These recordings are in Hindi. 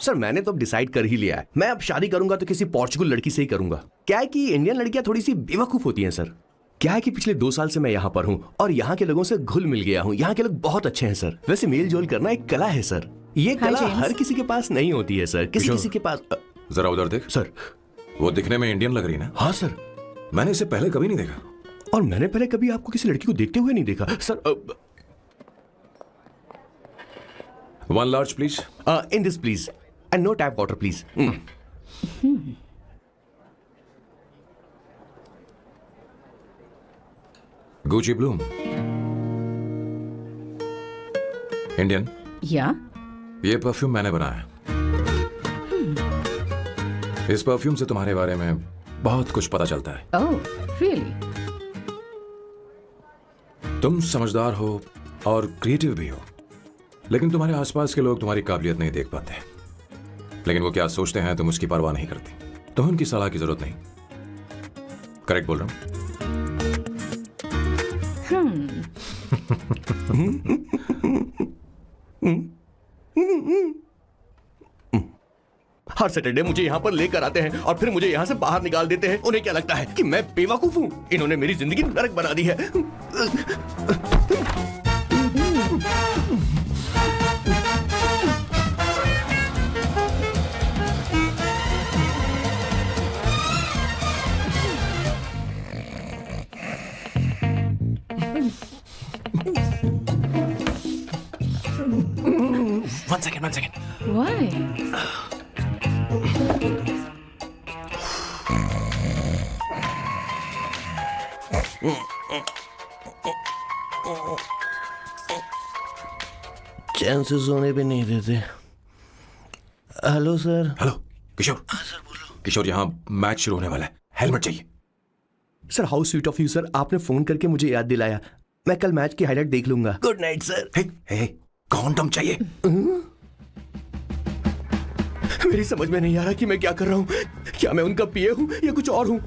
सर मैंने तो अब डिसाइड कर ही लिया है, मैं अब शादी करूंगा तो किसी पोर्चुगल लड़की से ही करूंगा। क्या है कि इंडियन लड़कियां थोड़ी सी बेवकूफ होती हैं सर। क्या है कि पिछले 2 साल से मैं यहाँ पर हूँ और यहाँ के लोगों से घुल मिल गया हूँ। यहाँ के लोग बहुत अच्छे हैं सर। वैसे मेल जोल करना एक कला है सर। ये कला हर किसी के पास नहीं होती है सर। किसी के पास। जरा उधर देख सर। वो दिखने में इंडियन लग रही ना? हाँ सर। मैंने इसे पहले कभी नहीं देखा। और मैंने पहले कभी आपको किसी लड़की को देखते हुए नहीं देखा sir. 1 large please. In this please. And no tap water please. Gucci Bloom. Indian? या? ये परफ्यूम मैंने बनाया। इस परफ्यूम से तुम्हारे बारे में बहुत कुछ पता चलता है। ओह, रियली? तुम समझदार हो और क्रिएटिव भी हो, लेकिन तुम्हारे आसपास के लोग तुम्हारी काबिलियत नहीं देख पाते। लेकिन वो क्या सोचते हैं तुम उसकी परवाह नहीं करती। तुम्हें उनकी सलाह की जरूरत नहीं। करेक्ट बोल रहा हूं? हर सैटरडे मुझे यहाँ पर लेकर आते हैं और फिर मुझे यहाँ से बाहर निकाल देते हैं। उन्हें क्या लगता है कि मैं बेवकूफ हूँ? इन्होंने मेरी जिंदगी नरक बना दी है। One second. Why? चैन से सोने भी नहीं देते। Hello sir. हेलो किशोर। सर बोलो। किशोर, यहाँ मैच शुरू होने वाला है, हेलमेट चाहिए। Sir how sweet of you sir, आपने फोन करके मुझे याद दिलाया। मैं कल मैच की हाईलाइट देख लूंगा। Good night sir. Hey, condom चाहिए। मेरी समझ में नहीं आ रहा कि मैं क्या कर रहा हूँ। क्या मैं उनका पिए हूँ या कुछ और हूँ?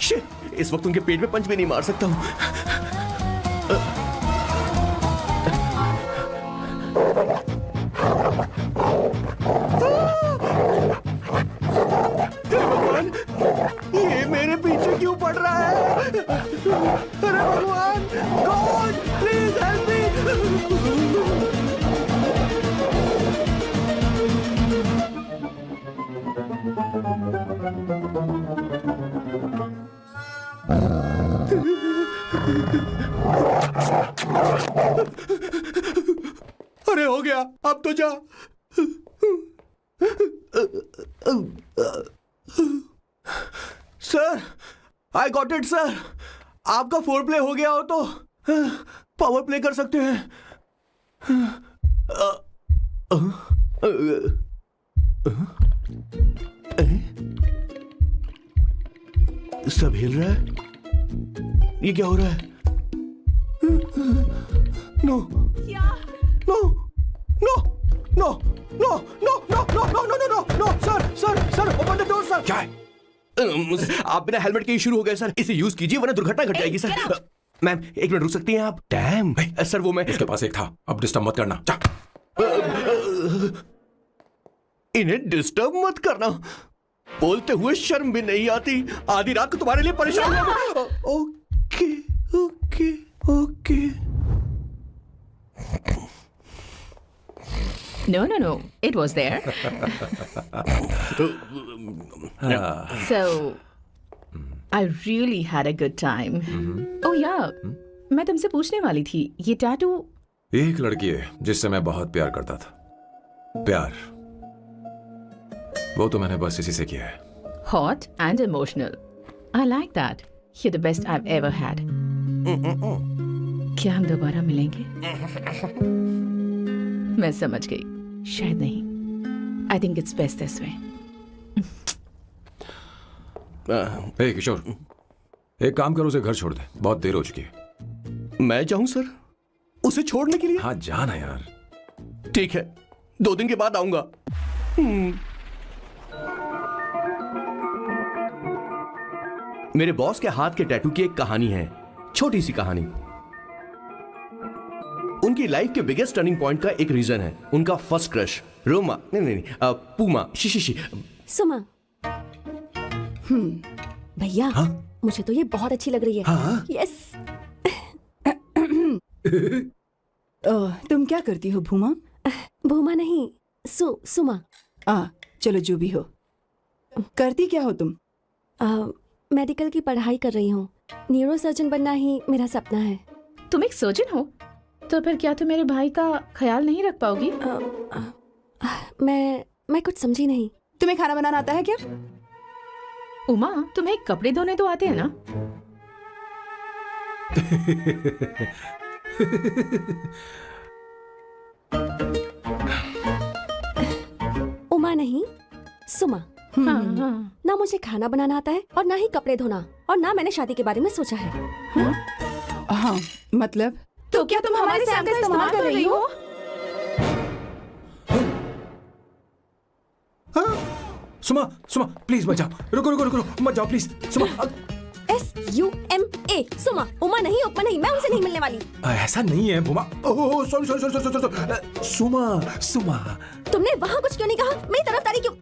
शिट, इस वक्त उनके पेट में पंच भी नहीं मार सकता हूँ। भगवान, ये मेरे पीछे क्यों पड़ रहा है? अरे भगवान, गॉड प्लीज हेल्प मी। अरे हो गया, अब तो जा। Sir, I got it sir. आपका फोर प्ले हो गया हो तो पावर प्ले कर सकते हैं। सब हिल रहा है। ये क्या हो रहा है? No no no no no no no no no no no no sir open the door sir. क्या है? आप बिना हेलमेट के ही शुरू हो गए सर। इसे यूज कीजिए वरना दुर्घटना घट जाएगी सर। मैम 1 मिनट रुक सकती हैं आप? डैम सर, वो मैं उसके पास एक था, अब डिस्टर्ब मत करना। जा। इन्हें डिस्टर्ब मत करना। बोलते हुए शर्म भी नहीं आती। आधी रात को तुम्हारे लिए परेशान हुआ। Okay okay okay. No. It was there. So, I really had a good time. Oh yeah, मैं तुमसे पूछने वाली थी, ये टैटू? एक लड़की है जिससे मैं बहुत प्यार करता था। प्यार, वो तो मैंने बस इसी से किया है। Hot and emotional. I like that. You're the best I've ever had. क्या हम दोबारा मिलेंगे? मैं समझ गई, शायद नहीं। I think it's best this way. हे किशोर, एक काम करो, उसे घर छोड़ दे, बहुत देर हो चुकी है। मैं जाऊं सर उसे छोड़ने के लिए? हाँ जाना यार। ठीक है, 2 दिन के बाद आऊंगा। मेरे बॉस के हाथ के टैटू की एक कहानी है, छोटी सी कहानी। क्योंकि लाइफ के बिगेस्ट टर्निंग पॉइंट का एक रीजन है उनका फर्स्ट क्रश रोमा नहीं पूमा शी सुमा। भैया मुझे तो ये बहुत अच्छी लग रही है। यस। तुम क्या करती हो भूमा? भूमा नहीं, सुमा। चलो जो भी हो। करती क्या हो तुम? मेडिकल की पढ़ाई कर रही हूँ। न्यूरो सर्जन बनना ही मेरा सपना है। तुम एक सर्जन हो तो फिर क्या तुम मेरे भाई का ख्याल नहीं रख पाओगी? मैं कुछ समझी नहीं। तुम्हें खाना बनाना आता है क्या? उमा, तुम्हें कपड़े धोने तो आते हैं ना? उमा नहीं, सुमा। हाँ। ना मुझे खाना बनाना आता है और ना ही कपड़े धोना, और ना मैंने शादी के बारे में सोचा है। हाँ, मतलब तो क्या तुम हमारे सैम का इस्तेमाल कर रही हो? सुमा प्लीज मत जाओ, रुको मत जाओ प्लीज। सुमा SUMA, सुमा। उमा नहीं, उपमा नहीं, मैं उनसे नहीं मिलने वाली। ऐसा नहीं है भूमा। ओह सॉरी सुमा। तुमने वहाँ कुछ क्यों नहीं कहा? मेरी तरफदारी क्यों?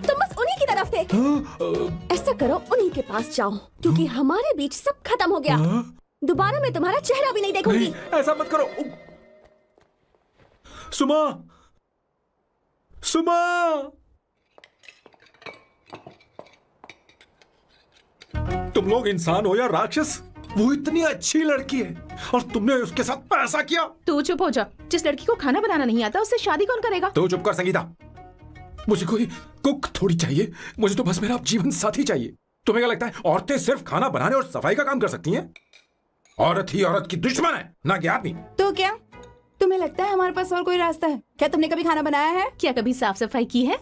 तुम बस उन्हीं की तरफ थे। ऐसा करो, उन्हीं के पास जाओ, क्योंकि हमारे बीच सब खत्म हो गया। दोबारा मैं तुम्हारा चेहरा भी नहीं देखूंगी। ऐसा मत करो सुमा। तुम लोग इंसान हो या राक्षस? वो इतनी अच्छी लड़की है और तुमने उसके साथ ऐसा किया। तू चुप हो जा। जिस लड़की को खाना बनाना नहीं आता उससे शादी कौन करेगा? तो चुप कर संगीता। मुझे कोई कुक थोड़ी चाहिए, मुझे तो बस मेरा जीवन साथी चाहिए। तुम्हें क्या लगता है औरतें सिर्फ खाना बनाने और सफाई का काम कर सकती हैं? औरत ही औरत की दुश्मन है, ना कि आदमी। तो क्या तुम्हें लगता है हमारे पास और कोई रास्ता है? क्या तुमने कभी खाना बनाया है? क्या कभी साफ सफाई की है?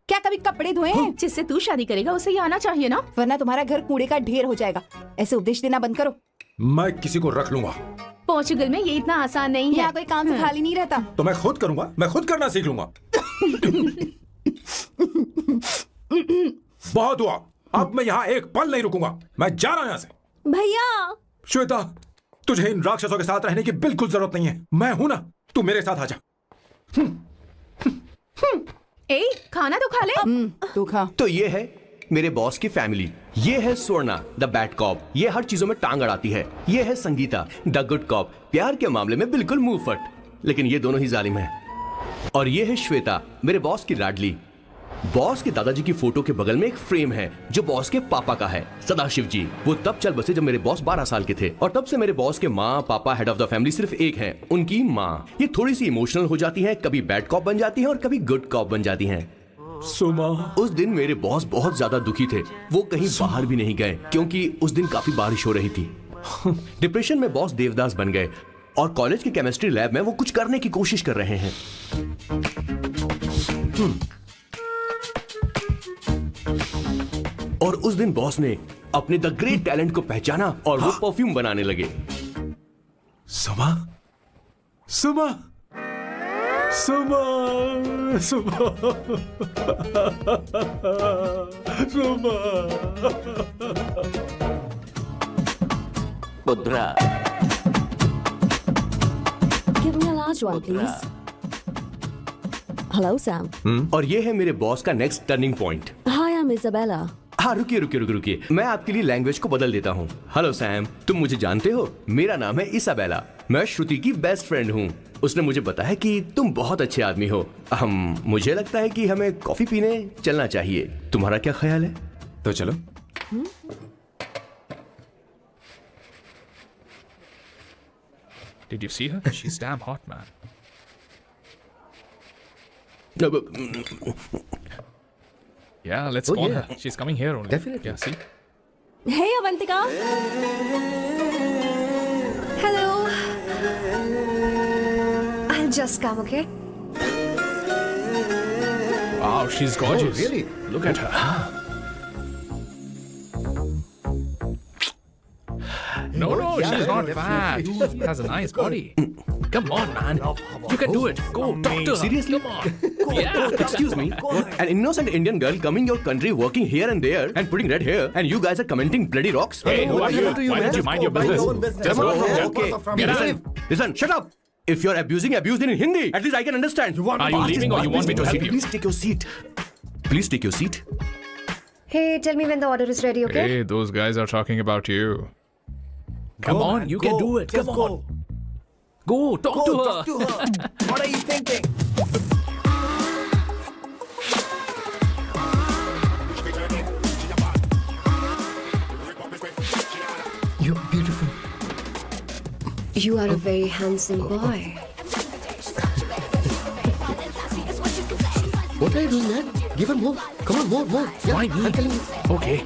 क्या कभी कपड़े धोए हैं? जिससे तू शादी करेगा उसे ये आना चाहिए ना? वरना तुम्हारा घर कूड़े का ढेर हो जाएगा। ऐसे उपदेश देना बंद करो। मैं किसी को रख लूंगा। पोर्चुगल में ये इतना आसान नहीं है। यहाँ कोई काम से खाली नहीं रहता। तो मैं खुद करूंगा, मैं खुद करना सीख लूंगा। बहुत हुआ, अब मैं यहाँ एक पल नहीं रुकूंगा। मैं जा रहा हूँ यहाँ से। भैया श्वेता, तुझे इन राक्षसों के साथ रहने की बिल्कुल जरूरत नहीं है। मैं हूं ना, तू मेरे साथ आ जा। ए, खाना तो खा ले। तू खा। तो ये है मेरे बॉस की फैमिली। ये है स्वर्णा द बैड कॉप, ये हर चीजों में टांग अड़ाती है। ये है संगीता द गुड कॉप, प्यार के मामले में बिल्कुल मुंह फट, लेकिन ये दोनों ही जालिम हैं। और ये है श्वेता, मेरे बॉस की लाडली। बॉस के दादाजी की फोटो के बगल में एक फ्रेम है जो बॉस के पापा का है, सदाशिव जी। वो तब चल बसे जब मेरे बॉस 12 साल के थे, और तब से मेरे बॉस के माँ पापा हेड ऑफ द फैमिली सिर्फ एक हैं, उनकी माँ। ये थोड़ी सी इमोशनल हो जाती हैं, कभी बैड कॉप बन जाती हैं और कभी गुड कॉप बन जाती हैं। सुमा, उस दिन मेरे बॉस बहुत ज्यादा दुखी थे। वो कहीं बाहर भी नहीं गए क्योंकि उस दिन काफी बारिश हो रही थी। डिप्रेशन में बॉस देवदास बन गए और कॉलेज की केमिस्ट्री लैब में वो कुछ करने की कोशिश कर रहे हैं। और उस दिन बॉस ने अपने द ग्रेट टैलेंट को पहचाना और वो परफ्यूम बनाने लगे। सुमा, पुत्रा, give me a large one please. Hello Sam. और ये है मेरे बॉस का next turning point. Hi, I'm Isabella. हाँ, रुकिए, मैं आपके लिए लैंग्वेज को बदल देता हूँ। हेलो सैम, तुम मुझे जानते हो? मेरा नाम है इसाबेला। मैं श्रुति की बेस्ट फ्रेंड हूँ। उसने मुझे बताया कि तुम बहुत अच्छे आदमी हो। मुझे लगता है कि हमें कॉफी पीने चलना चाहिए। तुम्हारा क्या ख्याल है? तो चलो। Did you see her? She's damn hot, man. Yeah, let's call her. She's coming here only. Definitely. Yeah, see? Hey Avantika. Hello. I'll just come, okay? Wow, she's gorgeous. Oh, really? Look at her. No, she's not fat. She has a nice body. Come on, man. You can do it. Go, talk to her. Seriously? Come on. Yeah. Excuse me, an innocent Indian girl coming your country, working here and there, and putting red hair, and you guys are commenting bloody rocks? Hey, who are you? Why don't you mind your business? Come on, Go. okay. Get out. Listen, shut up. If you're abusing, abuse in Hindi. At least I can understand. Are you leaving or you want me to sit here? Please take your seat. Please take your seat. Hey, tell me when the order is ready, okay? Hey, those guys are talking about you. Come on, you can do it. Come on. Go, talk to her. What are you thinking? You're beautiful. You are a very handsome boy. What are you doing, man? Give her more. Come on, more. Yeah, Why me? I'm telling you. Okay.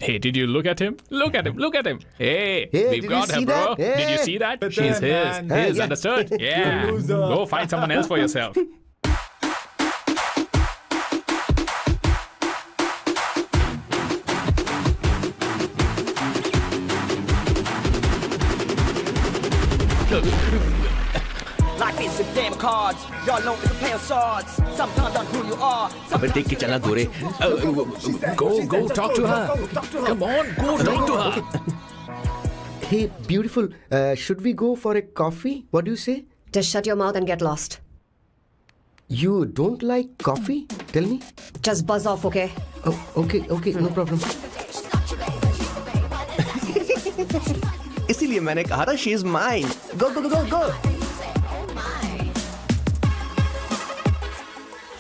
Hey, did you look at him? Look at him. Look at him. Hey, Hey, we've did got you her, see bro. that? Did you Hey. see that? She's his. His, Yeah. understood? Yeah. Go find someone else for yourself. Life is a game of cards. Y'all know it's a play of swords. Sometimes on who you are. अबे देख के चलना गोरे. Go, talk to her. Come on, go talk to her. Hey, beautiful. Should we go for a coffee? What do you say? Just shut your mouth and get lost. You don't like coffee? Tell me. Just buzz off, okay? Oh, okay, no problem. इसीलिए मैंने कहा था she is mine. Go.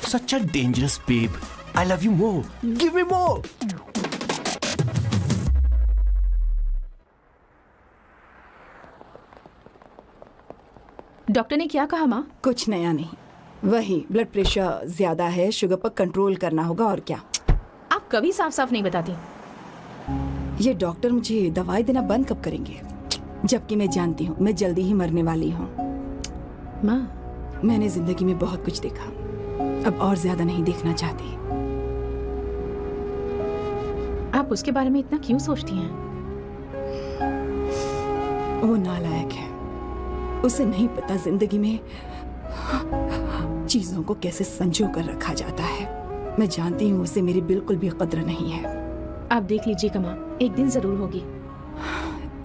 Such a dangerous babe. I love you more. Give me more. Doctor ने क्या कहा माँ? कुछ नया नहीं, वही ब्लड प्रेशर ज्यादा है, शुगर पर कंट्रोल करना होगा और क्या। आप कभी साफ साफ नहीं बताती। ये डॉक्टर मुझे दवाई देना बंद कब करेंगे, जबकि मैं जानती हूँ मैं जल्दी ही मरने वाली हूँ। माँ, मैंने जिंदगी में बहुत कुछ देखा, अब और ज्यादा नहीं देखना चाहती। आप उसके बारे में इतना क्यों सोचती हैं? वो नालायक है, उसे नहीं पता जिंदगी में चीजों को कैसे संजो कर रखा जाता है। मैं जानती हूँ उसे मेरी बिल्कुल भी कद्र नहीं है। आप देख लीजिएगा माँ, एक दिन जरूर होगी।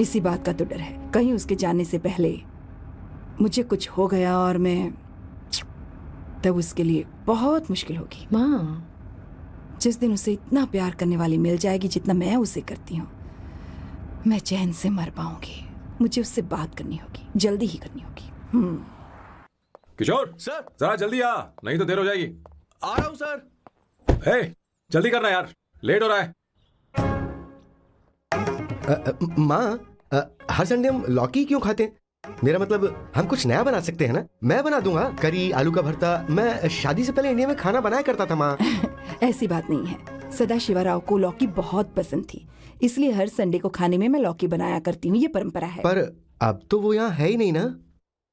इसी बात का तो डर है, कहीं उसके जाने से पहले मुझे कुछ हो गया और मैं, तब उसके लिए बहुत मुश्किल होगी। माँ, जिस दिन उसे इतना प्यार करने वाली मिल जाएगी जितना मैं उसे करती हूँ, मैं चैन से मर पाऊंगी। मुझे उससे बात करनी होगी, जल्दी ही करनी होगी। किशोर सर. जरा जल्दी आ, नहीं तो देर हो जाएगी. आ रहा हूँ सर. हे, जल्दी करना यार, लेट हो रहा है. माँ, हर संडे हम लौकी क्यों खाते हैं? मेरा मतलब हम कुछ नया बना सकते हैं ना? मैं बना दूंगा करी, आलू का भरता। मैं शादी से पहले इंडिया में खाना बनाया करता था माँ। ऐसी बात नहीं है, सदाशिवराव को लौकी बहुत पसंद थी, इसलिए हर संडे को खाने में मैं लौकी बनाया करती हूँ। ये परंपरा है। पर अब तो वो यहाँ है ही नहीं ना।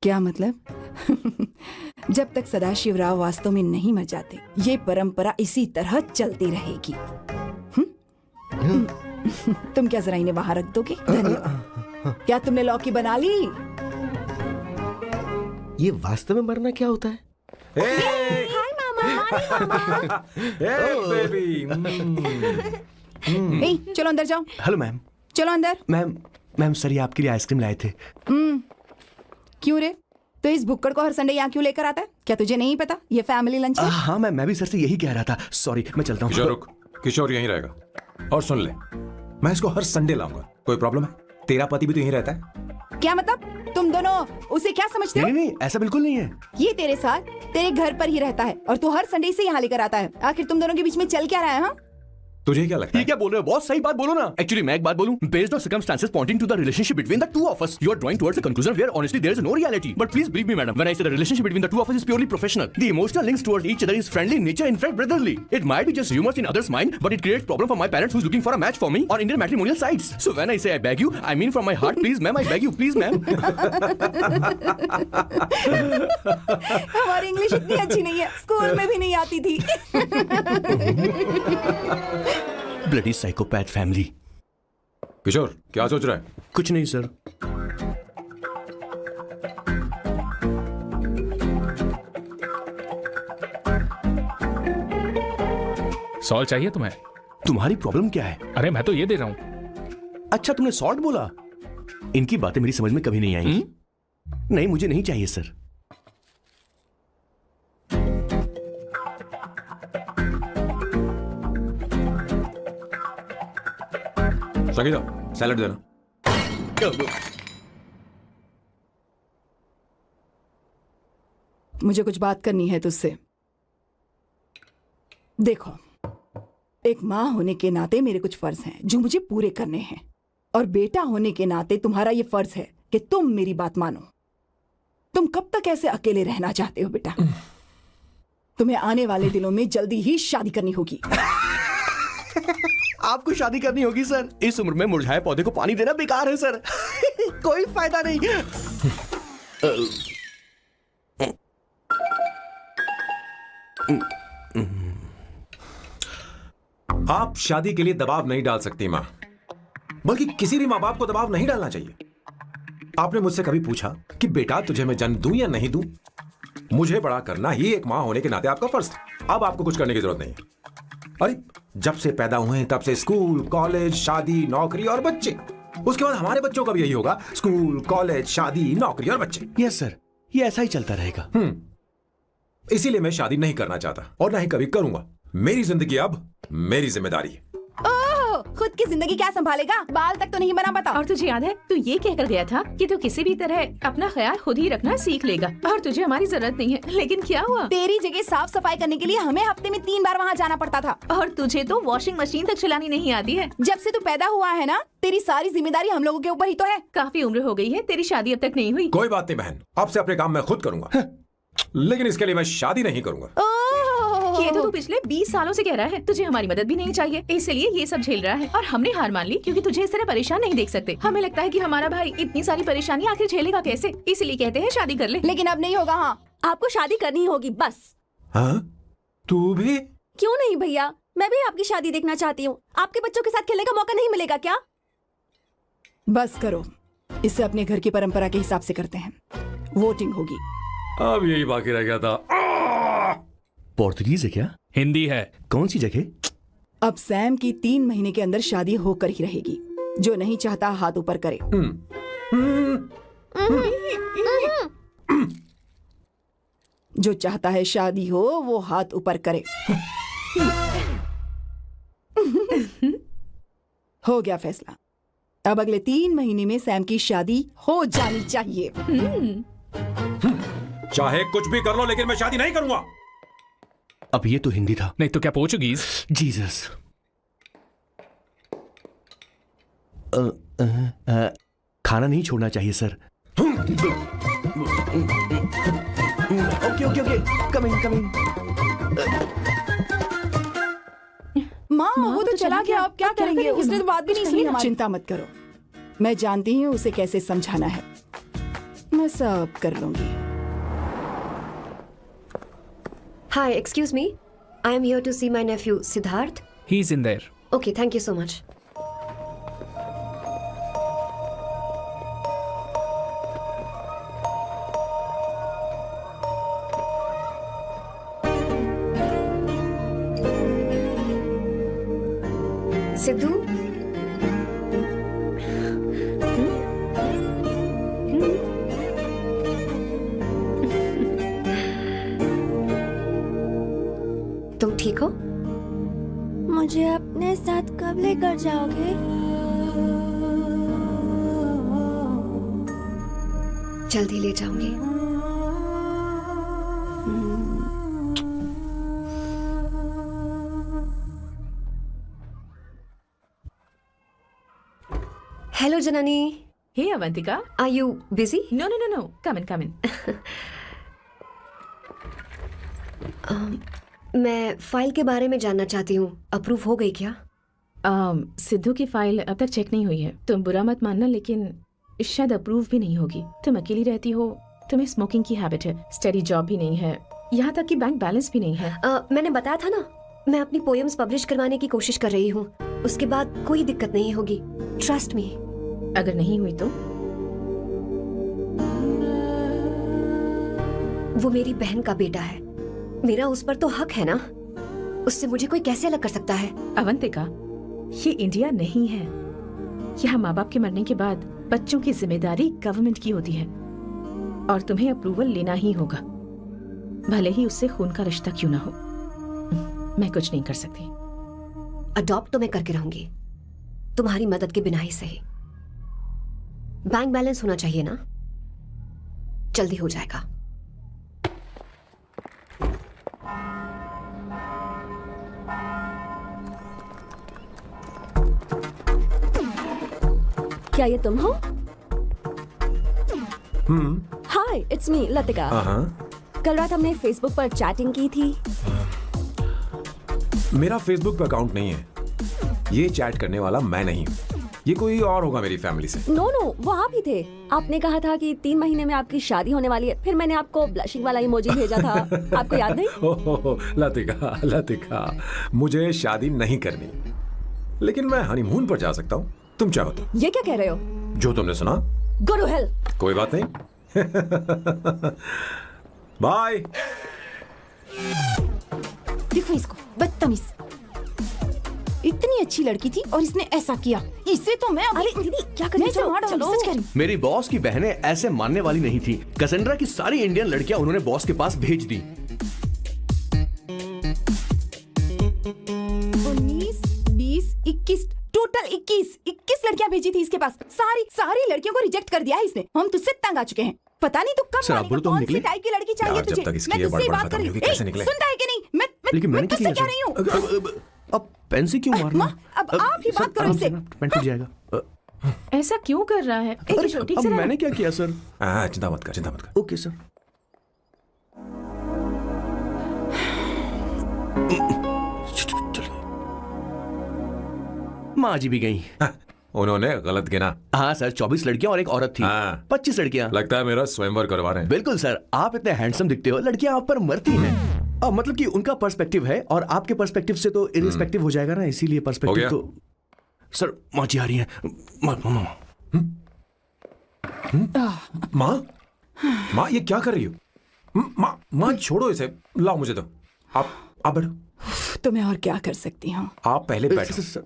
क्या मतलब? जब तक सदाशिवराव वास्तव में नहीं मर जाते, ये परंपरा इसी तरह चलती रहेगी। तुम क्या जरा इन्हें वहां रख दोगे? धन्यवाद। क्या तुमने लौकी बना ली? ये वास्तव में मरना क्या होता है? चलो अंदर जाओ। Hello ma'am. चलो अंदर। मैम सर ये आपके लिए आइसक्रीम लाए थे. क्यों रे? तो इस भुक्कड़ को हर संडे यहाँ क्यों लेकर आता है? क्या तुझे नहीं पता ये फैमिली लंच है? हाँ मैम, मैं भी सर से यही कह रहा था. सॉरी, मैं चलता हूँ. किशोर रुक, किशोर यहीं रहेगा. और सुन ले, मैं इसको हर संडे लाऊंगा. कोई प्रॉब्लम है? तेरा पति भी तो यहीं रहता है. क्या मतलब? तुम दोनों उसे क्या समझते हो? नहीं, ऐसा बिल्कुल नहीं है. ये तेरे साथ तेरे घर पर ही रहता है और तू हर संडे से यहाँ लेकर आता है। आखिर तुम दोनों के बीच में चल क्या रहा है? हाँ, तुझे क्या लगता ये है? क्या बोल रहे हो बॉस? सही बात बोलो ना. एक्चुअली मैं एक बात बोलूं, based on circumstances pointing to the relationship between the two of us, you are drawing towards a conclusion where honestly there is no reality. But please believe me, madam, when I say the relationship between the two of us is purely professional. The emotional links towards each other is friendly in nature, in fact brotherly. It might be just rumors in others' mind, but it creates problem for my parents who's looking for a match for me on Indian matrimonial sites. So when I say I beg you, I mean from my heart, please ma'am, I beg you, please ma'am. हमारी इंग्लिश इतनी अच्छी नहीं है, स्कूल में भी नहीं आती थी। Bloody psychopath family. किशोर क्या सोच रहा है? कुछ नहीं सर. सॉल्व चाहिए तुम्हें? तुम्हारी प्रॉब्लम क्या है? अरे मैं तो ये दे रहा हूँ. अच्छा तुमने सॉल्ट बोला. इनकी बातें मेरी समझ में कभी नहीं आएंगी। नहीं, मुझे नहीं चाहिए सर। संगीता, सैलेड देना। मुझे कुछ बात करनी है तुझसे। देखो, एक माँ होने के नाते मेरे कुछ फर्ज हैं जो मुझे पूरे करने हैं, और बेटा होने के नाते तुम्हारा ये फर्ज है कि तुम मेरी बात मानो। तुम कब तक ऐसे अकेले रहना चाहते हो बेटा? तुम्हें आने वाले दिनों में जल्दी ही शादी करनी होगी। आपको शादी करनी होगी सर। इस उम्र में मुरझाए पौधे को पानी देना बेकार है सर। कोई फायदा नहीं। आप शादी के लिए दबाव नहीं डाल सकती मां, बल्कि किसी भी मां बाप को दबाव नहीं डालना चाहिए। आपने मुझसे कभी पूछा कि बेटा तुझे मैं जन्म दूं या नहीं दूं? मुझे बड़ा करना ही एक मां होने के नाते आपका फर्ज था। अब आपको कुछ करने की जरूरत नहीं है। अरे जब से पैदा हुए तब से स्कूल, कॉलेज, शादी, नौकरी और बच्चे। उसके बाद हमारे बच्चों का भी यही होगा, स्कूल, कॉलेज, शादी, नौकरी और बच्चे। यस सर, ये ऐसा ही चलता रहेगा। इसीलिए मैं शादी नहीं करना चाहता और ना ही कभी करूंगा। मेरी जिंदगी अब मेरी जिम्मेदारी है। ओह, खुद की जिंदगी क्या संभालेगा? बाल तक तो नहीं बना पता। और तुझे याद है, तू ये कहकर गया था कि तू किसी भी तरह अपना ख्याल खुद ही रखना सीख लेगा और तुझे हमारी जरूरत नहीं है। लेकिन क्या हुआ? तेरी जगह साफ सफाई करने के लिए हमें हफ्ते में 3 बार वहाँ जाना पड़ता था। और तुझे तो वॉशिंग मशीन तक चलानी नहीं आती है। जब से तू पैदा हुआ है ना, तेरी सारी जिम्मेदारी हम लोगों के ऊपर ही तो है। काफी उम्र हो गई है, तेरी शादी अब तक नहीं हुई। कोई बात नहीं बहन, अब से अपने काम मैं खुद करूंगा, लेकिन इसके लिए मैं शादी नहीं करूंगा। ये तो तू पिछले 20 सालों से कह रहा है। तुझे हमारी मदद भी नहीं चाहिए, इसलिए ये सब झेल रहा है। और हमने हार मान ली क्योंकि तुझे इस तरह परेशान नहीं देख सकते। हमें लगता है कि हमारा भाई इतनी सारी परेशानी आखिर झेलेगा कैसे, इसलिए कहते हैं शादी कर ले। लेकिन अब नहीं होगा। हाँ, आपको शादी करनी होगी बस। हाँ? तू भी? क्यों नहीं भैया, मैं भी आपकी शादी देखना चाहती हूँ। आपके बच्चों के साथ खेलने का मौका नहीं मिलेगा क्या? बस करो, इसे अपने घर की परंपरा के हिसाब से करते हैं। वोटिंग होगी। अब यही बाकी रह गया था। पोर्तुगीज है क्या? हिंदी है। कौन सी जगह? अब सैम की 3 महीने के अंदर शादी होकर ही रहेगी। जो नहीं चाहता हाथ ऊपर करे। जो चाहता है शादी हो वो हाथ ऊपर करे। हो गया फैसला। अब अगले 3 महीने में सैम की शादी हो जानी चाहिए। चाहे कुछ भी कर लो, लेकिन मैं शादी नहीं करूंगा। अब ये तो हिंदी था। नहीं तो क्या पोर्चुगीज? जीसस। खाना नहीं छोड़ना चाहिए sir. Okay okay okay, coming coming. माँ वो तो चला गया, अब क्या करेंगे? उसने तो बात भी नहीं सुनी हमारी। चिंता मत करो, मैं जानती हूँ उसे कैसे समझाना है। मैं सब कर लूंगी। Hi, excuse me. I am here to see my nephew, Siddharth. He's in there. Okay, thank you so much. Sidhu? तुम ठीक हो? मुझे अपने साथ कब लेकर जाओगे? जल्दी ले जाऊंगी। Hello Janani. Hey Avantika, are you busy? No no no no, come in come in. मैं फाइल के बारे में जानना चाहती हूँ, अप्रूव हो गई क्या? सिद्धू की फाइल अब तक चेक नहीं हुई है। तुम बुरा मत मानना, लेकिन शायद अप्रूव भी नहीं होगी। तुम अकेली रहती हो, तुम्हें स्मोकिंग की हैबिट है, स्टडी जॉब भी नहीं है, यहाँ तक कि बैंक बैलेंस भी नहीं है। मैंने बताया था ना, मैं अपनी पोएम्स पब्लिश करवाने की कोशिश कर रही हूँ। उसके बाद कोई दिक्कत नहीं होगी, ट्रस्ट मी। अगर नहीं हुई तो? वो मेरी बहन का बेटा है, मेरा उस पर तो हक है ना। उससे मुझे कोई कैसे अलग कर सकता है? अवंतिका, ये इंडिया नहीं है। यहाँ माँ बाप के मरने के बाद बच्चों की जिम्मेदारी गवर्नमेंट की होती है और तुम्हें अप्रूवल लेना ही होगा, भले ही उससे खून का रिश्ता क्यों ना हो। मैं कुछ नहीं कर सकती। अडॉप्ट तो मैं करके रहूंगी, तुम्हारी मदद के बिना ही सही। बैंक बैलेंस होना चाहिए ना, जल्दी हो जाएगा। क्या ये तुम हो? हाय, इट्स मी लतिका। हाँ, कल रात हमने फेसबुक पर चैटिंग की थी। मेरा फेसबुक पे अकाउंट नहीं है। ये चैट करने वाला मैं नहीं हूँ, ये कोई और होगा मेरी फैमिली से। नो नो, वो आप ही थे। आपने कहा था कि 3 महीने में आपकी शादी होने वाली है। फिर मैंने आपको ब्लशिंग वाला इमोजी भेजा था, आपको याद नहीं? ओहो, लतिका लतिका, मुझे शादी नहीं करनी, लेकिन मैं हनीमून पर जा सकता हूँ, तुम चाहो तो। ये क्या कह रहे हो? जो तुमने सुना। Go to hell. कोई बात नहीं। बाय। देखो इसको, बदतमीज। इतनी अच्छी लड़की थी और इसने ऐसा किया। इसे तो मैं अरे दीदी, क्या कर मैं रही इसे मार डालूंगी, सच कह रही हूँ। मेरी बॉस की बहनें ऐसे मानने वाली नहीं थी। कैसेंड्रा की सारी इंडियन लड़कियां उन्होंने बॉस के पास भेज दी। 19, 20, 21, टोटल 21 लड़कियां भेजी थी इसके पास। सारी लड़कियों को रिजेक्ट कर दिया है इसने। हम तुझसे तंग आ चुके हैं। पता नहीं तू कब सर, आप मानेगा, बोलो तो हम कौन सी निकले? टाइप की लड़की चाहिए यार, जब तुझे? तक इसकी मैं ये तुझसे ही बड़बड़ बात खत्म कर रही नहीं हूँ। होगी, कैसे ए, निकले? सुनता है कि नहीं? लेकिन मैं मैंने क्या तुझसे किया कह रही हूँ। सर? अब पेंसिल क्यों मारना? अब आप ही बात करो इससे। पेन टूट जाएगा। ऐसा क्यों कर रहा है? एक अरे, छोटी अब सी मैंने क्या किया सर? चिंता मत कर, चिंता मत कर। Okay sir. माँ जी भी गई। उन्होंने गलत गिना। हाँ सर, 24 लड़कियां और एक औरत थी। हाँ। 25 लड़कियां। लगता है मेरा स्वयंवर करवा रहे हैं। बिल्कुल सर, आप इतने हैंडसम दिखते हो, लड़कियां आप पर मरती हैं। अब मतलब कि उनका पर्सपेक्टिव है और आपके पर्सपेक्टिव से तो इरिस्पेक्टिव हो जाएगा ना, इसीलिए हो पर्सपेक्टिव गया? तो। सर, माँ जी आ रही हैं। माँ, माँ ये क्या कर रही हो? माँ छोड़ो इसे, लाओ मुझे दो। आप बैठो। तो मैं और क्या कर सकती हूँ? आप पहले बैठो।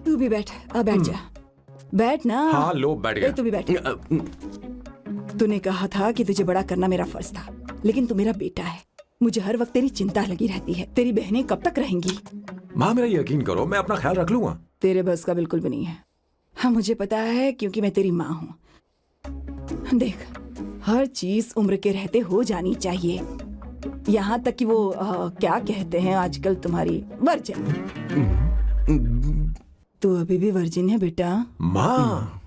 तू भी बैठ, बैठ जा, बैठ ना। हाँ लो, बैठ ए, गया। तू भी बैठ। तूने कहा था कि तुझे बड़ा करना मेरा फर्ज था, लेकिन तू मेरा बेटा है। मुझे हर वक्त तेरी चिंता लगी रहती है। तेरी बहनें कब तक रहेंगी? माँ मेरा यकीन करो, मैं अपना ख्याल रख लूंगा। तेरे बस का बिल्कुल भी नहीं है। हाँ, मुझे पता है, क्योंकि मैं तेरी माँ हूँ। देख, हर चीज उम्र के रहते हो जानी चाहिए, यहाँ तक कि वो क्या कहते हैं आजकल तुम्हारी वर्जिन। तू अभी भी वर्जिन है बेटा। माँ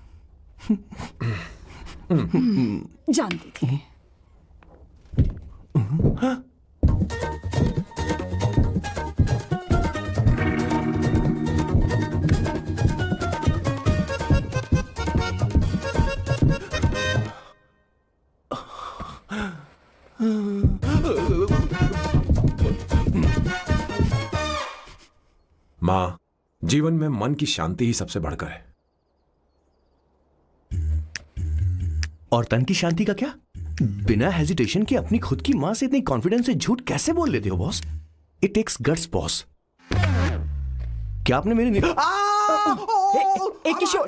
जानती थी। माँ, जीवन में मन की शांति ही सबसे बढ़कर है। और तन की शांति का क्या? बिना हेजिटेशन के अपनी खुद की मां से इतनी कॉन्फिडेंस से झूठ कैसे बोल लेते हो boss? It takes guts boss. क्या आपने मेरे किशोर,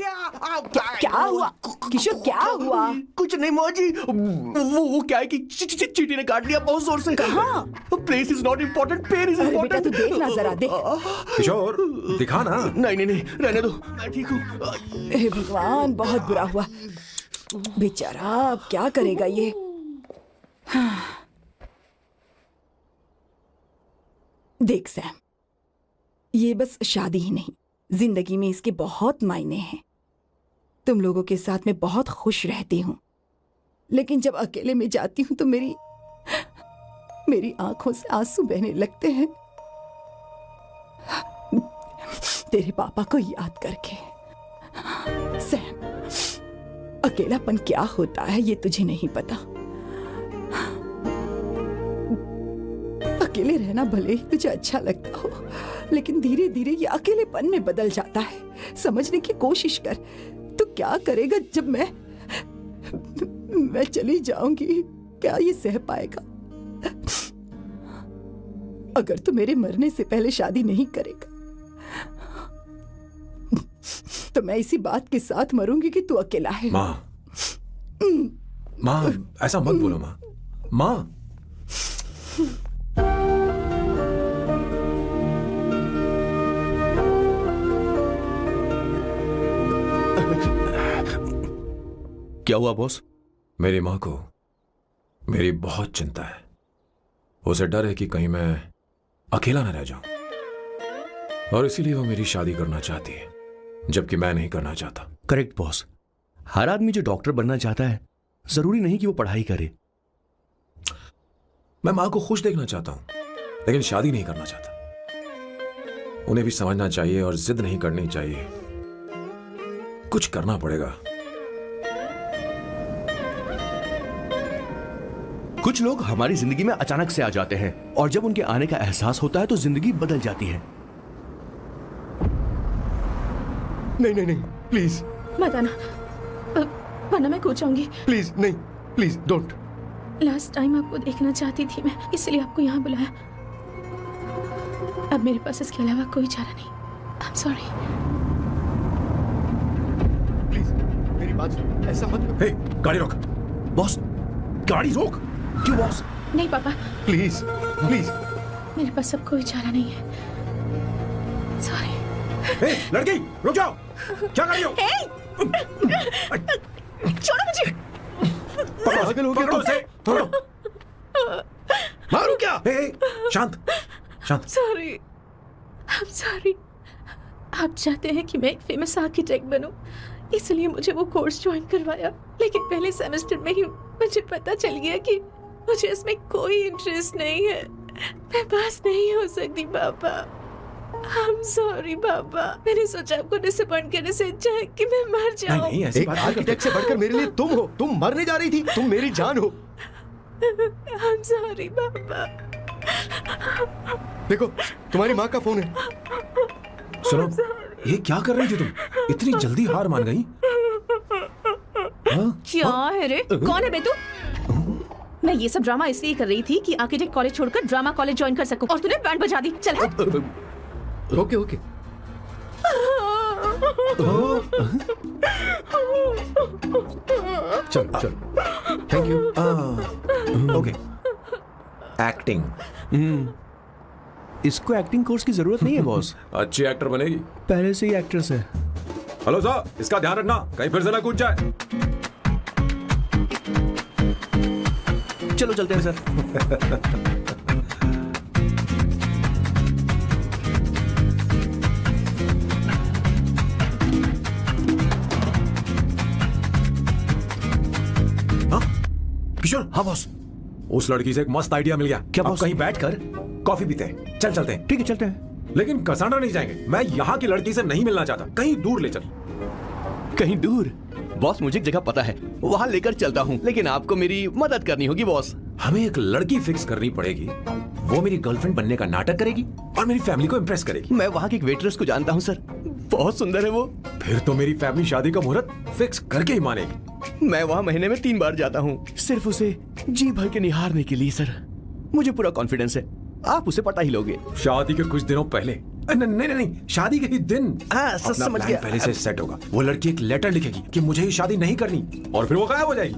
क्या हुआ? किशोर, क्या हुआ? कुछ नहीं माँ जी, वो क्या है कि चींटी ने काट लिया बहुत जोर से। कहाँ? Place is not important, pain is अरे बेटा, इम्पोर्टेंट। तू देखना जरा, देख। किशोर, दिखा ना। नहीं, रहने दो, मैं ठीक हूँ। हे भगवान, बहुत बुरा हुआ बेचारा। अब क्या करेगा ये? देख सैम, ये बस शादी ही नहीं, जिंदगी में इसके बहुत मायने हैं। तुम लोगों के साथ मैं बहुत खुश रहती हूँ, लेकिन जब अकेले में जाती हूँ तो मेरी आंखों से आंसू बहने लगते हैं, तेरे पापा को याद करके। सैम, अकेलापन क्या होता है ये तुझे नहीं पता। अकेले रहना भले ही तुझे अच्छा लगता हो, लेकिन धीरे धीरे ये अकेलेपन में बदल जाता है। समझने की कोशिश कर। तो क्या करेगा जब मैं चली जाऊंगी? क्या ये सह पाएगा? अगर तू मेरे मरने से पहले शादी नहीं करेगा तो मैं इसी बात के साथ मरूंगी कि तू अकेला है। माँ, माँ ऐसा मत बोलो माँ। माँ, क्या हुआ बॉस? मेरी माँ को मेरी बहुत चिंता है। उसे डर है कि कहीं मैं अकेला न रह जाऊं, और इसीलिए वो मेरी शादी करना चाहती है, जबकि मैं नहीं करना चाहता। Correct boss. हर आदमी जो डॉक्टर बनना चाहता है जरूरी नहीं कि वो पढ़ाई करे। मैं माँ को खुश देखना चाहता हूं, लेकिन शादी नहीं करना चाहता। उन्हें भी समझना चाहिए और जिद नहीं करनी चाहिए। कुछ करना पड़ेगा। कुछ लोग हमारी जिंदगी में अचानक से आ जाते हैं और जब उनके आने का एहसास होता है तो जिंदगी बदल जाती है। नहीं नहीं नहीं, प्लीज मत आना, वरना मैं कूद जाऊंगी। प्लीज नहीं, प्लीज डोंट। लास्ट टाइम आपको देखना चाहती थी मैं, इसलिए आपको यहाँ बुलाया। अब मेरे पास इसके अलावा कोई चारा नहीं। आई एम सॉरी। प्लीज मेरी बात सुनो, ऐसा मत करो। हे, गाड़ी रोक। बॉस, गाड़ी रोक। क्यों बॉस? नहीं पापा, प्लीज प्लीज। मेरे पास अब कोई चारा नहीं है। सॉरी। हे, लड़की रुक जाओ। क्या कर रही हो? छोड़ो मुझे। पागल हो गया पकड़ो उसे, पकड़ो। मारू क्या? हे, शांत शांत। Sorry, I am sorry. आप चाहते हैं कि मैं एक फेमस आर्किटेक्ट बनूं, इसलिए मुझे वो कोर्स ज्वाइन करवाया। लेकिन पहले सेमेस्टर में ही मुझे पता चल गया कि मुझे इसमें कोई इंटरेस्ट नहीं है। मैं पास नहीं हो सकती पापा। आई एम सॉरी पापा। मैंने सोचा आपको डिसअपॉइंट करने से अच्छा है कि मैं मर जाऊं। नहीं, ऐसी एक बात नहीं आर्किटेक्ट से बढ़कर मेरे लिए तुम हो। तुम मरने जा रही थी, तुम मेरी जान हो। आई एम सॉरी पापा। देखो तुम्हारी माँ का फोन है। सुनो, ये क्या कर रही थी तुम? इतनी जल्दी हार मान गई? हाँ? क्या है रे? कौन है बे तू? मैं ये सब ड्रामा इसलिए कर रही थी कि आर्किटेक्ट कॉलेज छोड़कर ड्रामा कॉलेज ज्वाइन कर सकूं, और तूने बैंड बजा दी। चल हट। Okay okay. चल चल, थैंक यू। ओके। एक्टिंग। इसको एक्टिंग कोर्स की जरूरत नहीं है बॉस। अच्छी एक्टर बनेगी। पहले से ही एक्ट्रेस है। हेलो सर, इसका ध्यान रखना कहीं फिर से ना कूद जाए। चलो चलते हैं सर। किशोर। हाँ बॉस। उस लड़की से एक मस्त आइडिया मिल गया। क्या अब बॉस? कहीं बैठकर कॉफी पीते हैं। चल चलते हैं। ठीक है चलते हैं। लेकिन कसाना नहीं जाएंगे। मैं यहाँ की लड़की से नहीं मिलना चाहता। कहीं दूर ले चल। कहीं दूर? बॉस मुझे एक जगह पता है, वहाँ लेकर चलता हूँ, लेकिन आपको मेरी मदद करनी होगी बॉस। हमें एक लड़की फिक्स करनी पड़ेगी। वो मेरी गर्लफ्रेंड बनने का नाटक करेगी और मेरी फैमिली को इम्प्रेस करेगी। मैं वहाँ की एक वेट्रेस को जानता हूँ सर, बहुत सुंदर है वो। फिर तो मेरी फैमिली शादी का मुहूर्त फिक्स करके ही मानेगी। मैं वहाँ महीने में 3 बार जाता हूँ, सिर्फ उसे जी भर के निहारने के लिए सर। मुझे पूरा कॉन्फिडेंस है आप उसे पटा ही लोगे। शादी के कुछ दिनों पहले। नहीं, शादी के ही दिन हाँ, अपना समझ प्लान गया। पहले से सेट होगा। वो लड़की एक लेटर लिखेगी कि मुझे ये शादी नहीं करनी, और फिर वो गायब हो जाएगी।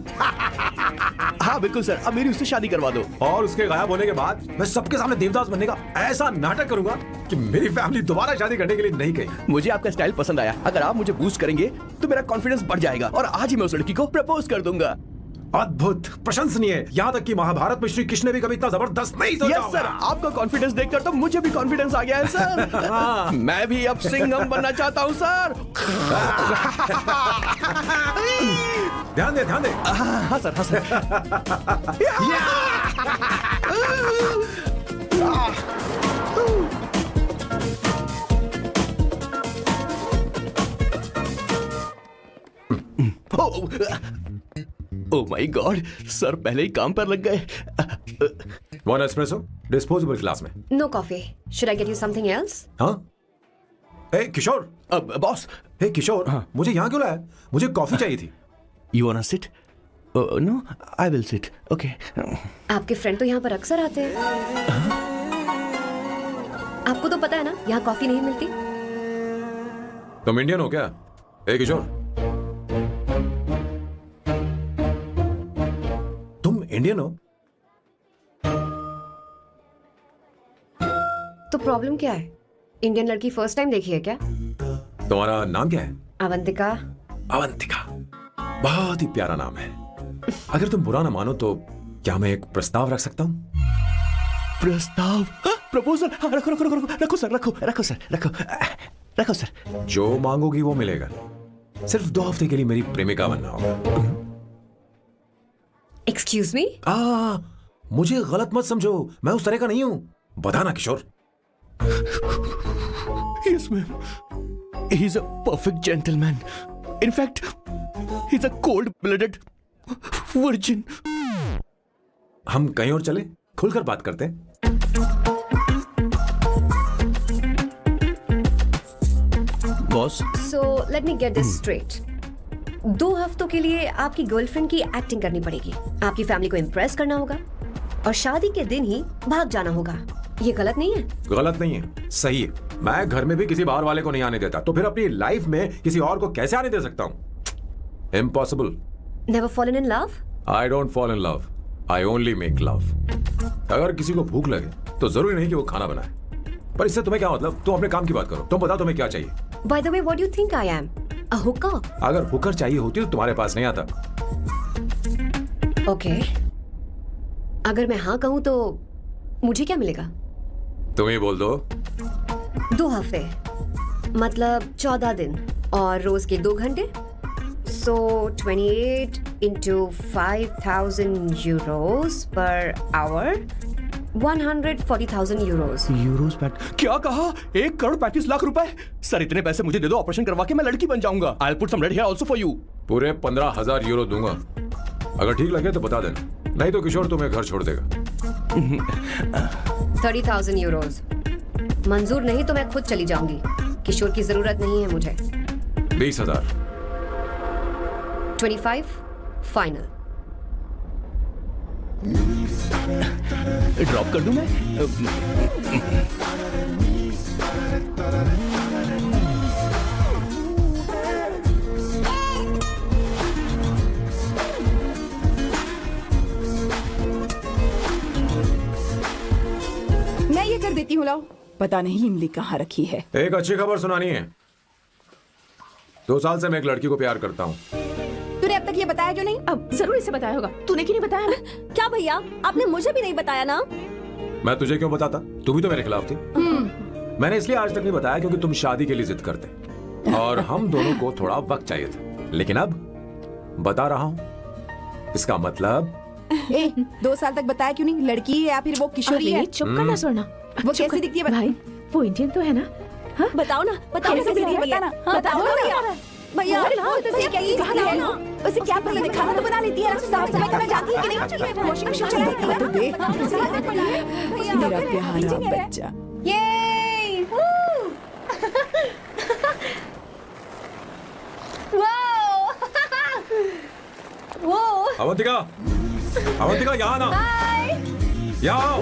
हाँ बिल्कुल सर, अब मेरी उससे शादी करवा दो। और उसके गायब होने के बाद मैं सबके सामने देवदास बनने का ऐसा नाटक करूंगा कि मेरी फैमिली दोबारा शादी करने के लिए नहीं कही। मुझे आपका स्टाइल पसंद आया। अगर आप मुझे बूस्ट करेंगे तो मेरा कॉन्फिडेंस बढ़ जाएगा और आज ही मैं उस लड़की को प्रपोज कर दूंगा। अद्भुत, प्रशंसनीय। यहाँ तक कि महाभारत में श्री कृष्ण ने भी कभी इतना जबरदस्त नहीं सोचा यस सर, आपका कॉन्फिडेंस देखकर तो मुझे भी कॉन्फिडेंस आ गया है सर। मैं भी अब सिंघम बनना चाहता हूँ सर। ध्यान दे, ध्यान दे। हाँ सर, हाँ sir. Oh my god, sir पहले ही काम पर लग गए। वन एस्प्रेसो डिस्पोजेबल ग्लास में। No coffee. Should I get you something else? हाँ? ए किशोर। बॉस। हे किशोर, मुझे यहाँ क्यों लाया? मुझे कॉफी चाहिए थी। You want to sit? No, I will sit. Okay. आपके फ्रेंड तो यहाँ पर अक्सर आते हैं। आपको तो पता है ना, यहाँ कॉफी नहीं मिलती। तुम इंडियन हो क्या? ए किशोर, तुम इंडियन हो? तो प्रॉब्लम क्या है? इंडियन लड़की फर्स्ट टाइम देखी है क्या? तुम्हारा नाम क्या है? अवंतिका। अवंतिका, बहुत ही प्यारा नाम है। अगर तुम बुरा ना मानो तो क्या मैं एक प्रस्ताव रख सकता हूँ? प्रस्ताव? प्रपोजल? हाँ, रखो रखो रखो रखो रखो सर, रखो रखो सर, रखो रखो सर। जो मांगोगी वो मिलेगा। सिर्फ 2 हफ्ते के लिए मेरी प्रेमिका बनना होगा। Excuse me? मुझे गलत मत समझो, मैं उस तरह का नहीं हूं। बताना किशोर। Yes, ma'am. He's a perfect gentleman. In fact, he's a cold-blooded virgin. हम कहीं और चले, खुलकर बात करते हैं। Boss, so let me get this straight. 2 हफ्तों के लिए आपकी गर्लफ्रेंड की एक्टिंग करनी पड़ेगी, आपकी फैमिली को इम्प्रेस करना होगा और शादी के दिन ही भाग जाना होगा। ये गलत नहीं है? गलत नहीं है, सही है। मैं घर में भी किसी बाहर वाले को नहीं आने देता, तो फिर अपनी लाइफ में किसी और को कैसे आने दे सकता हूँ? Impossible. Never fallen in love? I don't fall in love, I only make love. अगर किसी को भूख लगे तो जरूरी नहीं कि वो खाना बनाए, पर इससे तुम्हें क्या मतलब? तुम अपने काम की बात करो। तुम बताओ तुम्हें क्या चाहिए? By the way, what do you think I am? A Hooker? अगर हुकर चाहिए होती तो तुम्हारे पास नहीं आता। ओके, अगर मैं हाँ कहूँ तो मुझे क्या मिलेगा? तुम ही बोल दो। 2 हफ्ते मतलब 14 दिन और रोज के 2 घंटे। सो 28 into 5,000 euros per hour, 140,000 euros. Euros PAT? क्या कहा? 1 करोड़ 35 लाख रुपए? सर, इतने पैसे मुझे दे दो, ऑपरेशन करवा के मैं लड़की बन जाऊंगा। I'll put some red hair also for you. पूरे 15,000 यूरो दूंगा। अगर ठीक लगे तो बता देना, नहीं तो किशोर तुम्हें घर छोड़ देगा। 30,000 euros मंजूर नहीं तो मैं खुद चली जाऊंगी। किशोर की जरूरत नहीं है मुझे। 20,000। 25 फाइनल। ड्रॉप कर दूं मैं? मैं ये कर देती हूँ, लाओ। पता नहीं इमली कहाँ रखी है। एक अच्छी खबर सुनानी है। 2 साल से मैं एक लड़की को प्यार करता हूँ। तूने अब तक ये बताया क्यों नहीं? अब जरूर इसे बताया होगा। तूने क्यों नहीं बताया हमें? क्या भैया, आपने मुझे भी नहीं बताया ना? मैं तुझे क्यों बताता? तू भी तो मेरे खिलाफ थी। मैंने इसलिए आज तक नहीं बताया क्योंकि तुम शादी के लिए जिद करते और हम दोनों को थोड़ा वक्त चाहिए था। लेकिन अब बता रहा हूँ। इसका मतलब 2 साल तक बताया क्यों नहीं? लड़की है या फिर वो किशोरी है? अरे चुप करना स्वर्णा। वो चुप कैसी कर। दिखती है? भाई, वो इंडियन तो है ना? हाँ? बताओ ना, बताओ कैसे कैसी दिखती है? दिखती है? बताना। हाँ, बताओ ना भैया। भैया, उसे क्या दिखती है ना? उसे क्या पसंद है? खाना तो बना लेती है, साफ सफाई करना जानती है कि नहीं? वॉशिंग मशीन चलाती है तो देख। मेरा प्यारा बच्चा। ये वो अवंतिका, अवंतिका यहाँ ना, यहाँ आओ।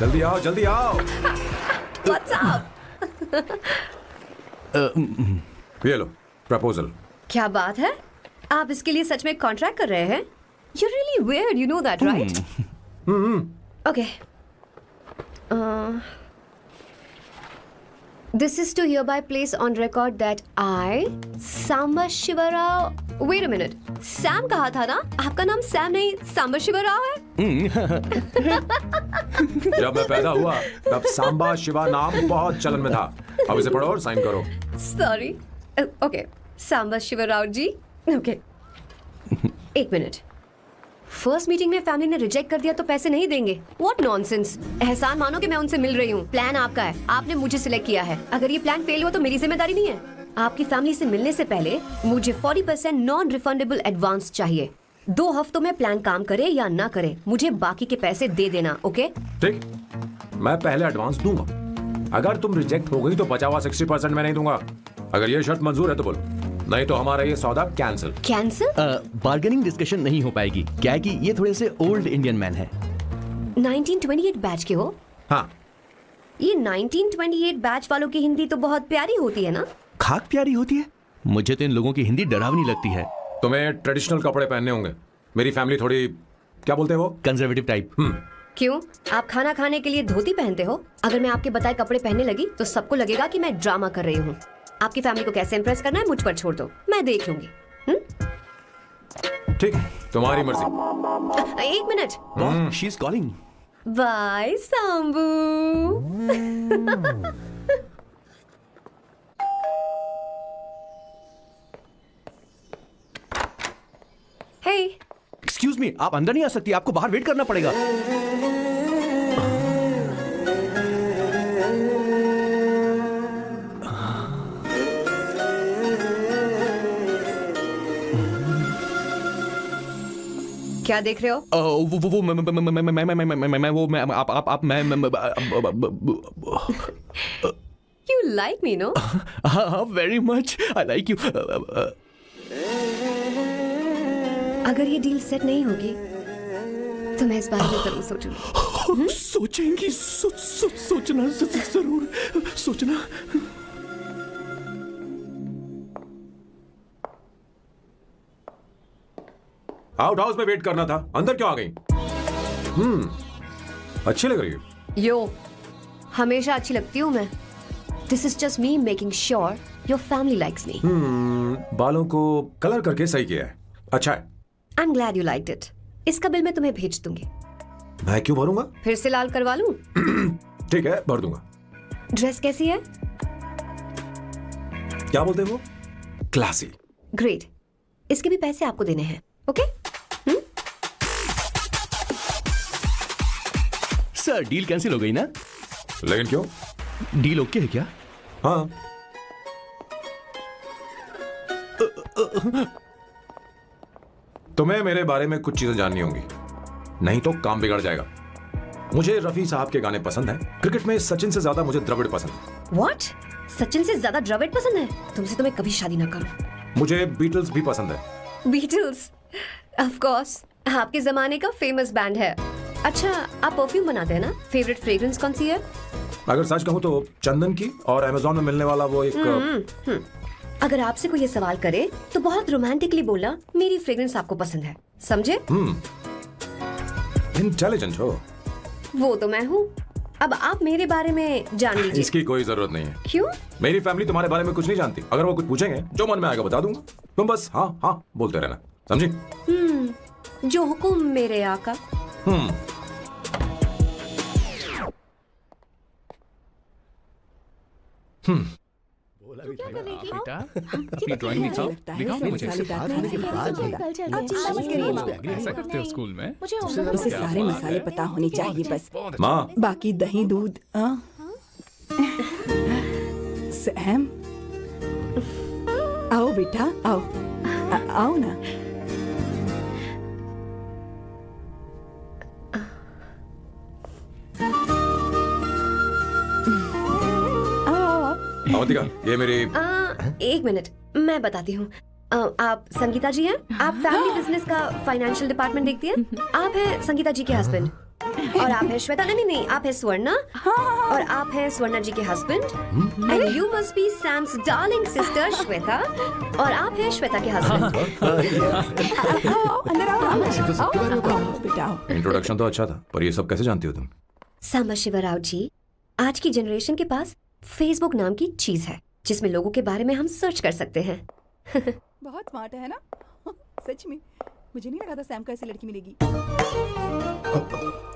जल्दी आओ, जल्दी आओ। What's up? ये लो प्रपोजल। क्या बात है? आप इसके लिए सच में कॉन्ट्रैक्ट कर रहे हैं? You're really weird, you know that, right? Okay. This is to hereby place on record that I, Samba Shiva Rao. Wait a minute. Sam कहा था ना? आपका नाम सैम नहीं सांबा शिवा राव है? जब मैं पैदा हुआ तब सांबा शिवा नाम बहुत चलन में था। अब इसे पढ़ो और साइन करो। Sorry. Okay. Samba Shiva Rao ji. Okay. 1 minute. First meeting में फैमिली ने रिजेक्ट कर दिया तो पैसे नहीं देंगे? What nonsense. एहसान मानो कि मैं उनसे मिल रही हूँ। प्लान आपका है, आपने मुझे सिलेक्ट किया है। अगर ये प्लान फेल हुआ तो मेरी जिम्मेदारी नहीं है। आपकी फैमिली से मिलने से पहले मुझे 40% नॉन रिफंडेबल एडवांस चाहिए। 2 हफ्तों में प्लान काम करे या ना करे, मुझे बाकी के पैसे दे देना। ओके? ठीक, मैं पहले एडवांस दूंगा। अगर तुम रिजेक्ट हो गई तो बचा हुआ 60% मैं नहीं दूंगा। अगर ये शर्त मंजूर है तो बोल, नहीं तो हमारा ये सौदा कैंसिल। कैंसिल? बार्गेनिंग डिस्कशन नहीं हो पाएगी। क्या है कि ये थोड़े से ओल्ड इंडियन मैन है। 1928 बैच के हो? हाँ, ये 1928 बैच वालों की हिंदी तो बहुत प्यारी होती है ना? खाक प्यारी होती है? मुझे तो इन लोगों की हिंदी डरावनी लगती है। तुम्हें ट्रेडिशनल कपड़े पहनने होंगे। मेरी फैमिली थोड़ी, क्या बोलते हैं वो, कंजर्वेटिव टाइप। क्यों? आप खाना खाने के लिए धोती पहनते हो? अगर मैं आपके बताए कपड़े पहनने लगी तो सबको लगेगा कि मैं ड्रामा कर रही हूँ। आपकी फैमिली को कैसे इम्प्रेस करना है मुझ पर छोड़ दो, मैं देख लूंगी। ठीक, तुम्हारी मर्जी। एक minute. She is calling. Bye Sambu. Hey, excuse me, आप अंदर नहीं आ सकती, आपको बाहर वेट करना पड़ेगा। क्या देख रहे हो? वो मैं वो मैं आप मैं यू लाइक मी नो? हाँ, very much I like you. अगर ये डील सेट नहीं होगी तो मैं इस बारे में जरूर सोचूंगी। सोचेंगी, सोचना जरूर सोचना। आउट हाउस में वेट करना था, अंदर क्यों आ गई? अच्छी लग रही है। यो, हमेशा अच्छी लगती हूँ मैं। This is just me making sure your family likes me. बालों को कलर करके सही किया है, अच्छा है। I am glad you liked it. इसका बिल मैं तुम्हें भेज दूंगी। मैं क्यों भरूंगा? फिर से लाल करवा लूं? ठीक है, भर दूंगा। ड्रेस कैसी है? क्या बोलते हो? क्लासी। ग्रेट। इसके भी पैसे आपको देने हैं, ओके? सर, डील कैंसिल हो गई ना? लेकिन क्यों? डील ओके है क्या? हाँ। तुम्हें मेरे बारे में कुछ चीजें जाननी होंगी, नहीं तो काम बिगड़ जाएगा। मुझे रफी साहब के गाने पसंद हैं। क्रिकेट में सचिन से ज्यादा मुझे द्रविड़ पसंद है। व्हाट? सचिन से ज्यादा द्रविड़ पसंद है? तुमसे तो मैं कभी शादी ना करूं। मुझे बीटल्स भी पसंद है। बीटल्स? ऑफ कोर्स, आपके जमाने का फेमस बैंड है। अच्छा, आप परफ्यूम बनाते हैं ना? फेवरेट फ्रेग्रेंस कौन सी है? अगर सच कहूं तो चंदन की, और अमेज़न में मिलने वाला वो एक अगर आपसे कोई ये सवाल करे तो बहुत रोमांटिकली बोलना मेरी फ्रेग्रेंस आपको पसंद है, समझे? इंटेलिजेंट हो। वो तो मैं हूँ। अब आप मेरे बारे में जान लीजिए। इसकी कोई जरूरत नहीं है। क्यों? मेरी फैमिली तुम्हारे बारे में कुछ नहीं जानती। अगर वो कुछ पूछेंगे, जो मन में आएगा बता दूंगा। तुम बस हाँ हाँ बोलते रहना, समझी? जो हुकुम मेरे आका। बेटा, अपनी ड्राइंग दिखाओ, दिखाओ ना मुझे। ऐसा करते हो स्कूल में? उसे सारे मसाले पता होने चाहिए बस। माँ, बाकी दही दूध। सैम, आओ बेटा, आओ। आओ ना। अवंतिका, ये मेरी। एक मिनट, मैं बताती हूँ। आप संगीता जी हैं? आप फैमिली बिजनेस का फाइनेंशियल डिपार्टमेंट देखती हैं? आप हैं संगीता जी के हस्बैंड। और आप हैं श्वेता। नहीं, आप हैं स्वर्णा। और आप हैं स्वर्णा जी के husband. And you must be Sam's darling sister Shweta. और आप हैं श्वेता के हस्बैंड। अंदर आओ बेटा। इंट्रोडक्शन तो अच्छा था, पर ये सब कैसे जानती हो तुम? सांबा शिवराव जी, आज की जनरेशन के पास फेसबुक नाम की चीज है जिसमें लोगों के बारे में हम सर्च कर सकते हैं। बहुत स्मार्ट है ना? सच में मुझे नहीं लगा था सैम को ऐसी लड़की मिलेगी।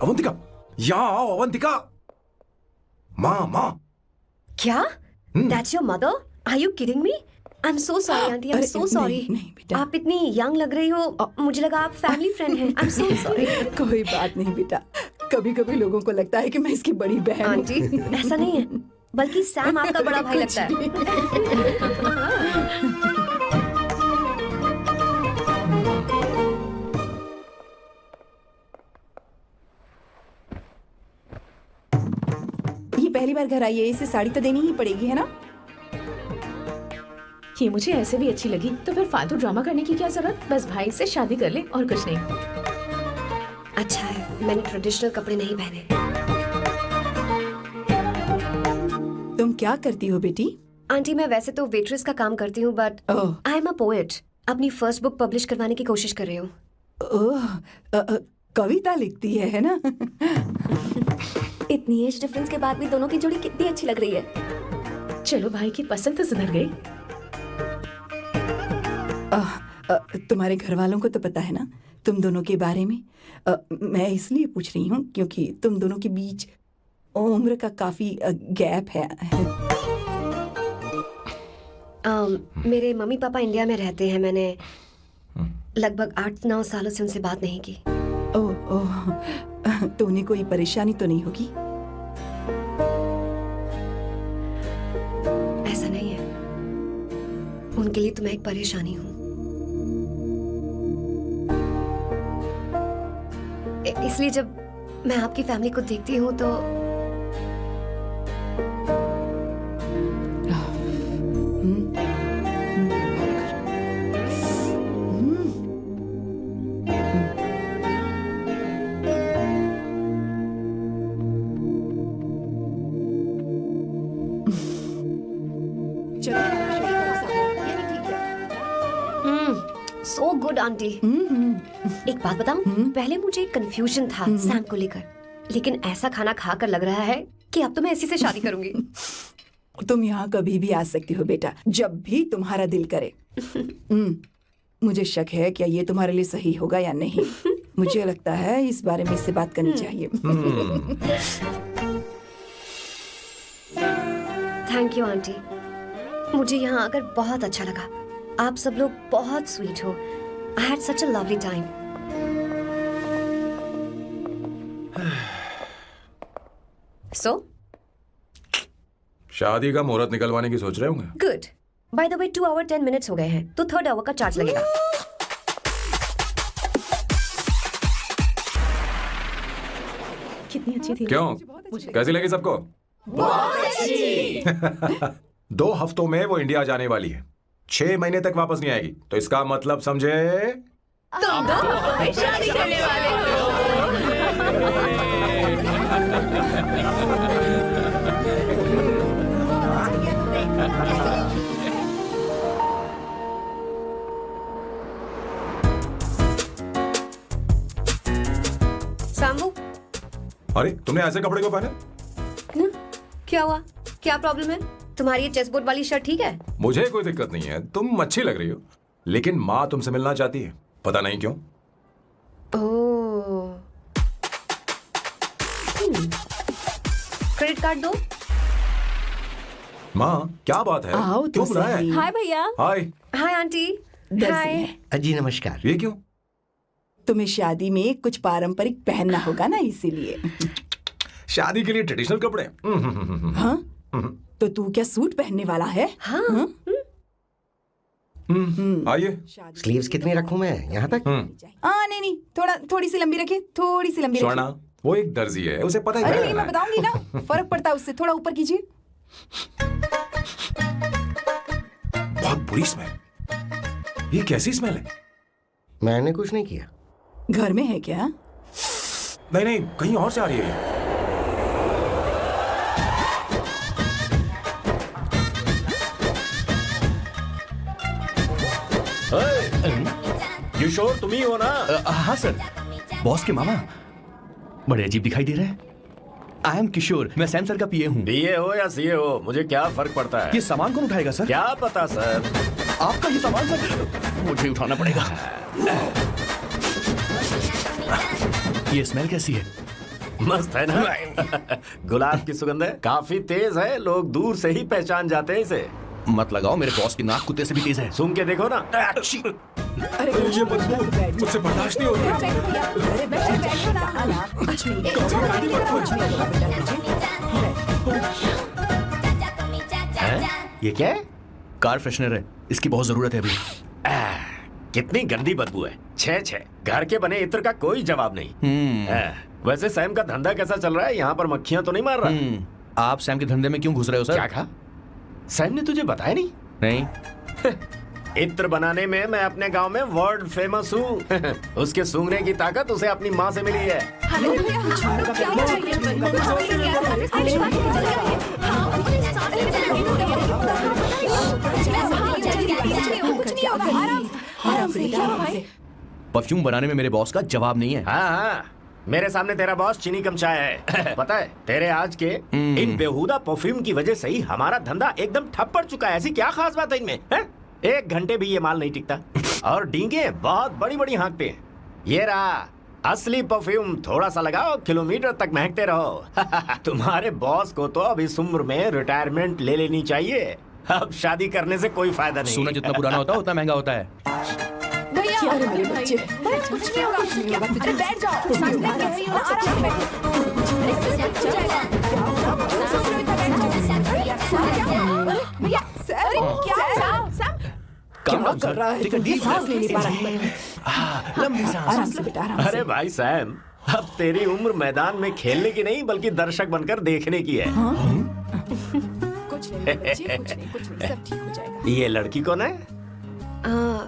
अवंतिका, यहाँ आओ अवंतिका। माँ। क्या? That's your mother? Are you kidding me? I'm so sorry, auntie. I'm so sorry. नहीं बेटा। आप इतनी यंग लग रही हो, मुझे लगा आप फैमिली फ्रेंड हैं। I'm so sorry. कोई बात नहीं बेटा, कभी कभी लोगों को लगता है कि मैं इसकी बड़ी बहन हूँ। आंटी, ऐसा नहीं है, बल्कि सैम आपका बड़ा भाई लगता है। ये पहली बार घर आई है, इसे साड़ी तो देनी ही पड़ेगी, है ना? ये मुझे ऐसे भी अच्छी लगी, तो फिर फालतू ड्रामा करने की क्या जरूरत? बस भाई से शादी कर ले और कुछ नहीं। अच्छा है, मैंने ट्रेडिशनल कपड़े नहीं पहने। तुम क्या करती हो बेटी? आंटी मैं वैसे तो वेट्रेस का काम करती हूँ but oh I am a poet. अपनी फर्स्ट बुक पब्लिश करवाने की कोशिश कर रही हूँ। ओह, कविता लिखती है ना? इतनी एज डिफरेंस के बाद भी दोनों की जोड़ी कितनी अच्छी लग रही है। चलो भाई की पसंद तो सुधर गई। तुम्हारे घर वालों को तो पता है ना तुम दोनों के बारे में? मैं इसलिए पूछ रही हूँ क्योंकि तुम दोनों के बीच उम्र का काफी गैप है। मेरे मम्मी पापा इंडिया में रहते हैं। मैंने लगभग 8-9 सालों से उनसे बात नहीं की। ओह ओह, तो उन्हें कोई परेशानी तो नहीं होगी? ऐसा नहीं है, उनके लिए तो मैं एक परेशानी हूँ। इसलिए जब मैं आपकी फैमिली को देखती हूँ तो सो गुड आंटी। एक बात बताऊं, पहले मुझे एक कंफ्यूजन था सैम को लेकर, लेकिन ऐसा खाना खाकर लग रहा है कि अब तो मैं इसी से शादी करूंगी। तुम यहाँ कभी भी आ सकती हो बेटा, जब भी तुम्हारा दिल करे। मुझे शक है क्या ये तुम्हारे लिए सही होगा या नहीं। मुझे लगता है इस बारे में इससे बात करनी चाहिए। थैंक यू आंटी, मुझे यहाँ आकर बहुत अच्छा लगा। आप सब लोग बहुत स्वीट हो। I had such a lovely time. So? शादी का मुहूर्त निकलवाने की सोच रहे होंगे? Good. By the way, 2 hour 10 minutes हो गए हैं, तो 3rd hour का चार्ज लगेगा। कितनी अच्छी थी। क्यों? कैसी लगी सबको? बहुत अच्छी। 2 हफ्तों में वो इंडिया जाने वाली है, 6 महीने तक वापस नहीं आएगी, तो इसका मतलब समझे तुम दो शादी करने वाले हो। सांबू, अरे तुमने ऐसे कपड़े क्यों पहने? क्या हुआ? क्या प्रॉब्लम है? तुम्हारी ये चेस्ट बोर्ड वाली शर्ट ठीक है? मुझे कोई दिक्कत नहीं है, तुम अच्छी लग रही हो, लेकिन माँ तुमसे मिलना चाहती है, पता नहीं क्यों। ओह। क्रेडिट कार्ड दो। माँ क्या बात है? आओ तो क्यों बुलाया है? सही। हाय भैया। हाय। Hi aunty. दर्जी हाय। है। जी नमस्कार। ये क्यों? तुम्हें शादी में कुछ पारंपरिक पहनना होगा ना, इसीलिए। शादी के लिए ट्रेडिशनल कपड़े? हाँ? तो तू क्या सूट पहनने वाला है? हाँ। आइए। स्लीव्स कितनी रखूं मैं? यहाँ तक? नहीं, थोड़ी सी लंबी रखे, थोड़ी सी लंबी रखे। स्वर्णा, वो एक दर्जी है, उसे पता ही अरे क्या नहीं, करना मैं है। बताऊंगी ना, फर्क पड़ता है उससे। थोड़ा ऊपर कीजिए। बहुत बुरी स्मेल। ये कैसी स्मेल है? मैंने कुछ नहीं किया। घर में है क्या? नहीं, कहीं और से आ रही है ये। यू श्योर तुम ही हो ना? हाँ सर, बॉस के मामा बड़े अजीब दिखाई दे रहे हैं। आई एम किशोर, मैं सैम सर का पीए हूँ। बीए हो या सीए हो, मुझे क्या फर्क पड़ता है? ये सामान कौन उठाएगा सर? क्या पता सर। आपका ही सामान सर, मुझे उठाना पड़ेगा। ये स्मेल कैसी है? मस्त है ना? गुलाब की सुगंध है, काफी तेज है, लोग दूर से ही पहचान जाते हैं इसे। मत लगाओ, मेरे बॉस की नाक कुत्ते से भी तेज है। सूंघ के देखो ना। अरे ये बदबू मुझसे बर्दाश्त नहीं होती। अरे बैठो ना। कुछ नहीं, कुछ नहीं होगा बेटा। ये क्या है? कार फ्रेशनर है, इसकी बहुत जरूरत है अभी। कितनी गंदी बदबू है। छे घर के बने इत्र का कोई जवाब नहीं। वैसे सैम का धंधा कैसा चल रहा है? यहाँ पर मक्खियां तो नहीं मार रहा? आप सैम के धंधे में क्यों घुस रहे हो सर? क्या कहा? सैम ने तुझे बताया नहीं? नहीं। इत्र बनाने में मैं अपने गांव में वर्ल्ड फेमस हूँ। उसके सूंघने की ताकत उसे अपनी माँ से मिली है। आराम से बेटा, आराम से। परफ्यूम बनाने में मेरे बॉस का जवाब नहीं है। हाँ हाँ, मेरे सामने तेरा बॉस चीनी कम चाय है। पता है तेरे आज के इन बेहुदा परफ्यूम की वजह से ही हमारा धंधा एकदम ठप पड़ चुका है। ऐसी क्या खास बात है इनमें है? 1 घंटे भी ये माल नहीं टिकता और डींगे बहुत बड़ी बड़ी हाँकते हैं। ये रहा असली परफ्यूम, थोड़ा सा लगाओ किलोमीटर तक महकते रहो। तुम्हारे बॉस को तो अब इस उम्र में रिटायरमेंट ले लेनी चाहिए। अब शादी करने से कोई फायदा नहीं। सोना जितना पुराना होता है उतना महंगा होता है। भैया, अरे मेरे बच्चे, भैया कुछ नहीं होगा, कुछ नहीं होगा। अरे बैठ जाओ, सांस लेके रही हो, आराम से भैया। अरे क्या काम कर रहा है? Take a deep सांस ले नहीं पा रहा breath. है। लंबी सांस। आराम से बेटा, आराम से। अरे भाई सैम, अब तेरी उम्र मैदान में खेलने की नहीं बल्कि दर्शक बनकर देखने की है। कुछ नहीं मेरे बच्चे, कुछ नहीं, कुछ नहीं, सब ठीक हो जाएगा। ये लड़की कौन है?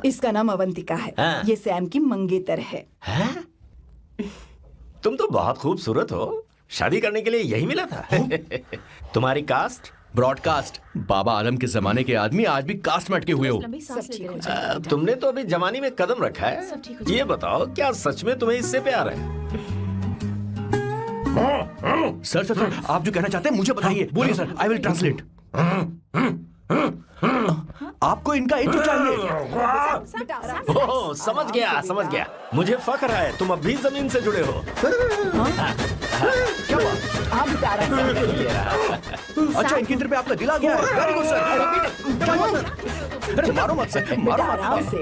इसका नाम अवंतिका है। हाँ। ये सैम की मंगेतर है। हैं? तुम तो बहुत खूबसूरत हो। शादी करने के लिए यही मिला था। तुम्हारी कास्ट? ब्रॉडकास्ट। बाबा आलम के जमाने के आदमी आज भी कास्ट में अटके हुए हो। लंबी सांस सब ठीक लेते हो रहो। जाएगा। तुमने तो अभी जवानी में कदम रखा है। सब ठीक हो ये बताओ क्या सच में तुम्हें इससे प्यार है? सर सर सर, आप जो कहना चाहते हैं मुझे बताइए। बोलिए सर, आई विल ट्रांसलेट। आपको इनका इत्र चाहिए। बेटा, आराम से। ओह, समझ गया। मुझे फख्र है तुम अब भी जमीन से जुड़े हो। क्या हुआ? हाँ बेटा, आराम से। अच्छा, इनके इत्र पे आपका दिल आ गया है। Very good sir. क्या हुआ सर? अरे मारो मत सर, मारो बेटा, आराम मत। से।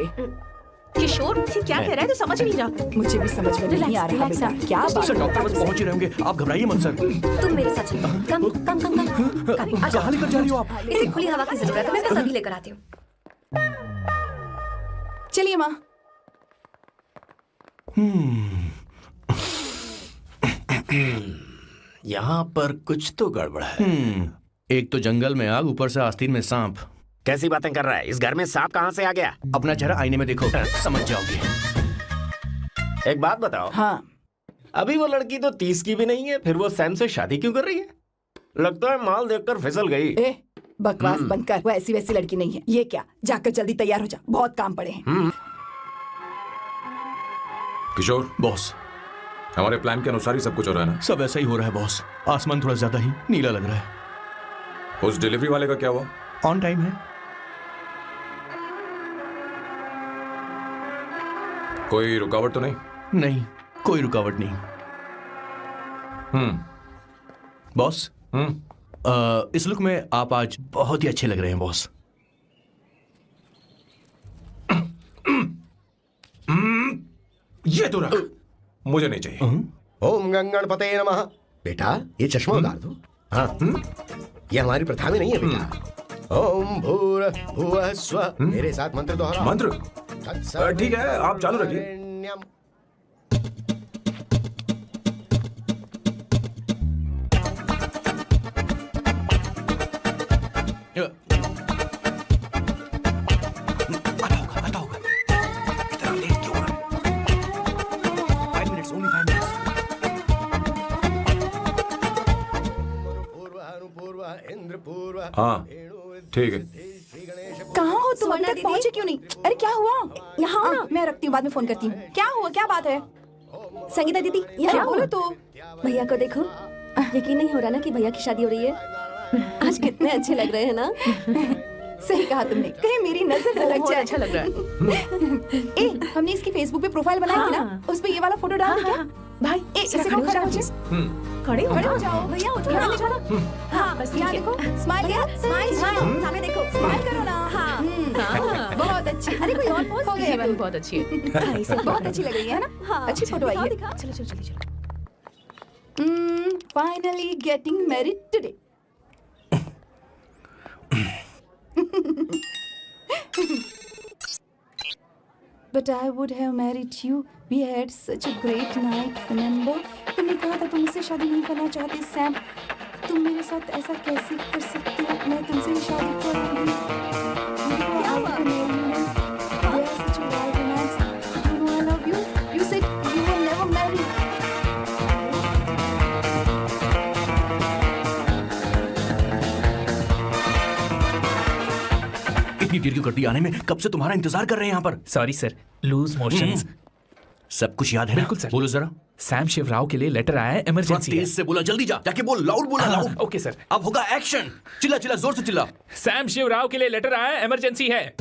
किशोर ये क्या कह रहा है? तो समझ नहीं रहा। मुझे भी समझ में नहीं आ रहा बेटा, क्या बात सर है? डॉक्टर बस पहुंच ही रहे होंगे, आप घबराइए मत सर। तुम मेरे साथ चलो। कम कम कम कम। कहाँ लेकर जा रही हो आप? इसे खुली हवा की जरूरत है, मैं बस अभी लेकर आती हूँ। चलिए माँ। यहाँ पर कुछ तो गड़बड़ है। एक तो जंगल में आग, ऊपर से आस्तीन में सांप। कैसी बातें कर रहा है? इस घर में सांप कहाँ से आ गया? अपना चेहरा आईने में देखो, समझ जाओगे। एक बात बताओ, हाँ, अभी वो लड़की तो 30 की भी नहीं है, फिर वो सैम से शादी क्यों कर रही है? लगता है माल देखकर फिसल गई। ए बकवास बंद कर। वो ऐसी वैसी लड़की नहीं है। ये क्या, जाकर जल्दी तैयार हो जा, बहुत काम पड़े हैं। किशोर, बॉस, हमारे प्लान के अनुसार ही सब कुछ हो रहा है ना? सब ऐसा ही हो रहा है बॉस। आसमान थोड़ा ज्यादा ही नीला लग रहा है। उस डिलीवरी वाले का क्या हुआ? ऑन टाइम है। कोई रुकावट तो नहीं? नहीं, कोई रुकावट नहीं। बॉस, इस लुक में आप आज बहुत ही अच्छे लग रहे हैं बॉस। ये तो रख, मुझे नहीं चाहिए। ओम गंगणपते नमः। बेटा ये चश्मा उतार दो। हाँ, ये हमारी प्रथा में नहीं है बेटा। ओम भूर भुवः स्वः। मेरे साथ मंत्र दोहराओ। मंत्र? तत्सवितुर्वरेण्यं। ठीक है, आप चालू रखिए। आता होगा। इतना लेट क्यों हो रहा है? 5 minutes, only 5 minutes। पूर्वः इंद्र पूर्वः। हाँ, ठीक है। कहाँ हो तुम? अभी सोना तक दीदी? पहुंचे क्यों नहीं? अरे क्या हुआ? यहाँ आओ ना। मैं रखती हूँ, बाद में फोन करती हूँ। क्या हुआ, क्या बात है? संगीता दीदी, क्या यहाँ बोलो बोलो। तो। भैया को देखो, यकीन नहीं हो रहा ना कि भैया की शादी हो रही है। आज कितने अच्छे लग रहे हैं ना। सही कहा तुमने, कहीं मेरी नजर न लग बहुत जाए। अच्छा लग रहा है। ए, हमने इसकी फेसबुक पे प्रोफाइल बनाई थी ना, हाँ। उस पे ये वाला फोटो डाल दे क्या? भाई ए, जरा इसे खड़े हो खड़ा जाओ हो प्लीज। जाओ। खड़े हो खड़े हो जाओ। जाओ। भैया उठो यहाँ ना। देखो। हाँ बस यहाँ ठीक देखो, है। स्माइल भैया करो, स्माइल स्माइल सामने देखो। स्माइल करो ना। हाँ। हाँ, बहुत अच्छी। अरे कोई और पोज हो दे गई, अब। बहुत अच्छी है। बहुत अच्छी लग रही है ना? हाँ। अच्छी फोटो आई है। दिखाओ, चलो चलो चलो चलो। Finally getting married today. But I would have married you. We had such a great night, remember? तुमने कहा था तुम मुझसे शादी नहीं करना चाहते, सैम। तुम मेरे साथ ऐसा कैसे कर सकते हो? मैं तुमसे शादी करूंगी। क्या हुआ? देर क्यों कर दी आने में? कब से तुम्हारा इंतजार कर रहे हैं यहाँ पर। Sorry sir, loose motions. सब कुछ याद है ना? बिल्कुल सर। बोलो जरा। सैम शिवराव के लिए लेटर आया है, थोड़ा इमरजेंसी है। तेज से बोला, जल्दी जा, जाके बोल, लाउड बोला, लाउड। Okay sir. अब होगा एक्शन। चिल्ला चिल्ला, जोर से चिल्ला। सैम शिवराव के लिए लेटर आया है, इमरजेंसी है।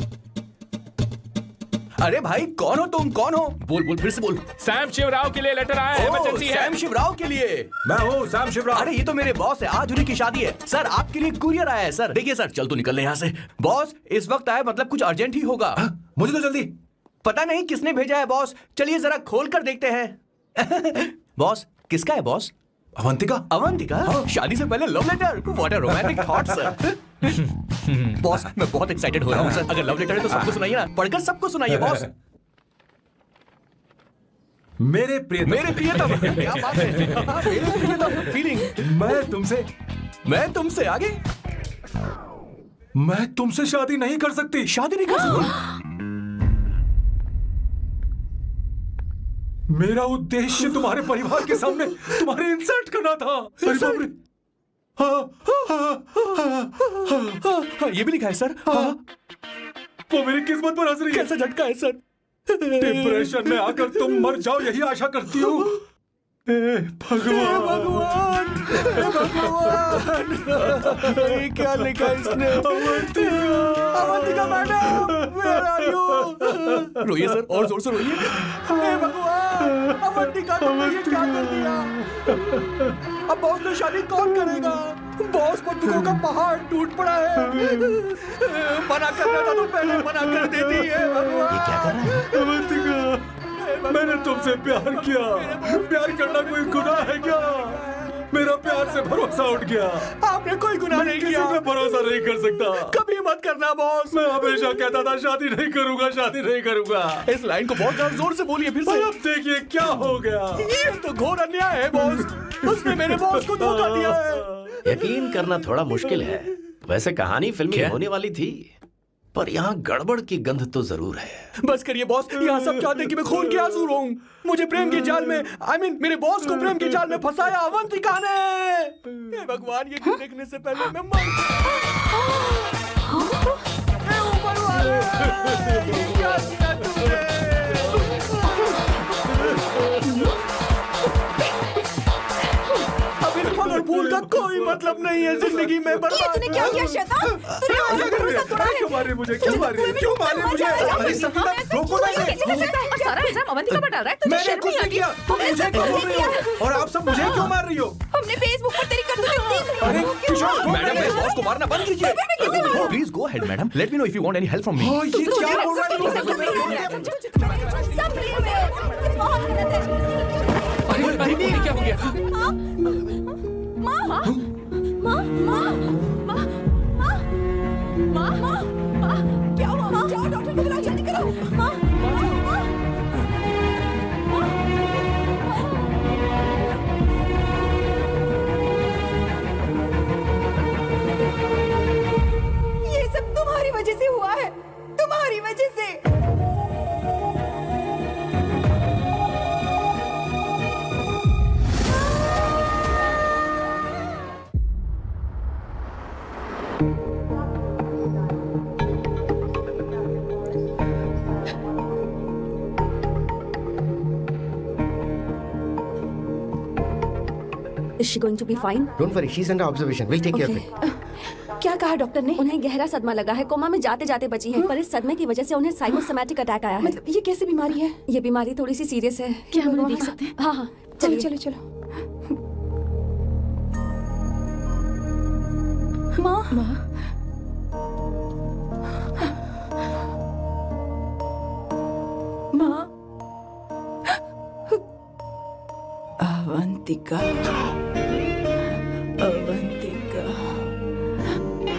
अरे भाई कौन हो तुम, कौन हो? बोल बोल, फिर से बोल। सैम शिवराव के लिए लेटर आया है, ओह, इमरजेंसी है। सैम शिवराव के लिए। मैं हूँ सैम शिवराव। अरे ये तो मेरे बॉस है, आज उन्हीं की शादी है। सर आपके लिए कुरियर आया है सर। देखिए सर, चल तो निकल ले यहाँ से। बॉस इस वक्त आए मतलब कुछ अर्जेंट ही होगा। मुझे तो जल्दी। पता नहीं किसने भेजा है बॉस, चलिए जरा खोल कर देखते हैं। बॉस किसका है बॉस? अवंतिका। अवंतिका? शादी से पहले love letter. What a romantic thought sir. Boss मैं बहुत एक्साइटेड हो रहा हूँ सर। अगर लव लेटर है तो सबको सुनाइए ना, पढ़कर सबको सुनाइए बॉस। मेरे प्रियतम। मेरे प्रियतम, क्या बात है। मेरे प्रियतम, फीलिंग। मैं तुमसे आगे। मैं तुमसे शादी नहीं कर सकती। शादी नहीं कर सकती? मेरा उद्देश्य तुम्हारे परिवार के सामने तुम्हारे इंसल्ट करना था। अरे बाप रे। हाँ, ये भी लिखा है सर। वो मेरी किस्मत पर हंस रही है। कैसा झटका है सर। डिप्रेशन में आकर तुम मर जाओ यही आशा करती हूँ। भगवान भगवान, ये क्या लिखा इसने? Avantika madam, where are you? रोइए सर, और जोर से रोइए। हे भगवान, अवंतिका तुमने ये क्या कर दिया? अब बॉस से शादी कौन करेगा? बॉस पर दुखों का पहाड़ टूट पड़ा है। मना करना था तो पहले मना कर देती है। भगवान ये क्या कर रहा है? अवंतिका, मैंने तुमसे प्यार किया। प्यार करना कोई गुनाह है क्या? मेरा प्यार से भरोसा उठ गया। आपने कोई गुनाह नहीं किया। किसी पे भरोसा नहीं कर सकता। कभी मत करना बॉस। मैं हमेशा कहता था शादी नहीं करूंगा, शादी नहीं करूंगा। इस लाइन को बहुत ज्यादा जोर से बोलिए फिर से। अब देखिए क्या हो गया। ये तो घोर अन्याय है बॉस। उसने मेरे बॉस को धोखा दिया है। यकीन करना थोड़ा मुश्किल है। वैसे कहानी फिल्मी होने वाली थी, पर यहाँ गड़बड़ की गंध तो जरूर है। बस करिए बॉस, यहाँ सब चाहते हैं कि मैं खून के आंसू रोऊं। मुझे प्रेम की जाल में, मेरे बॉस को प्रेम की जाल में फंसाया अवंतिका ने। हे भगवान, ये देखने से पहले मैं मर। हे ऊपर वाले, ये क्या किया तुमने? अब इस फल और फूल का कोई मतलब नहीं है जिंदगी में। ये तूने क्या किया शैतान? तूने हमारा भरोसा तोड़ा है। क्यों मारे मुझे? क्यों मारे? क्यों मारे मुझे? अरे संगीता, रोको ना इसे। और सारा इल्जाम अवंतिका पर डाल रहा है। तुझे मैंने शर्म कुछ नहीं नहीं आती? किया। तुम मुझे क्यों बोल रही हो? और आप सब मुझे क्यों मार रही हो? हमने फेसबुक पर तेरी करतूतें देख रही अरे हो। किशोर, मैडम मेरे बॉस को मारना बंद कीजिए। Please go ahead madam, let me know if you want any help from me. ये क्या बोल रहा है? सब मिले हुए हैं। ये बहुत गलत है। अरे दीदी, क्या हो गया? माँ, माँ, माँ, माँ, माँ, माँ, माँ, माँ, क्या हुआ? माँ, जाओ डॉक्टर को बुलाओ, जल्दी करो। माँ, माँ, माँ, ये सब तुम्हारी वजह से हुआ है, तुम्हारी वजह से। Is she going to be fine? Don't worry, she's under observation. We'll take care of it. क्या कहा डॉक्टर ने? उन्हें गहरा सदमा लगा है, कोमा में जाते जाते बची है। पर इस सदमे की वजह से उन्हें साइकोसोमैटिक अटैक आया है। मतलब ये कैसी बीमारी है? ये बीमारी थोड़ी सी सीरियस है। क्या हम उन्हें देख सकते हैं? हाँ हाँ, चलिए चलो चलो। माँ, माँ, अवंतिका, अवंतिका,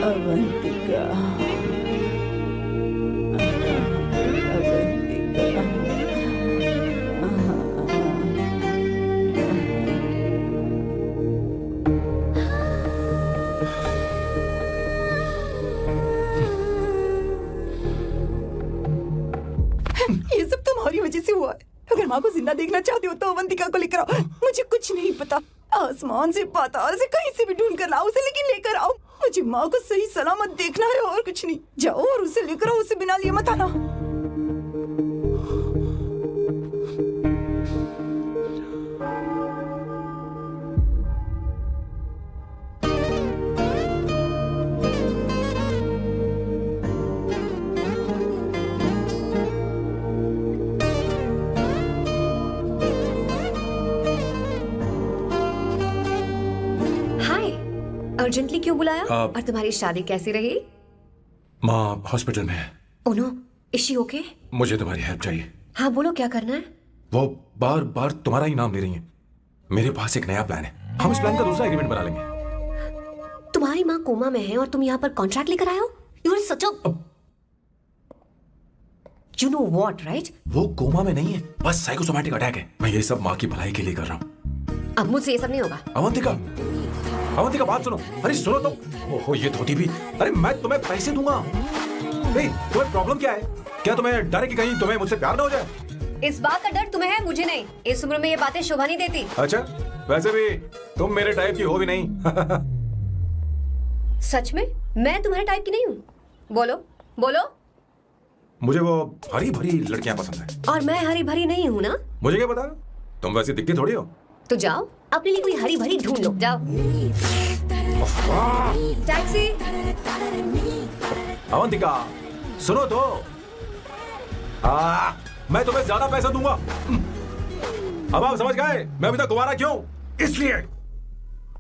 अवंतिका, ये सब तुम्हारी वजह से हुआ है। अगर माँ को जिंदा देखना चाहते हो तो अवंतिका को लेकर आओ। मुझे कुछ नहीं पता, आसमान से पाताल से कहीं से भी ढूंढ कर लाओ उसे, लेकिन लेकर आओ। मुझे माँ को सही सलामत देखना है और कुछ नहीं। जाओ और उसे लेकर आओ, उसे बिना लिए मत आना। हाय, अर्जेंटली क्यों बुलाया? आप- और तुम्हारी शादी कैसी रही? माँ हॉस्पिटल में है। Oh no, is she okay? मुझे तुम्हारी हेल्प चाहिए। हाँ बोलो, क्या करना है? वो बार बार तुम्हारा ही नाम ले रही है। मेरे पास एक नया प्लान है, हम इस प्लान का दूसरा एग्रीमेंट बना लेंगे। तुम्हारी माँ कोमा में है और तुम यहाँ पर कॉन्ट्रैक्ट लेकर आए हो? You are such a you know what, right? वो कोमा में नहीं है, बस साइकोसोमैटिक अटैक है। मैं ये सब माँ की भलाई के लिए कर रहा हूँ। अब मुझसे ये सब नहीं होगा। अवंतिका, अवंतिका बात सुनो। अरे सुनो तो। ओहो ये धोती भी। अरे मैं तुम्हें पैसे दूंगा। नहीं, तुम्हें प्रॉब्लम क्या है? क्या तुम्हें डर है कि कहीं तुम्हें मुझसे प्यार ना हो जाए? इस बात का डर तुम्हें है, मुझे नहीं। इस उम्र में ये बातें शोभा नहीं देती। अच्छा, वैसे भी तुम मेरे टाइप की हो भी नहीं। सच में मैं तुम्हारे टाइप की नहीं हूँ। बोलो बोलो। मुझे वो हरी भरी लड़कियां पसंद है। और मैं हरी भरी नहीं हूँ ना? मुझे क्या पता, तुम वैसे दिखती थोड़ी हो। तो जाओ अपने लिए कोई हरी भरी ढूंढ लो, जाओ। टैक्सी। अवंतिका सुनो तो। मैं तुम्हें ज्यादा पैसा दूंगा। अब आप समझ गए मैं अभी तक कुंवारा क्यों? इसलिए।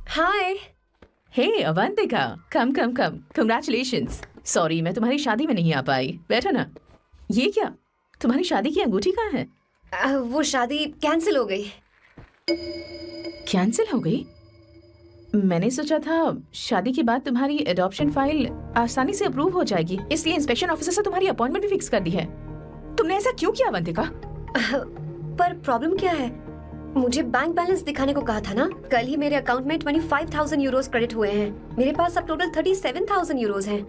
हाय। हे अवंतिका, कम कम कम, कंग्रेचुलेशंस। सॉरी मैं तुम्हारी शादी में नहीं आ पाई। बैठो ना। ये क्या, तुम्हारी शादी की अंगूठी कहाँ है? वो शादी कैंसिल हो गई। कैंसिल हो गई? मैंने सोचा था शादी के बाद तुम्हारी एडॉप्शन फाइल आसानी से अप्रूव हो जाएगी, इसलिए इंस्पेक्शन ऑफिसर से तुम्हारी अपॉइंटमेंट भी फिक्स कर दी है। तुमने ऐसा क्यों किया अवंतिका? पर प्रॉब्लम क्या है? मुझे बैंक बैलेंस दिखाने को कहा था ना। कल ही मेरे अकाउंट में 25,000 यूरोस क्रेडिट हुए हैं। मेरे पास अब टोटल 37,000 यूरोस हैं।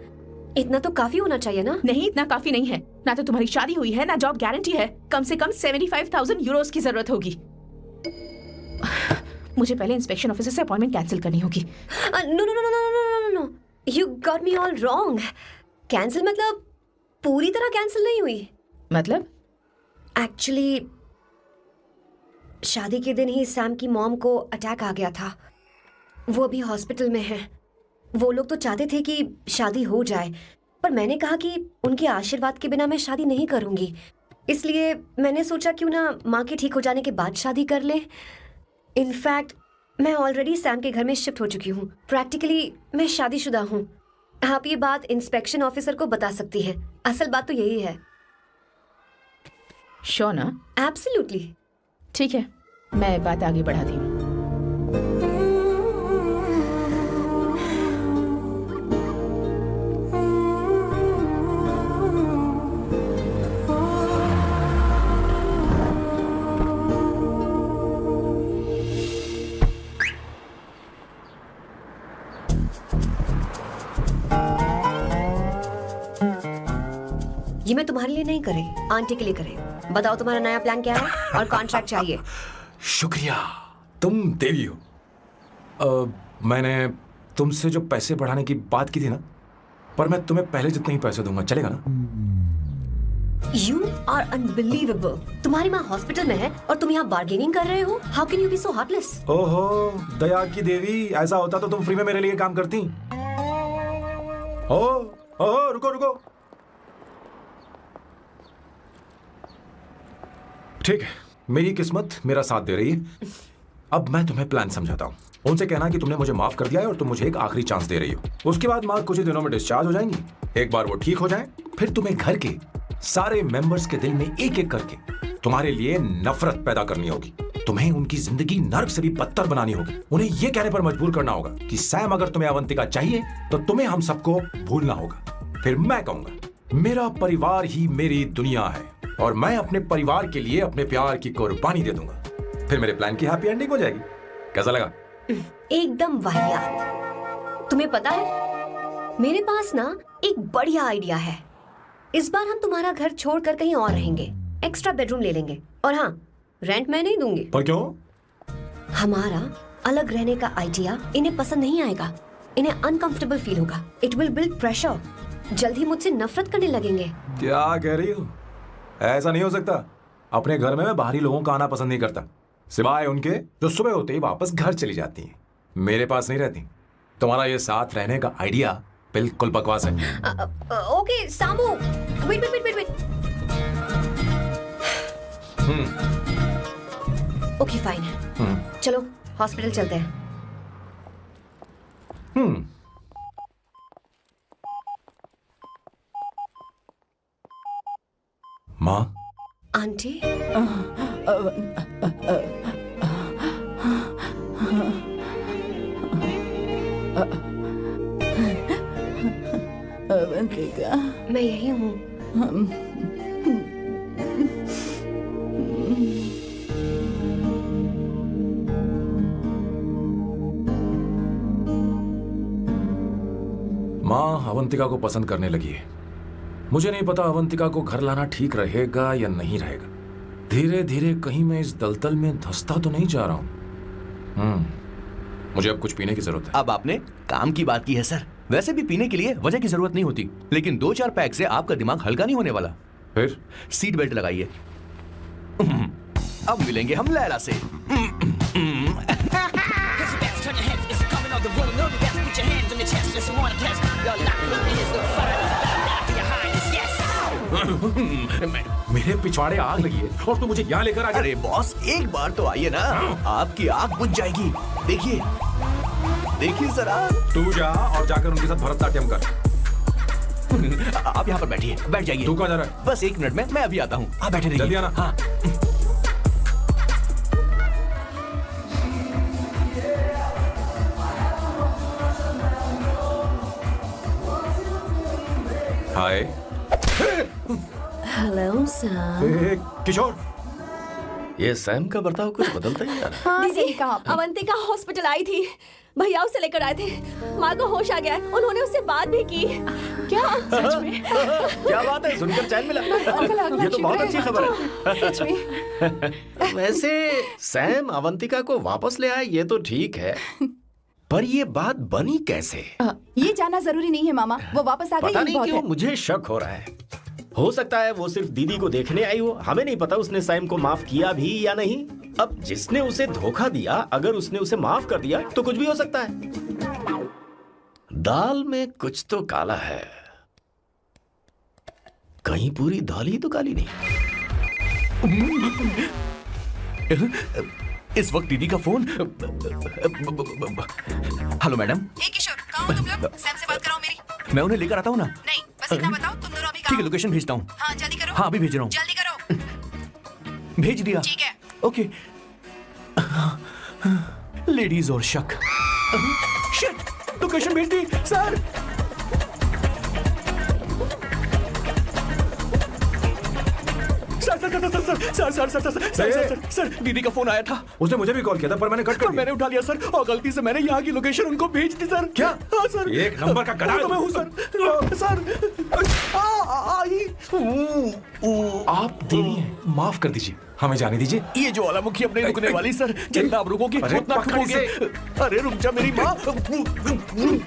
इतना तो काफी होना चाहिए ना? नहीं, इतना काफी नहीं है। ना तो तुम्हारी शादी हुई है, ना जॉब गारंटी है। कम से कम 75,000 यूरोस की जरूरत होगी। मुझे पहले इंस्पेक्शन ऑफिसर से अपॉइंटमेंट कैंसिल करनी होगी। No no no no no no no, you got me all wrong. Cancel मतलब पूरी तरह कैंसिल नहीं हुई। मतलब? एक्चुअली शादी के दिन ही सैम की मॉम को अटैक आ गया था। वो अभी हॉस्पिटल में है। वो लोग तो चाहते थे कि शादी हो जाए, पर मैंने कहा कि उनके आशीर्वाद के बिना मैं शादी नहीं करूंगी। इसलिए मैंने सोचा क्यों ना माँ के ठीक हो जाने के बाद शादी कर ले। इनफैक्ट मैं ऑलरेडी सैम के घर में शिफ्ट हो चुकी हूँ। प्रैक्टिकली मैं शादीशुदा हूँ। आप ये बात इंस्पेक्शन ऑफिसर को बता सकती हैं। असल बात तो यही है। श्योर ना? एब्सोल्युटली। ठीक है, मैं बात आगे बढ़ाती हूँ। ये मैं तुम्हारे लिए नहीं करे, आंटी के लिए करे। बताओ तुम्हारा नया प्लान क्या है और कॉन्ट्रैक्ट चाहिए। शुक्रिया, तुम देवी हो। मैंने तुमसे जो पैसे बढ़ाने की बात की थी ना, पर मैं तुम्हें पहले जितने ही पैसे दूंगा, चलेगा ना? You are unbelievable. तुम्हारी माँ हॉस्पिटल में है और तुम यहाँ बार्गेनिंग कर रहे हो। How can you be so heartless? ओहो दया की देवी, ऐसा होता तो तुम फ्री में मेरे लिए काम करती। ओहो रुको रुको। ठीक है, मेरी किस्मत मेरा साथ दे रही है। अब मैं तुम्हें प्लान समझाता हूँ। उनसे कहना कि तुमने मुझे माफ कर दिया है और तुम मुझे एक आखिरी चांस दे रही हो। उसके बाद माँ कुछ ही दिनों में डिस्चार्ज हो जाएंगी। एक बार वो ठीक हो जाए, फिर तुम्हें घर के सारे मेंबर्स के दिल में एक एक करके तुम्हारे लिए नफरत पैदा करनी होगी। तुम्हें उनकी जिंदगी नर्क से भी बदतर बनानी होगी। उन्हें यह कहने पर मजबूर करना होगा कि सैम अगर तुम्हें अवंतिका चाहिए तो तुम्हें हम सबको भूलना होगा। फिर मैं कहूंगा मेरा परिवार ही मेरी दुनिया है और मैं अपने परिवार के लिए अपने प्यार की कुर्बानी दे दूंगा। फिर मेरे प्लान की हैप्पी एंडिंग हो जाएगी। कैसा लगा? एकदम वाहियात। तुम्हें पता है मेरे पास ना एक बढ़िया आइडिया है। इस बार हम तुम्हारा घर छोड़कर कहीं और रहेंगे। एक्स्ट्रा बेडरूम ले लेंगे और हाँ, रेंट मैं नहीं दूंगी। पर क्यों? हमारा अलग रहने का आइडिया इन्हें पसंद नहीं आएगा, इन्हें अनकंफर्टेबल फील होगा। इट विल बिल्ड प्रेशर, जल्द ही मुझसे नफरत करने लगेंगे। क्या कह रही हो? ऐसा नहीं हो सकता। अपने घर में मैं बाहरी लोगों का आना पसंद नहीं करता, सिवाय उनके जो सुबह होते ही वापस घर चली जाती हैं। मेरे पास नहीं रहती। तुम्हारा ये साथ रहने का आइडिया बिल्कुल बकवास है। Okay Samu, wait wait wait wait. Okay fine, चलो हॉस्पिटल चलते हैं। माँ, आंटी, अवंतिका, मैं यही हूँ। माँ अवंतिका को पसंद करने लगी है। मुझे नहीं पता अवंतिका को घर लाना ठीक रहेगा या नहीं रहेगा। धीरे धीरे कहीं मैं इस दलदल में धंसता तो नहीं जा रहा हूँ। मुझे अब कुछ पीने की जरूरत है। अब आपने काम की बात की है सर। वैसे भी पीने के लिए वजह की जरूरत नहीं होती, लेकिन 2-4 पैक से आपका दिमाग हल्का नहीं होने वाला। फिर सीट बेल्ट लगाइए। अब मिलेंगे हम लैला से। Here's your best, turn your heads, it's coming on the road, know the best, put your hands on your chest, listen, wanna test, your lock, here's the fire, it's back to your highness, yes! मेरे पिछवाड़े आग लगी है और तू मुझे यहाँ लेकर आ गया। अरे बॉस, एक बार तो आइए ना, आपकी आग बुझ जाएगी। देखिए देखिए जरा। तू जा और जाकर उनके साथ भरतनाट्यम कर। आप यहाँ पर बैठिए, बैठ जाइए। तू कहाँ जा रहा है? बस 1 मिनट में मैं अभी आता हूँ। आप बैठे रहिए। जल्दी आना। हाँ। हाय। Hello sir. किशोर, ये सैम का बर्ताव कुछ बदलता ही जा रहा है। हाँ सही कहा। अवंतिका हॉस्पिटल आई थी, भैया उसे लेकर आए थे। माँ को होश आ गया है, उन्होंने उससे बात भी की। क्या सच में? क्या बात है, सुनकर चैन मिला। ये तो बहुत अच्छी खबर है। सच में। वैसे सैम अवंतिका को वापस ले आए ये तो ठीक है, पर ये बात बनी कैसे? ये जानना जरूरी नहीं है मामा, वो वापस आ गई पता यही नहीं बहुत क्यों है। मुझे शक हो रहा है। हो सकता है वो सिर्फ दीदी को देखने आई हो, हमें नहीं पता उसने सैम को माफ किया भी या नहीं। अब जिसने उसे धोखा दिया, अगर उसने उसे माफ कर दिया तो कुछ भी हो सकता है। दाल में कुछ तो काला है, कहीं पूरी दाल ही तो काली नहीं। इस वक्त दीदी का फोन। Hello madam. किशोर, कहाँ हो तुम लोग? सैम से बात कराओ मेरी। मैं उन्हें लेकर आता हूँ ना। नहीं, बस इतना बताओ तुम दोनों अभी ठीक है, लोकेशन भेजता हूँ। हाँ जल्दी करो। हाँ अभी भेज रहा हूँ। जल्दी करो। भेज दिया। ठीक है। ओके। लेडीज और शक। शिट, लोकेशन भेज दी सर। सर दीदी का फोन आया था। उसने मुझे भी कॉल किया था पर मैंने कट कर दिया। मैंने उठा लिया सर, और गलती से मैंने यहाँ की लोकेशन उनको भेज दी सर। क्या? हाँ सर। एक नंबर का गधा है तो मैं हूँ सर। सर आप देवी हैं, माफ कर दीजिए, हमें जाने दीजिए। ये जो ज्वालामुखी अपने रुकने वाली सर, जितना आप रुकोगे अरे, उतना पकड़ ठुकोगे। इसे। अरे रुक जा मेरी माँ।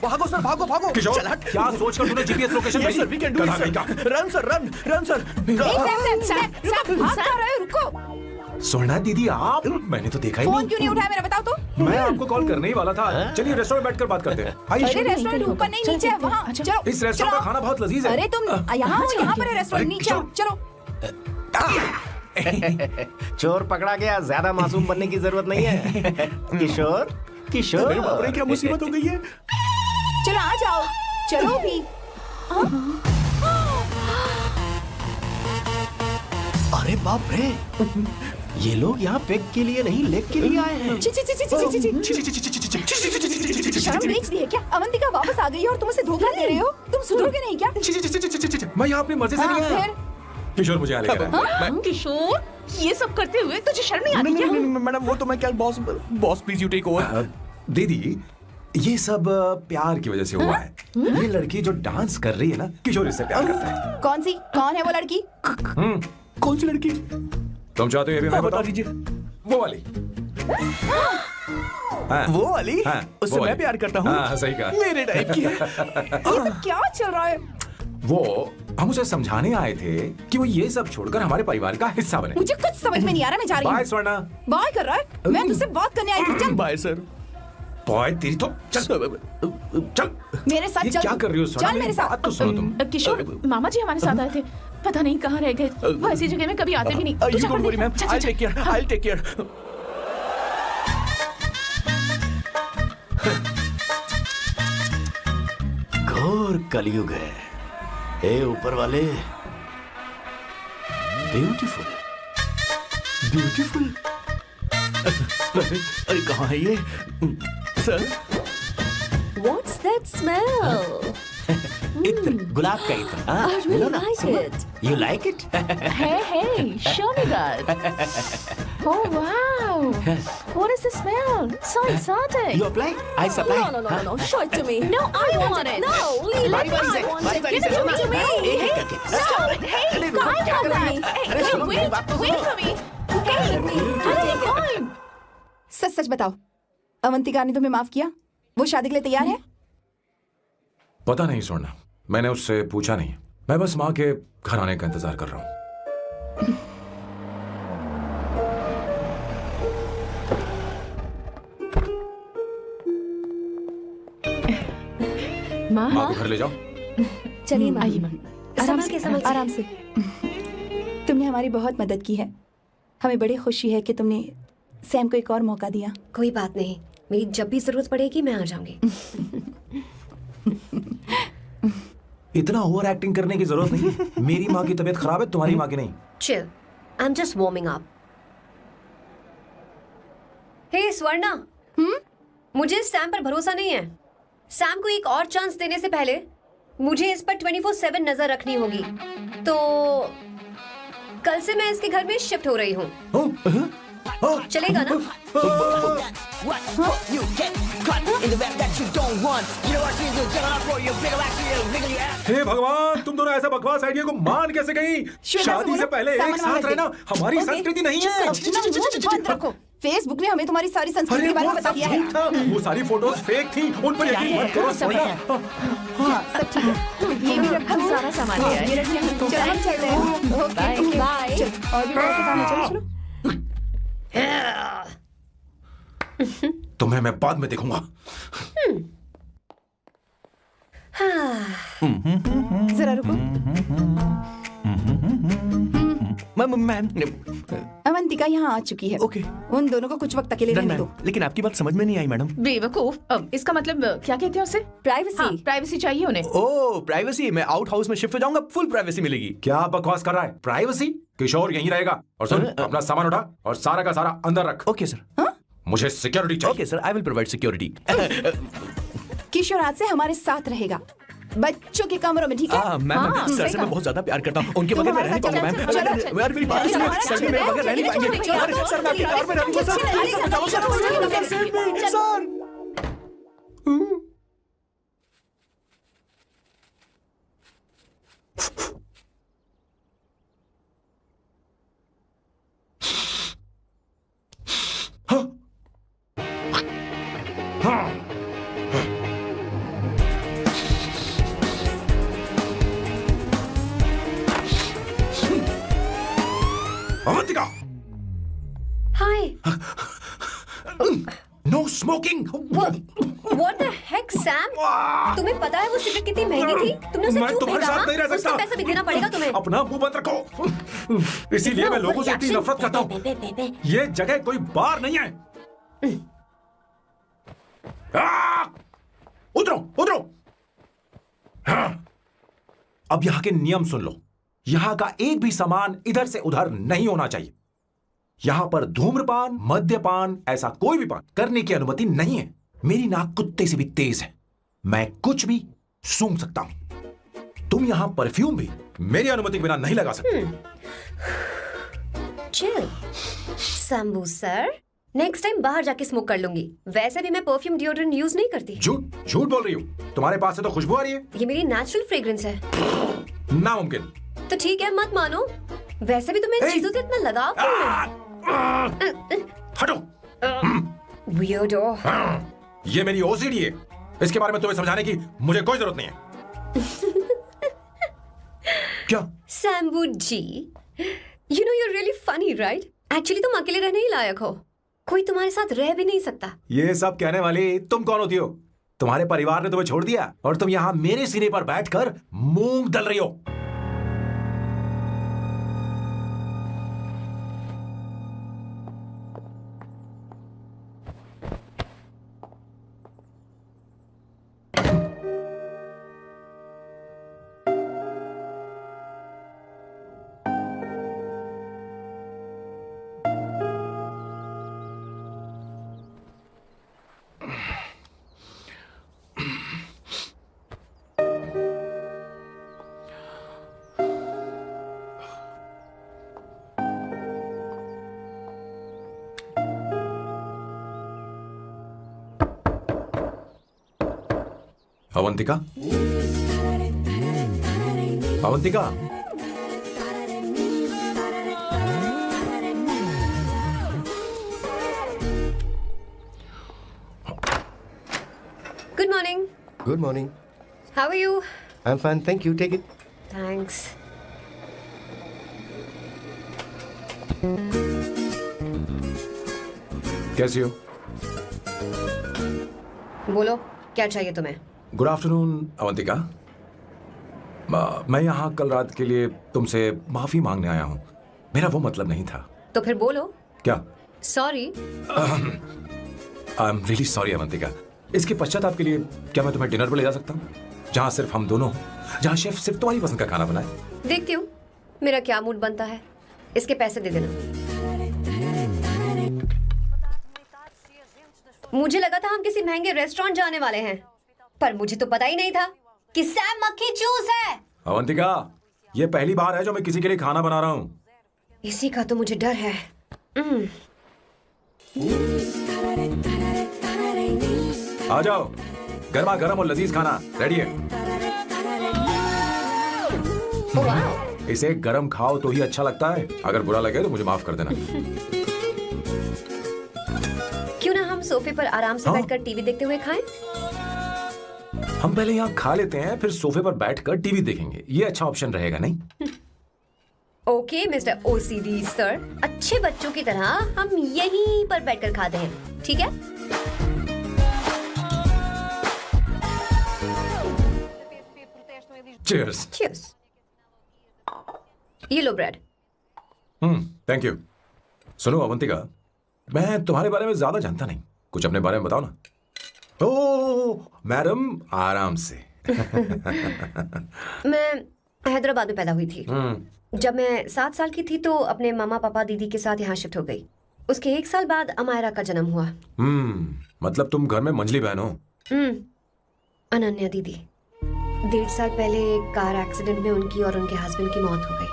भागो सर, भागो भागो। किशोर, चल हट। क्या सोचकर तूने जीपीएस लोकेशन Yes, भेजी? sir, we can do it, गधा sir. नहीं का। Run, sir, run, run, sir. Sam भाग कर रहे हो, रुको। सोना दीदी आप, मैंने तो देखा ही फोन नहीं। क्यों नहीं उठाया मेरा, बताओ तो। मैं आपको कॉल करने ही वाला था। चलिए रेस्टोरेंट बैठकर बात करते हैं। अरे आइए। रेस्टोरेंट ऊपर नहीं, नीचे है, वहाँ। चलो इस रेस्टोरेंट का खाना बहुत लजीज है। अरे तुम यहाँ हो, यहाँ पर है रेस्टोरेंट, अरे, नीचे आओ, चलो। चोर पकड़ा गया, ज्यादा मासूम बनने की जरूरत नहीं है। किशोर, किशोर। मेरे बाप रे, क्या मुसीबत हो गई है। चलो आ जाओ, चलो भी। अरे बाप रे, ये लोग यहाँ पेग के लिए नहीं लेग के लिए आए हैं। ची ची ची ची ची ची। शर्म बेच दी है क्या? अवंतिका वापस आ गई है और तुम उसे धोखा दे रहे हो? तुम सुधरोगे नहीं क्या? मैं यहाँ अपनी मर्जी से हाँ, नहीं आया। फिर किशोर मुझे यहाँ लेकर आया। किशोर, ये सब करते हुए तुझे शर्म नहीं आती क्या? मैडम वो तो मैं क्या, boss please you take over. दीदी, ये सब प्यार की वजह से हुआ है। ये लड़की जो डांस कर रही है ना, किशोर इससे प्यार करता है। कौन सी? कौन है वो लड़की? कौन सी लड़की? तुम चाहते हो ये भी मैं बता बताऊं? दीजिए। वो वाली हाँ, वो वाली हाँ, उससे वो मैं वाली। प्यार करता हूँ। हाँ, सही कहा। मेरे टाइप की है। ये सब क्या चल रहा है? वो हम उसे समझाने आए थे कि वो ये सब छोड़कर हमारे परिवार का हिस्सा बने। मुझे कुछ समझ में नहीं आ रहा, मैं जा रही बाय हूँ। स्वर्णा। बाय कर रहा है? मैं तुझसे बात करने आई थी, चल बाय सर। बॉय तेरी तो चल चल। मेरे साथ ये चल। क्या कर रही हो स्वर्णा? चल मेरे साथ। बात तो सुनो तुम। किशोर, मामा जी हमारे साथ आए थे, पता नहीं कहाँ रह गए। वो ऐसी जगह में कभी आते भी नहीं। तू You जा don't कर worry, देख। ma'am. चल, चल, I'll चल। take care. I'll take care. घोर कलयुग है। ए ऊपर वाले, ब्यूटीफुल ब्यूटीफुल। अरे कहाँ है ये सर? What's that smell? इत्र, गुलाब का इत्र। हाँ, I मिलो really ना, like सुनो। it. You like it? Hey, show me that. Oh wow, what is the smell? So exotic. You apply? I supply. No. Show it to me. No, I want it. No, leave बारी it. बारी I से, want बारी it. बारी Give से it to सुना। me. एक एक करके। Stop it. Hey, अरे रुको, कहाँ क्या कर कर रहा रही है? है? Hey, अरे hey, सुनो, मेरी wait, बात तो wait सुनो। for me. Hey, where are you going? सच सच बताओ, अवंतिका ने तुम्हें माफ किया? वो शादी के लिए तैयार है? पता नहीं स्वर्णा, मैंने उससे पूछा नहीं। मैं बस माँ के घर आने का इंतजार कर रहा हूँ। माँ, माँ को घर ले जाओ। चलिए माँ। आइए माँ। संभल के, संभल के। आराम से। तुमने हमारी बहुत मदद की है। हमें बड़ी खुशी है कि तुमने सैम को एक और मौका दिया। कोई बात नहीं, मेरी जब भी जरूरत पड़ेगी मैं आ जाऊंगी। इतना ओवर एक्टिंग करने की जरूरत नहीं है। मेरी माँ की तबीयत खराब है, तुम्हारी माँ की नहीं। Chill, I am just warming up. Hey Swarna, मुझे सैम पर भरोसा नहीं है। सैम को एक और चांस देने से पहले मुझे इस पर 24/7 नजर रखनी होगी। तो कल से मैं इसके घर में शिफ्ट हो रही हूँ। चलेगा ना? What? You get caught in the web that you don't want. You know what you do? Jump out for your bigger actually wriggly ass. हे भगवान, तुम दोनों ऐसा बकवास आइडिया को मान कैसे गई? शादी से पहले एक साथ रहना हमारी संस्कृति नहीं है। अपना मुंह बंद रखो। फेसबुक ने हमें तुम्हारी सारी संस्कृति अरे के बारे वो में बता सब दिया है। झूठ था। वो सारी फोटोज फेक थी, उन पर यकीन मत करो स्वर्णा। हाँ, सब ठीक है। ये भी रखा, सारा सामान लिया है। ये रखिए। चलो हम चलते हैं। Okay, bye. चलो, और भी बहुत से काम है, चलो चलो। तुम्हें मैं बाद में देखूंगा। जरा रुको। मैम अवंतिका यहाँ आ चुकी है। ओके। उन दोनों को कुछ वक्त अकेले डन रहने मैम, दो। लेकिन आपकी बात समझ में नहीं आई मैडम। बेवकूफ। इसका मतलब क्या कहते हैं उसे? प्राइवेसी। हाँ, प्राइवेसी चाहिए उन्हें। ओह प्राइवेसी, मैं आउट हाउस में शिफ्ट हो जाऊंगा, फुल प्राइवेसी मिलेगी। क्या बकवास कर रहा है? प्राइवेसी? किशोर यहीं रहेगा। और सुन, अपना सामान उठा और सारा का सारा अंदर रख। Okay sir. मुझे सिक्योरिटी चाहिए। Okay sir, I will provide security. Kishore आज से हमारे साथ रहेगा, बच्चों के कमरों में, ठीक है? मैम हाँ, सर सही से कहा। मैं बहुत ज्यादा प्यार करता हूँ, उनके तुम बगैर मैं हमारे रह नहीं साथ पाऊंगा चलो, मैम। चलो, चलो। यार मेरी बात सुनिए, हमारे सर साथ मेरे चलो, बगैर रह नहीं चलो, पाएंगे। चलो, अरे चलो, सर मैं आपकी कार में रहूंगा सर, चलो, प्लीज चलो, बचाओ सर, चलो, चलो, सर चलो, sir. Avantika, hi. No smoking. What the heck, Sam? तुम्हें पता है वो सिगरेट कितनी महंगी थी? तुमने उसे मैं क्यों तुम्हारे खरीदा? साथ नहीं रह सकता। उसका पैसा भी देना पड़ेगा तुम्हें। अपना मुंह बंद रखो। इसीलिए मैं लोगों से इतनी नफरत करता हूँ। ये जगह कोई बार नहीं है। उतरो उतरो। हाँ। अब यहाँ के नियम सुन लो। यहाँ का एक भी सामान इधर से उधर नहीं होना चाहिए। यहाँ पर धूम्रपान, मद्यपान, ऐसा कोई भी पान करने की अनुमति नहीं है। मेरी नाक कुत्ते से भी तेज है, मैं कुछ भी सूंघ सकता हूं। तुम यहाँ परफ्यूम भी मेरी अनुमति के बिना नहीं लगा सकते। Chill Shambhu sir, next time बाहर जाके स्मोक कर लूंगी। वैसे भी मैं परफ्यूम डिओड्रेंट यूज नहीं करती। झूठ झूठ बोल रही हो। तुम्हारे पास से तो खुशबू आ रही है। ये मेरी नेचुरल फ्रेग्रेंस है। नामुमकिन। तो ठीक है, मत मानो। वैसे भी तुम्हें इन चीजों से इतना लगाव क्यों है? हटो। Weirdo. ये मेरी ओसीडी है, इसके बारे में तुम्हें समझाने की मुझे कोई जरूरत नहीं है। क्या? सैम्बू जी, you know you're really funny, right? Actually तुम अकेले रहने ही लायक हो, कोई तुम्हारे साथ रह भी नहीं सकता। ये सब कहने वाली तुम कौन होती हो? तुम्हारे परिवार ने तुम्हें छोड़ दिया और तुम यहाँ मेरे सिरे पर बैठकर मूंग दल रही हो। Avantika, Avantika, Good morning. Good morning. How are you? I am fine, thank you, take it. Thanks. कैसी हो? बोलो, क्या चाहिए तुम्हें? Good afternoon Avantika. मैं यहाँ कल रात के लिए तुमसे माफी मांगने आया हूँ। मेरा वो मतलब नहीं था। तो फिर बोलो। क्या? Sorry. I am really sorry Avantika. इसके पश्चाताप के लिए क्या मैं तुम्हें डिनर पर ले जा सकता हूँ, जहाँ सिर्फ हम दोनों, जहाँ शेफ सिर्फ तुम्हारी पसंद का खाना बनाए? देखती हूँ मेरा क्या मूड बनता है। इसके पैसे दे देना। मुझे लगा था हम किसी महंगे रेस्टोरेंट जाने वाले हैं, पर मुझे तो पता ही नहीं था कि सैम मक्खी चूस है। अवंतिका, ये पहली बार है जो मैं किसी के लिए खाना बना रहा हूँ। इसी का तो मुझे डर है। आ जाओ, गर्मा गर्म और लजीज खाना रेडी है। ओह वाह। इसे गरम खाओ तो ही अच्छा लगता है। अगर बुरा लगे तो मुझे माफ कर देना। क्यों ना हम सोफे पर आराम से हाँ? बैठकर टीवी देखते हुए खाएं? हम पहले यहाँ खा लेते हैं, फिर सोफे पर बैठकर टीवी देखेंगे। ये अच्छा ऑप्शन रहेगा, नहीं? ओके मिस्टर ओसीडी सर, अच्छे बच्चों की तरह हम यहीं पर बैठकर खाते हैं, ठीक है? चीयर्स। Cheers. ये लो ब्रेड। Thank you. सुनो अवंतिका, मैं तुम्हारे बारे में ज्यादा जानता नहीं, कुछ अपने बारे में बताओ ना। ओह मैडम, आराम से। मैं हैदराबाद में पैदा हुई थी। जब मैं 7 साल की थी तो अपने मामा पापा दीदी के साथ यहाँ शिफ्ट हो गई। उसके 1 साल बाद अमायरा का जन्म हुआ। मतलब तुम घर में मंझली बहन हो? अनन्या दीदी। 1.5 साल पहले एक कार एक्सीडेंट में उनकी और उनके हस्बैंड की मौत हो गई।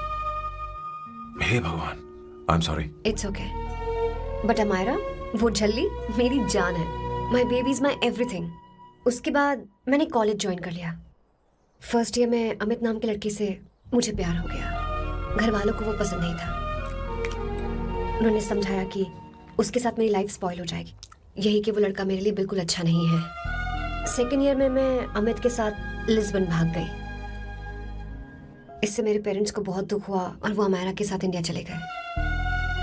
हे भगवान, I am sorry. It's okay. But Amaira, वो झल्ली मेरी जान है। My baby is my everything. उसके बाद मैंने कॉलेज ज्वाइन कर लिया। फर्स्ट ईयर में अमित नाम के लड़की से मुझे प्यार हो गया। घर वालों को वो पसंद नहीं था। उन्होंने समझाया कि उसके साथ मेरी लाइफ स्पॉइल हो जाएगी, यही कि वो लड़का मेरे लिए बिल्कुल अच्छा नहीं है। सेकेंड ईयर में मैं अमित के साथ लिस्बन भाग गई। इससे मेरे पेरेंट्स को बहुत दुख हुआ और वो अमायरा के साथ इंडिया चले गए।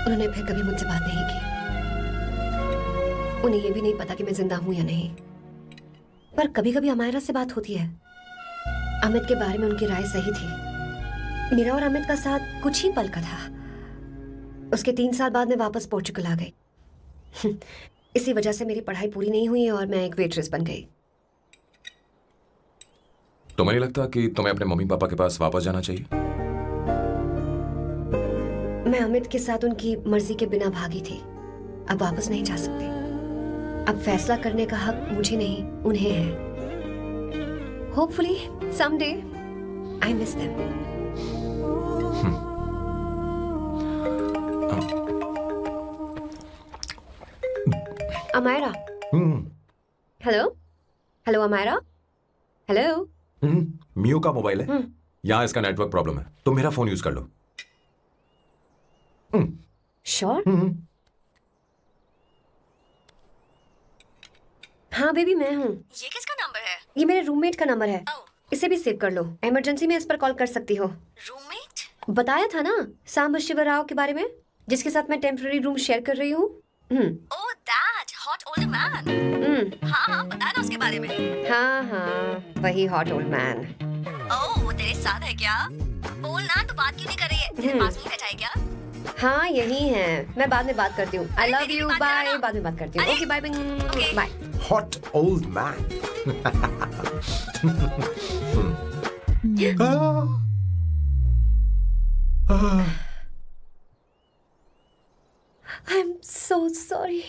उन्होंने फिर कभी मुझसे बात नहीं की। उन्हें ये भी नहीं पता कि मैं जिंदा हूं या नहीं। पर कभी कभी अमायरा से बात होती है। अमित के बारे में उनकी राय सही थी। मेरा और अमित का साथ कुछ ही पल का था। उसके 3 साल बाद मैं वापस पोर्चुगल आ गई। इसी वजह से मेरी पढ़ाई पूरी नहीं हुई और मैं एक वेट्रेस बन गई। तुम्हें नहीं लगता कि तुम्हें अपने मम्मी पापा के पास वापस जाना चाहिए? मैं अमित के साथ उनकी मर्जी के बिना भागी थी। अब वापस नहीं जा सकती। अब फैसला करने का हक मुझे नहीं, उन्हें है। Hopefully someday I miss them. Amayra. Hello hello Amayra. Hello. Miyo का मोबाइल है, यहाँ इसका नेटवर्क प्रॉब्लम है। तुम मेरा फोन यूज कर लो। श्योर। हाँ बेबी मैं हूँ। ये किसका नंबर है? ये मेरे रूममेट का नंबर है, इसे भी सेव कर लो। इमरजेंसी में इस पर कॉल कर सकती हो। रूममेट? बताया था ना सांब शिवराव के बारे में, जिसके साथ मैं टेम्पररी रूम शेयर कर रही हूँ। Oh that hot old man. हाँ पता ना उसके बारे में। हाँ वही हॉट ओल्ड मैन। ओह वो तेरे साथ है क्या? बोल ना, तो बात क्यों नहीं कर रही है? तेरे पास में बैठा है क्या? हाँ यही है, मैं बाद में बात करती हूँ। आई लव तेरी यू, बात बाय। करो ना। बाद में बात करती हूँ। अरे, okay bye okay. Bye. Hot old man. I am so sorry.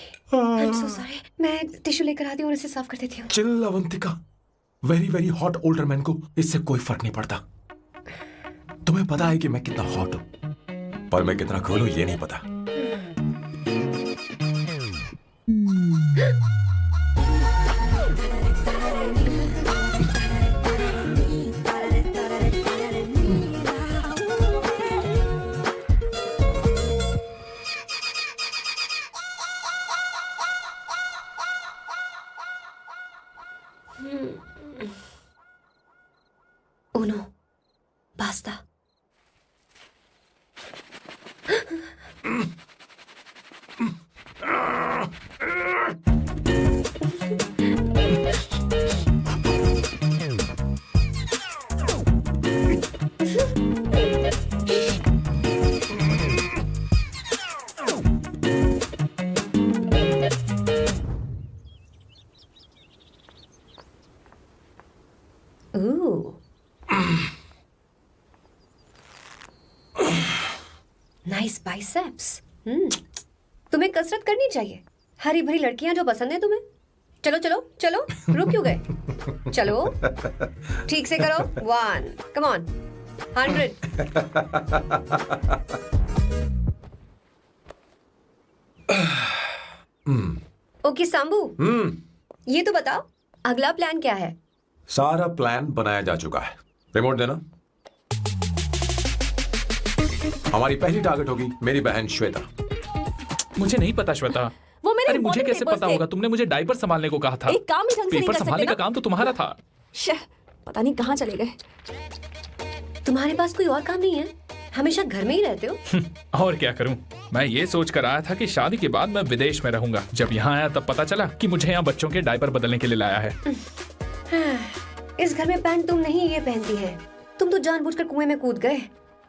मैं टिश्यू लेकर आती हूँ और इसे साफ कर देती हूँ। Chill Avantika, very very hot older man को इससे कोई फर्क नहीं पड़ता। तुम्हें पता है कि मैं कितना हॉट हूं, पर मैं कितना कूल हूं ये नहीं पता। Uno, basta. Ooh. Nice biceps. तुम्हें कसरत करनी चाहिए। हरी भरी लड़कियां जो पसंद है तुम्हें। चलो चलो चलो, रुक क्यों गए? चलो ठीक से करो। 1 कम ऑन 100। ओके सांबू, ये तो बताओ अगला प्लान क्या है? सारा प्लान बनाया जा चुका है। रिमोट देना। हमारी पहली टारगेट होगी मेरी बहन श्वेता। मुझे नहीं पता श्वेता। वो मेरे अरे मुझे important कैसे papers पता थे। होगा? तुमने मुझे डायपर संभालने को कहा था। एक काम ही ढंग से नहीं पेपर कर संभालने सकते का ना? काम तो तुम्हारा था। शह, पता नहीं कहाँ चले गए। तुम्हारे पास कोई और काम नहीं है? हमेशा घर में ही रहते हो। और क्या करूं? मैं ये सोच कर आया था कि शादी के बाद मैं विदेश में रहूंगा। जब यहाँ आया तब पता चला कि मुझे यहाँ बच्चों के डायपर बदलने के लिए लाया है। इस घर में पैंट तुम नहीं ये पहनती है। तुम तो जानबूझकर कुएं में कूद गए।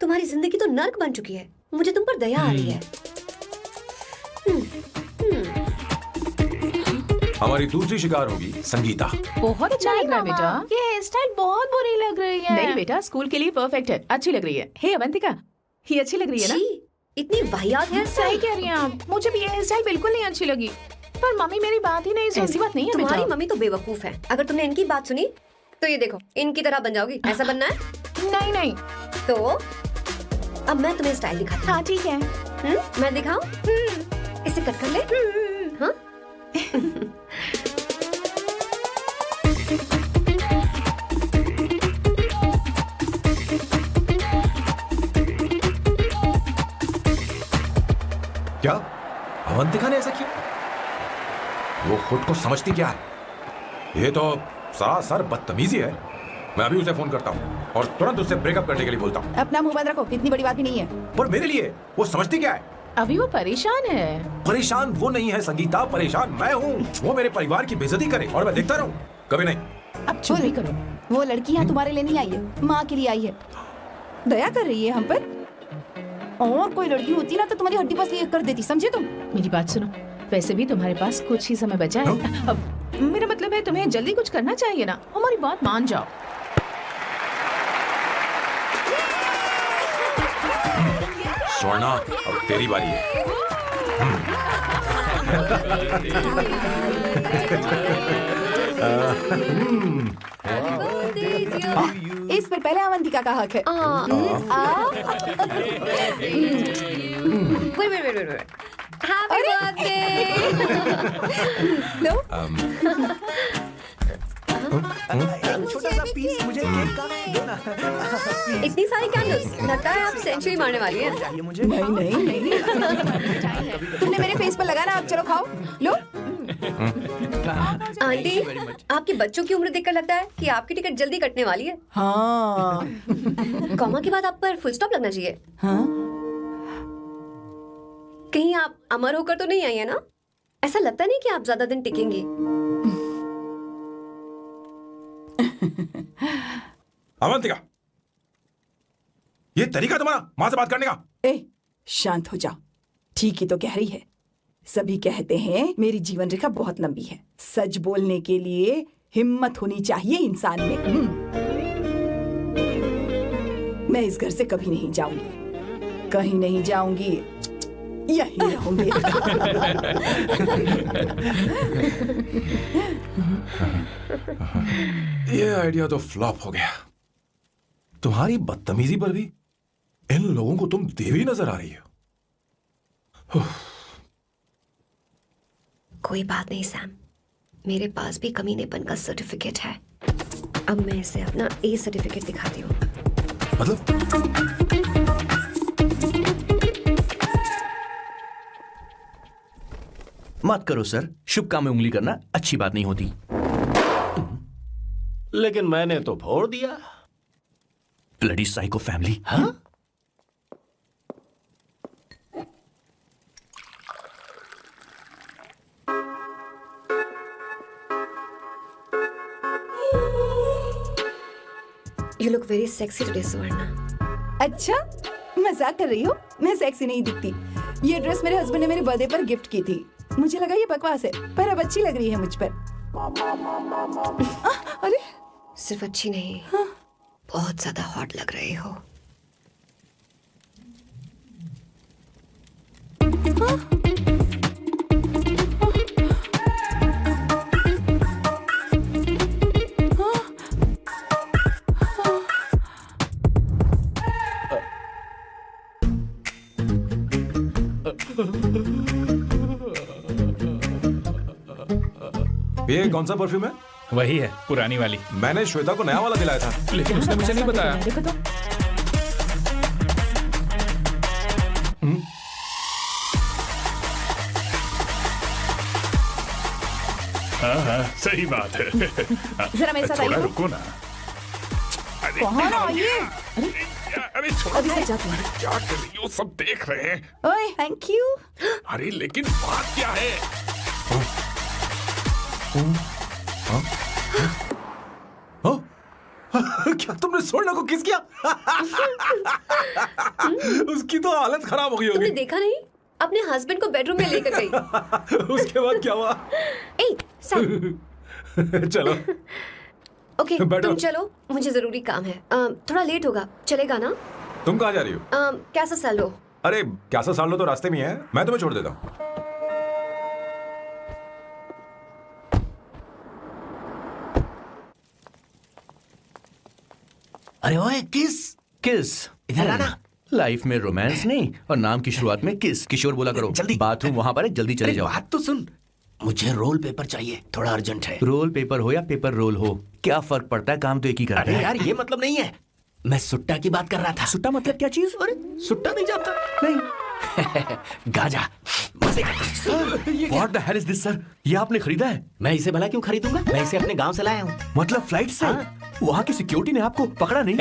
तुम्हारी जिंदगी तो नर्क बन चुकी है। मुझे तुम पर दया आ रही है। हमारी दूसरी शिकार होगी संगीता। बहुत अच्छा लग रहा है बेटा। ये हेयर स्टाइल बहुत बुरी लग रही है। नहीं बेटा, स्कूल के लिए परफेक्ट है, अच्छी लग रही है। हे अवंतिका, ये अच्छी लग रही है ना? छी, इतनी वाहियात हेयर सही स्टाइल। कह रही हैं आप। मुझे भी ये हेयर स्टाइल बिल्कुल नहीं अच्छी लगी। पर मम्मी मेरी बात ही नहीं सुनती। ऐसी बात नहीं है तुम्हारी बेटा। मम्मी तो बेवकूफ है। अगर तुमने इनकी बात सुनी तो ये देखो इनकी तरह बन जाओगी। ऐसा बनना है नहीं नहीं। तो अब मैं तुम्हें स्टाइल दिखाती हूँ। हाँ ठीक है। मैं दिखाऊं? इसे कट कर ले। हाँ? क्या अवंतिका ने ऐसा किया? वो खुद को समझती क्या है? ये तो सरासर बदतमीजी है। मैं अभी उसे फोन करता हूँ और तुरंत उससे ब्रेकअप करने के लिए बोलता हूँ। अपना मुंह बंद रखो, इतनी बड़ी बात भी नहीं है। पर मेरे लिए वो समझती क्या है? अभी वो परेशान है। परेशान वो नहीं है संगीता, परेशान मैं हूँ। वो मेरे परिवार की बेइज्जती करे और मैं देखता रहूँ? कभी नहीं। अब चुप भी करो। वो लड़की यहाँ तुम्हारे लिए नहीं आई है, माँ के लिए आई है। दया कर रही है हम पर। और कोई लड़की होती ना तो तुम्हारी हड्डी पसली कर देती, समझे तुम? मेरी बात सुनो, वैसे भी तुम्हारे पास कुछ ही समय बचा है। अब मेरा मतलब है तुम्हें जल्दी कुछ करना चाहिए ना। हमारी बात मान जाओ। स्वर्णा, अब तेरी बारी है। इस पर पहले अवंतिका का हक है। Wait. Happy birthday! लो, छोटा सा पीस मुझे केक का दो ना। इतनी सारी कैंडल्स, लगता है आप सेंचुरी मारने वाली है। चाहिए मुझे। नहीं तुमने मेरे फेस पर लगाना। अब चलो खाओ, लो। आंटी आपके बच्चों की उम्र देखकर लगता है कि आपकी टिकट जल्दी कटने वाली है। हाँ कॉमा के बाद आप पर फुल स्टॉप लगना चाहिए। हाँ कहीं आप अमर होकर तो नहीं आई है ना? ऐसा लगता नहीं कि आप ज्यादा दिन टिकेंगी। अवंतिका, ये तरीका तुम्हारा माँ से बात करने का? ए शांत हो जाओ। ठीक ही तो कह रही है। सभी कहते हैं मेरी जीवन रेखा बहुत लंबी है। सच बोलने के लिए हिम्मत होनी चाहिए इंसान में। मैं इस घर से कभी नहीं जाऊंगी, कहीं नहीं जाऊंगी, यहीं रहूंगी। ये आइडिया तो फ्लॉप हो गया। तुम्हारी बदतमीजी पर भी इन लोगों को तुम देवी नजर आ रही हो। कोई बात नहीं सैम, मेरे पास भी कमीनेपन का सर्टिफिकेट है। अब मैं इसे अपना ए सर्टिफिकेट दिखाती हूँ। मतलब मत करो सर, शुभ काम में उंगली करना अच्छी बात नहीं होती। लेकिन मैंने तो फोड़ दिया। Bloody psycho family. हाँ? You look very sexy today, सुवर्णा। अच्छा मजाक कर रही हो? मैं सेक्सी नहीं दिखती। ये ड्रेस मेरे हस्बैंड ने मेरे बर्थडे पर गिफ्ट की थी। मुझे लगा ये बकवास है, पर अब अच्छी लग रही है मुझ पर। अरे सिर्फ अच्छी नहीं, बहुत ज्यादा हॉट लग रहे हो। ये कौन सा परफ्यूम है? वही है, पुरानी वाली। मैंने श्वेता को नया वाला दिलाया था। लेकिन उसने मुझे नहीं बताया। देखो तो हाँ, सही बात है। जरा मेरे साथ थोड़ा आइए। रुको ना। अरे कहाँ ना ये? अरे छोड़ो, अभी से जाती हूँ। क्या कर रही हो? सब देख रहे हैं। ओए थैंक यू। अरे लेकिन बात क्या है? क्या तुमने सोना को किस किया? उसकी तो हालत खराब हो गई तुमने होगी। देखा नहीं? अपने हस्बैंड को बेडरूम में लेकर गई। उसके बाद क्या हुआ? ए सैम, चलो ओके बैठो। तुम चलो, मुझे जरूरी काम है। थोड़ा लेट होगा, चलेगा ना? तुम कहाँ जा रही हो? कैसा सैलो? अरे कैसा साल लो तो रास्ते में है, मैं तुम्हें छोड़ देता हूँ। अरे ओए किस किस इधर आना। लाइफ में रोमांस नहीं और नाम की शुरुआत में किस। किशोर बोला करो। जल्दी। बाथरूम वहां पर है, जल्दी चले अरे जाओ। बात तो सुन, मुझे रोल पेपर चाहिए, थोड़ा अर्जेंट है। रोल पेपर हो या पेपर रोल हो, क्या फर्क पड़ता है? काम तो एक ही करता अरे है। यार ये मतलब नहीं है, मैं सुट्टा की बात कर रहा था। सुट्टा मतलब क्या चीज? अरे सुट्टा नहीं जानता? नहीं। गाजा मजे का। What the hell is this, sir? ये आपने खरीदा है? मैं इसे भला क्यों खरीदूंगा? मैं इसे अपने गांव से लाया हूँ। मतलब फ्लाइट से? वहाँ की सिक्योरिटी ने आपको पकड़ा नहीं?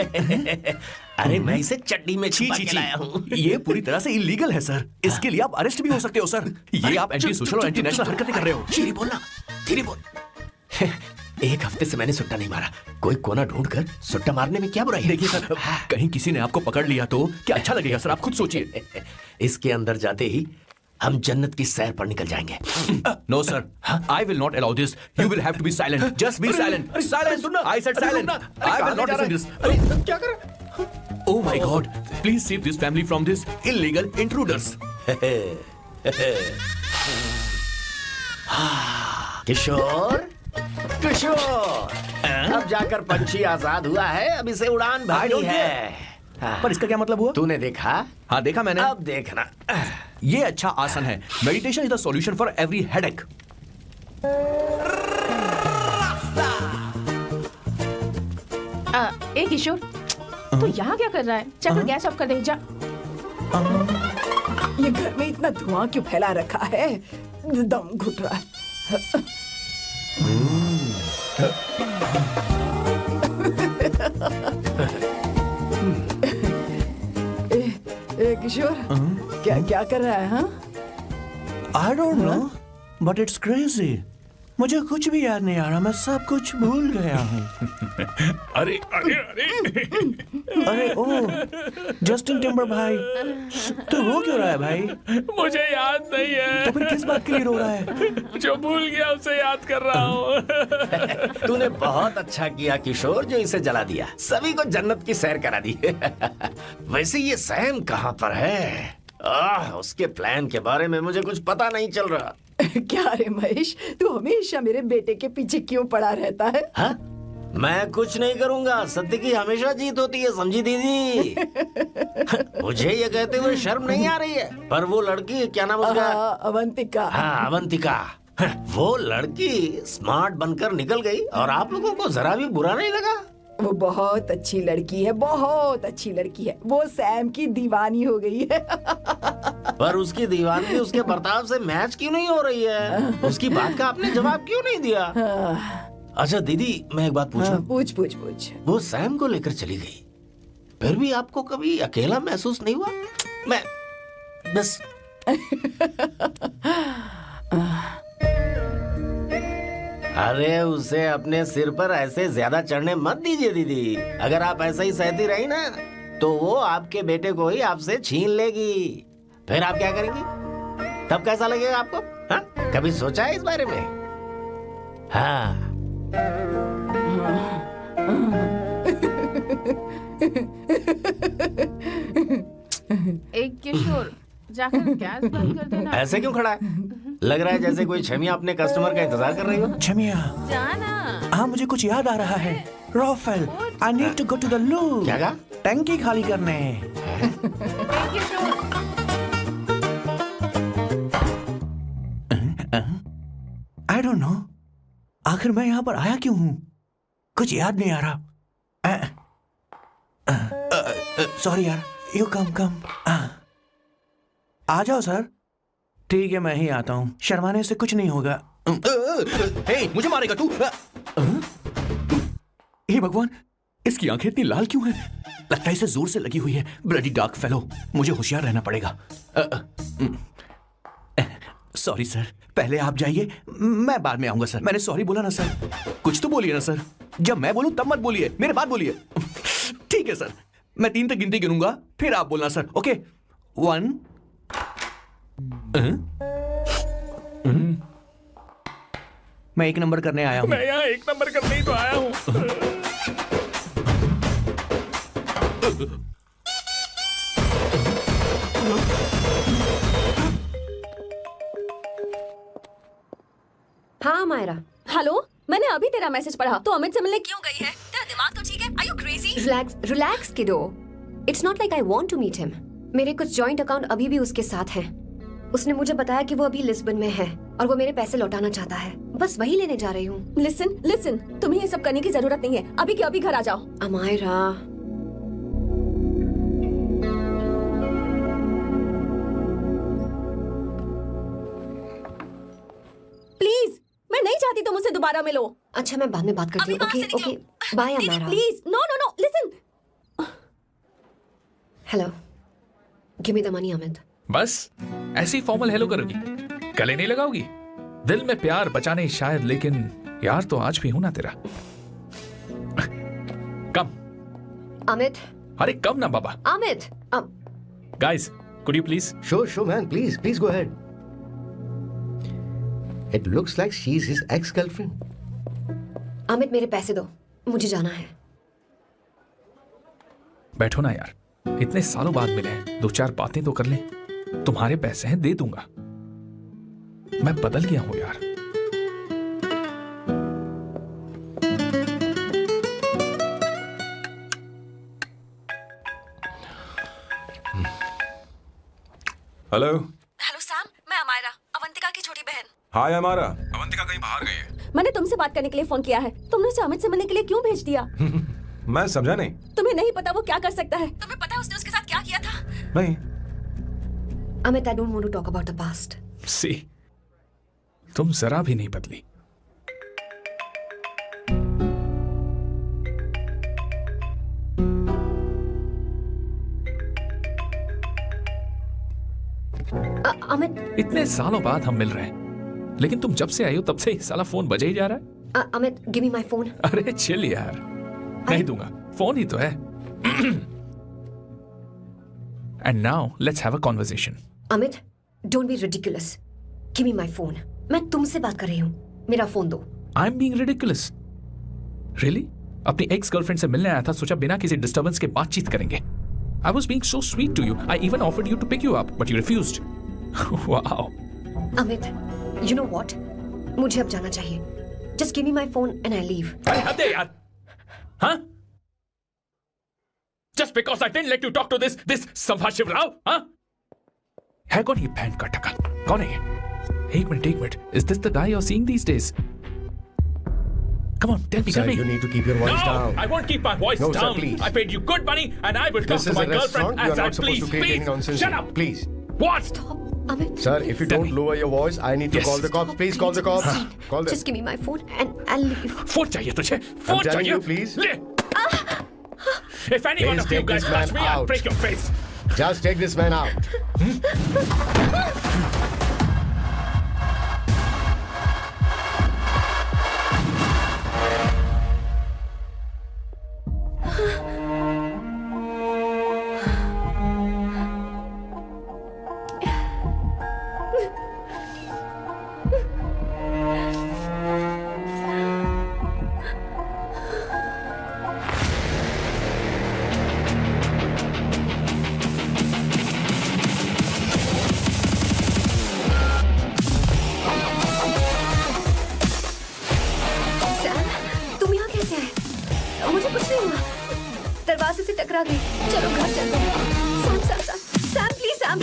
अरे मैं इसे चड्डी में छी छुपा छी के छी, लाया हूँ। ये पूरी तरह से इलीगल है सर। इसके लिए आप अरेस्ट भी हो सकते हो सर। ये आप एंटी सोशल और एंटी नेशनल हरकतें कर रहे हो। धीरे बोलना, धीरे बोल। एक हफ्ते से मैंने सुट्टा नहीं मारा। कोई कोना ढूंढकर सुट्टा मारने में क्या बुराई है? देखिए सर, कहीं किसी ने आपको पकड़ लिया तो क्या अच्छा लगेगा सर? आप खुद सोचिए। इसके अंदर जाते ही हम जन्नत की सैर पर निकल जाएंगे। No sir, I will not allow this. You will have to be silent. Just be silent. Silent. I said silent. I will not listen this. अरे क्या कर रहा है? Oh my God! Please save this family from this illegal intruders. किशोर, किशोर, अब जाकर पंछी आजाद हुआ है, अब इसे उड़ान I भरनी don't है। पर इसका क्या मतलब हुआ? तूने देखा? हाँ देखा मैंने। अब देखना। ये अच्छा आसन है। Meditation is the solution for every headache. ए किशोर, तू यहाँ क्या कर रहा है? चल गैस ऑफ कर दे जा। ये घर में इतना धुआं क्यों फैला रखा है? दम घुट रहा है। ए किशोर, क्या क्या कर रहा है? हाँ, I don't know, but it's crazy. मुझे कुछ भी याद नहीं आ रहा, मैं सब कुछ भूल गया हूँ। अरे अरे अरे अरे ओ, जस्टिन टिम्बर भाई, तो रो क्यों रहा है भाई? मुझे याद नहीं है। तो फिर किस बात के लिए रो रहा है? जो भूल गया उसे याद कर रहा हूँ। तूने बहुत अच्छा किया किशोर जो इसे जला दिया, सभी को जन्नत की सैर करा दी। वैसे ये सैम कहाँ पर है? उसके प्लान के बारे में मुझे कुछ पता नहीं चल रहा। क्या रे महेश, तू हमेशा मेरे बेटे के पीछे क्यों पड़ा रहता है? हाँ? मैं कुछ नहीं करूंगा, सत्य की हमेशा जीत होती है, समझी दीदी? मुझे ये कहते हुए शर्म नहीं आ रही है, पर वो लड़की, क्या नाम उसका? अवंतिका। हाँ, अवंतिका। वो लड़की स्मार्ट बनकर निकल गई और आप लोगों को जरा भी बुरा नहीं लगा? वो बहुत अच्छी लड़की है, बहुत अच्छी लड़की है। वो सैम की दीवानी हो गई है। पर उसकी दीवानगी उसके बर्ताव से मैच क्यों नहीं हो रही है? उसकी बात का आपने जवाब क्यों नहीं दिया? अच्छा दीदी, मैं एक बात पूछूं? पूछ पूछ पूछ। वो सैम को लेकर चली गई, फिर भी आपको कभी अकेला महसूस नहीं हुआ? मैं बस अरे उसे अपने सिर पर ऐसे ज्यादा चढ़ने मत दीजिए दीदी। अगर आप ऐसा ही सहती रही ना तो वो आपके बेटे को ही आपसे छीन लेगी। फिर आप क्या करेंगी? तब कैसा लगेगा आपको? हाँ? कभी सोचा है इस बारे में? हाँ। एक किशोर, जाकर गैस बंद कर देना। ऐसे क्यों खड़ा है? लग रहा है जैसे कोई छमिया अपने कस्टमर का इंतजार कर रही हो। छमिया, जाना। हाँ मुझे कुछ याद आ रहा है। Rafael, I need to go to the loo. क्या कहा? टंकी खाली करने। एक किशोर, I don't know. आखिर मैं यहाँ पर आया क्यों हूँ? कुछ याद नहीं आ रहा। सॉरी यार, यू कम। आ जाओ सर। ठीक है, मैं ही आता हूँ, शर्माने से कुछ नहीं होगा। हे, मुझे मारेगा तू? हे भगवान, इसकी आंखें इतनी लाल क्यों हैं? लगता है इसे जोर से लगी हुई है। ब्लडी डार्क फेलो, मुझे होशियार रहना पड़ेगा। सॉरी सर, पहले आप जाइए, मैं बाद में आऊंगा सर। मैंने सॉरी बोला ना सर। कुछ तो बोलिए ना सर। जब मैं बोलूं तब मत बोलिए, मेरे बाद बोलिए। ठीक है सर, मैं 3 तक गिनती गिनूंगा, फिर आप बोलना सर। ओके, 1। मैं 1 नंबर करने आया हूँ। मैं यहाँ 1 नंबर करने ही तो आया हूँ। हाँ मायरा, हेलो, मैंने अभी तेरा मैसेज पढ़ा। तो अमित से मिलने क्यों गई है? तेरा दिमाग तो ठीक है? Are you crazy? Relax kiddo. It's not like I want to meet him. मेरे कुछ जॉइंट अकाउंट अभी भी उसके साथ हैं। उसने मुझे बताया कि वो अभी लिस्बन में है और वो मेरे पैसे लौटाना चाहता है। बस वही लेने जा रही हूँ। लिसन, तुम्हें ये सब करने की जरूरत नहीं है। अभी के अभी घर आ जाओ। अमायरा, प्लीज, मैं नहीं चाहती तुम मुझसे दोबारा मिलो। अच्छा मैं बाद में बात करती हूँ। अभी वहाँ से ओके निकलो। बाय दीदी, Amaira. Please, no, listen. Hello, give me the money Amit. बस ऐसी फॉर्मल हेलो करोगी, गले नहीं लगाओगी? दिल में प्यार बचा नहीं शायद, लेकिन यार तो आज भी हूं ना तेरा। कम। अमित। अरे कम ना बाबा। Amit. Guys, could you please? Sure, man. Please go ahead. It looks like she's his ex-girlfriend. Amit मेरे पैसे दो, मुझे जाना है। बैठो ना यार, इतने सालों बाद मिले हैं, 2-4 बातें तो कर लें। तुम्हारे पैसे हैं, दे दूंगा। मैं बदल गया हूं यार। हेलो। हेलो सैम, मैं अमायरा, अवंतिका की छोटी बहन। हाय अमारा। अवंतिका कहीं बाहर गई है। मैंने तुमसे बात करने के लिए फोन किया है। तुमने उसे अमित से मिलने के लिए क्यों भेज दिया? मैं समझा नहीं। तुम्हें नहीं पता वो क्या कर सकता है? तुम्हें पता है उसने उसके साथ क्या किया था? नहीं। Amit, I don't want to talk about the past. See, तुम जरा भी नहीं बदली। अमित इतने सालों बाद हम मिल रहे हैं, लेकिन तुम जब से आई हो तब से साला फोन बजे ही जा रहा है। Amit give me my phone. अरे चिल यार, नहीं दूंगा, फोन ही तो है। And now let's have a conversation. Amit don't be ridiculous, give me my phone. मैं तुमसे बात कर रही हूँ, मेरा फोन दो। I am being ridiculous? Really? अपनी एक्स गर्लफ्रेंड से मिलने आया था, सोचा बिना किसी डिस्टर्बेंस के बातचीत करेंगे। I was being so sweet to you. I even offered you to pick you up, but you refused. Wow. Amit, you know what? मुझे अब जाना चाहिए। Just give me my phone and I leave. अरे हद है यार, हाँ? Just because I didn't let you talk to this संभाष Shivrao, हाँ? है कौन ये बैंड का टका? कौन है ये? एक minute. Is this the guy you're seeing these days? Come on, tell me. Sir, you need to keep your voice No, down. I won't keep my voice No, sir, down. please. I paid you good money, and I will talk This to is my a restaurant. girlfriend You are as I not supposed please. to create any Please, nonsense. shut up. Please. What? Amit, Sir, if you Tell don't me. lower your voice, I need to Yes. call the cops. Please call the cops. Call them. just give me my phone and I'll leave. Phone चाहिए तुझे? फोन telling चाहिए? you, please. ले. If any one Please of you take guys this man touch me, I'll out. break your face. Just take this man out. Sam, तुम यहाँ कैसे आए? मुझे कुछ नहीं हुआ, दरवाजे से टकरा गई। चलो घर चलते हैं। Sam please Sam.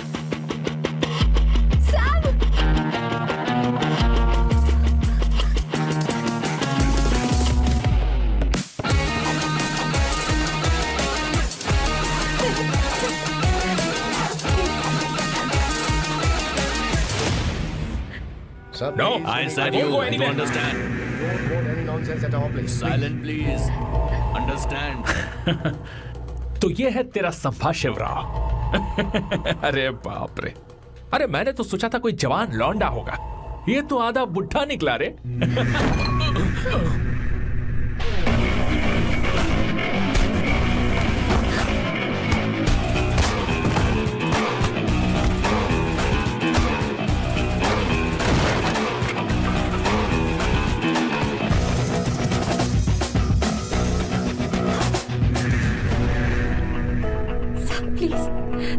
Sir, No, please. I said you. You understand? Don't hold any nonsense at our place. Silent, please. Understand? तो ये है तेरा संभाष शिवराव। अरे बाप रे, अरे मैंने तो सोचा था कोई जवान लौंडा होगा, ये तो आधा बुढ़ा निकला रे।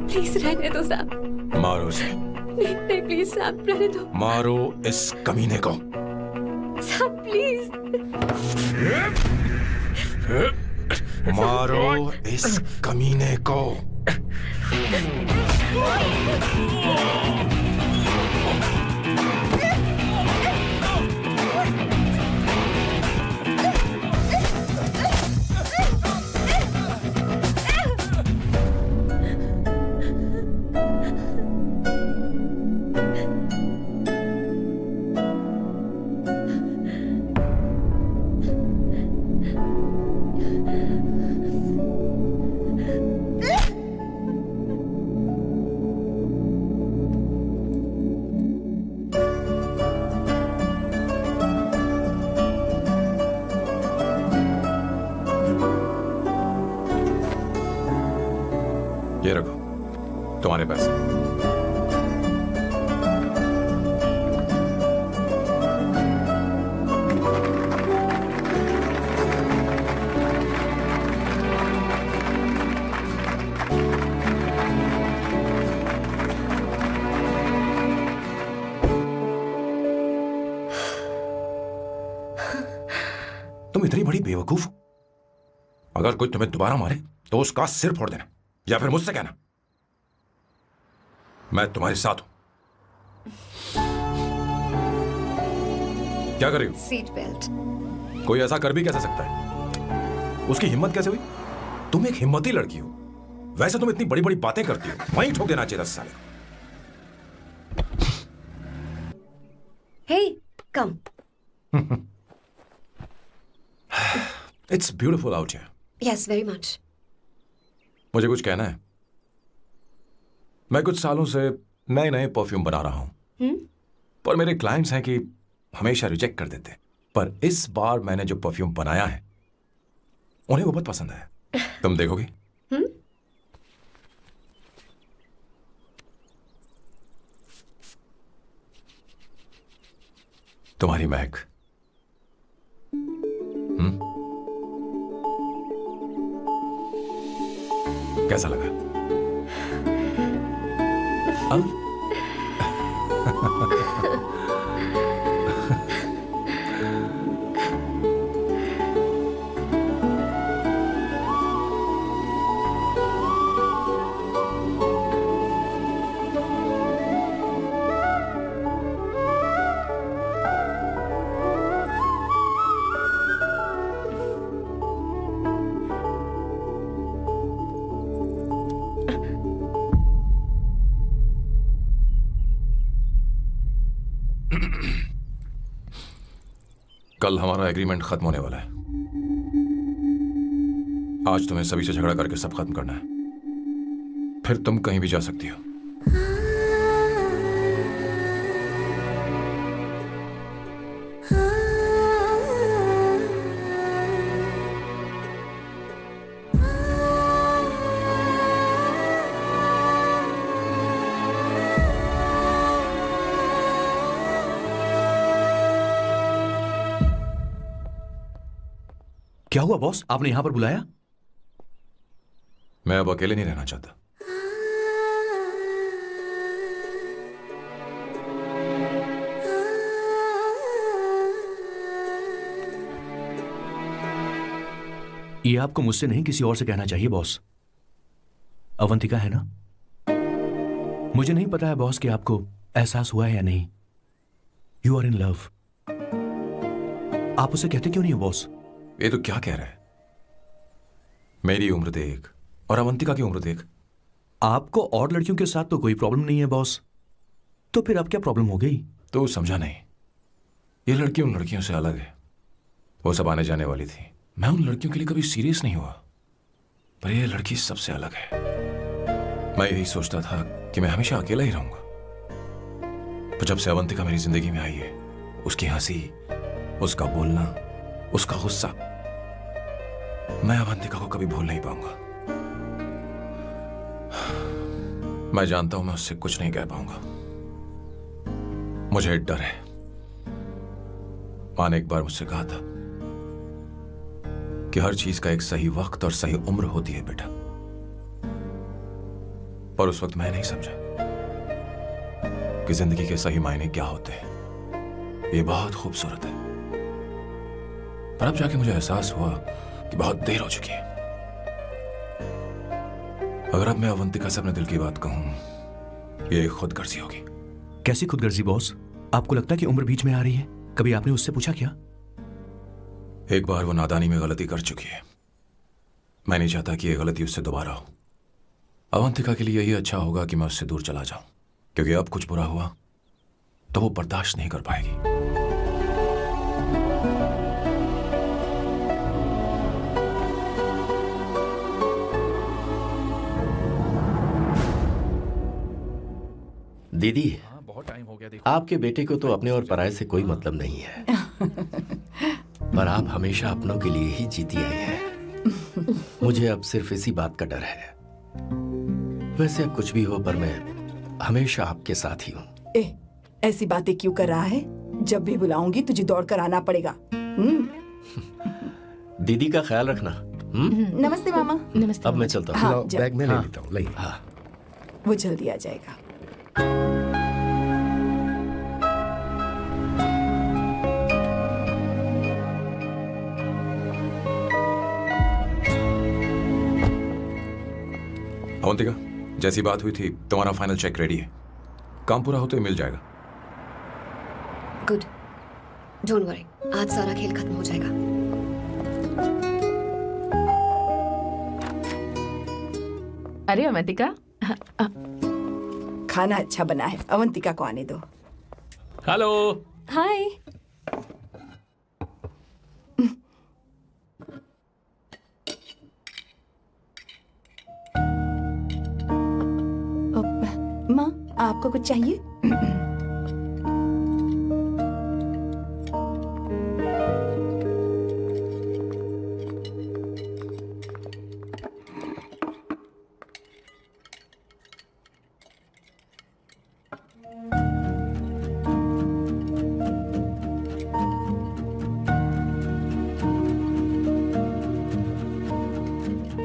प्लीज रहने दो सैम। मारो उसे, नहीं प्लीज सैम रहने दो। मारो इस कमीने को। Sam please. मारो इस कमीने को। ये रखो तुम्हारे पैसे। तुम इतनी बड़ी बेवकूफ हो, अगर कोई तुम्हें दोबारा मारे तो उसका सिर फोड़ देना, या फिर मुझसे कहना मैं तुम्हारे साथ हूं। क्या कर रही हो? Seat belt. कोई ऐसा कर भी कैसे सकता है? उसकी हिम्मत कैसे हुई? तुम एक हिम्मती लड़की हो, वैसे तुम इतनी बड़ी बड़ी बातें करती हो, वहीं ठोक देना चाहिए 10 साल। Hey come. It's beautiful out here. Yes very much. मुझे कुछ कहना है। मैं कुछ सालों से नए नए परफ्यूम बना रहा हूं, पर मेरे क्लाइंट्स हैं कि हमेशा रिजेक्ट कर देते हैं। पर इस बार मैंने जो परफ्यूम बनाया है उन्हें वो बहुत पसंद है। तुम देखोगी? तुम्हारी महक। कैसा लगा? कल हमारा एग्रीमेंट खत्म होने वाला है। आज तुम्हें सभी से झगड़ा करके सब खत्म करना है, फिर तुम कहीं भी जा सकती हो। क्या हुआ बॉस, आपने यहां पर बुलाया? मैं अब अकेले नहीं रहना चाहता। ये आपको मुझसे नहीं किसी और से कहना चाहिए बॉस। अवंतिका है ना? मुझे नहीं पता है बॉस कि आपको एहसास हुआ है या नहीं। You are in love. आप उसे कहते क्यों नहीं हो बॉस? ये तो क्या कह रहा है? मेरी उम्र देख और अवंतिका की उम्र देख। आपको और लड़कियों के साथ तो कोई प्रॉब्लम नहीं है बॉस, तो फिर अब क्या प्रॉब्लम हो गई? तो समझा नहीं, ये लड़की उन लड़कियों से अलग है। वो सब आने जाने वाली थी। मैं उन लड़कियों के लिए कभी सीरियस नहीं हुआ, पर ये लड़की सबसे अलग है। मैं यही सोचता था कि मैं हमेशा अकेला ही रहूंगा, पर जब से अवंतिका मेरी जिंदगी में आई है, उसकी हंसी, उसका बोलना, उसका गुस्सा, मैं अवंतिका को कभी भूल नहीं पाऊंगा। मैं जानता हूं मैं उससे कुछ नहीं कह पाऊंगा। मुझे डर है। माँ ने एक बार मुझसे कहा था कि हर चीज का एक सही वक्त और सही उम्र होती है बेटा, पर उस वक्त मैं नहीं समझा कि जिंदगी के सही मायने क्या होते हैं। ये बहुत खूबसूरत है, पर अब जाके मुझे एहसास हुआ कि बहुत देर हो चुकी है। अगर अब मैं अवंतिका से अपने दिल की बात कहूं, ये खुदगर्जी होगी। कैसी खुदगर्जी बॉस? आपको लगता है कि उम्र बीच में आ रही है? कभी आपने उससे पूछा क्या? एक बार वो नादानी में गलती कर चुकी है। मैं नहीं चाहता कि ये गलती उससे दोबारा हो। अवंतिका के लिए यही अच्छा होगा कि मैं उससे दूर चला जाऊं, क्योंकि अब कुछ बुरा हुआ तो वो बर्दाश्त नहीं कर पाएगी। दीदी, बहुत टाइम हो गया। देखो आपके बेटे को तो अपने और पराये से कोई मतलब नहीं है, पर आप हमेशा अपनों के लिए ही जीती आई हैं। मुझे अब सिर्फ इसी बात का डर है। वैसे अब कुछ भी हो, पर मैं हमेशा आपके साथ ही हूँ। ऐसी बातें क्यों कर रहा है? जब भी बुलाऊंगी तुझे दौड़ कर आना पड़ेगा। दीदी का ख्याल रखना। नमस्ते मामा। नमस्ते। अब मैं चलता हूँ। हाँ, लाओ, जा। बैग में ले लेता हूँ। लाइए। हाँ, वो जल्दी आ जाएगा। अवंतिका, जैसी बात हुई थी तुम्हारा फाइनल चेक रेडी है। काम पूरा होते ही मिल जाएगा। गुड, डोंट वरी, आज सारा खेल खत्म हो जाएगा। अरे अवंतिका, खाना अच्छा बना है, अवंतिका को आने दो। हेलो। हाय। माँ, आपको कुछ चाहिए?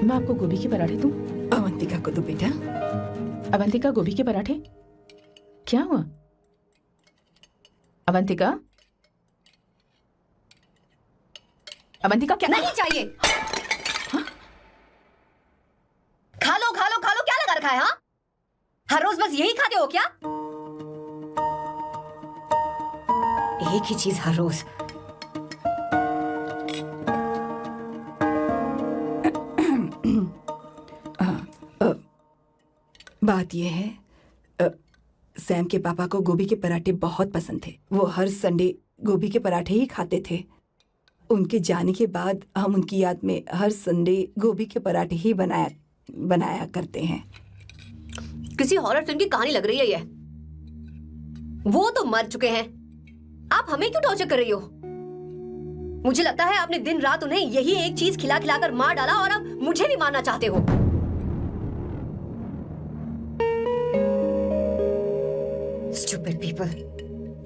मैं आपको गोभी के पराठे दूं? अवंतिका को दो बेटा। अवंतिका, गोभी के पराठे? क्या हुआ अवंतिका? अवंतिका क्या? नहीं चाहिए। खा लो खा लो खा लो, क्या लगा रखा है? हाँ, हर रोज बस यही खाते हो क्या? एक ही चीज हर रोज। बात यह है, सैम के पापा को गोभी के पराठे बहुत पसंद थे। वो हर संडे गोभी के पराठे ही खाते थे। उनके जाने के बाद हम उनकी याद में हर संडे गोभी के पराठे ही बनाया करते हैं। किसी हॉरर फिल्म की कहानी लग रही है ये। वो तो मर चुके हैं, आप हमें क्यों टॉर्चर कर रही हो? मुझे लगता है आपने दिन रात उन्हें यही एक चीज खिला खिलाकर मार डाला और अब मुझे भी मारना चाहते हो। Stupid people,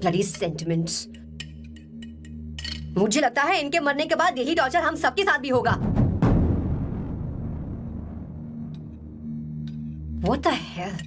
bloody sentiments. मुझे लगता है इनके मरने के बाद यही टॉर्चर हम सबके साथ भी होगा। What the hell?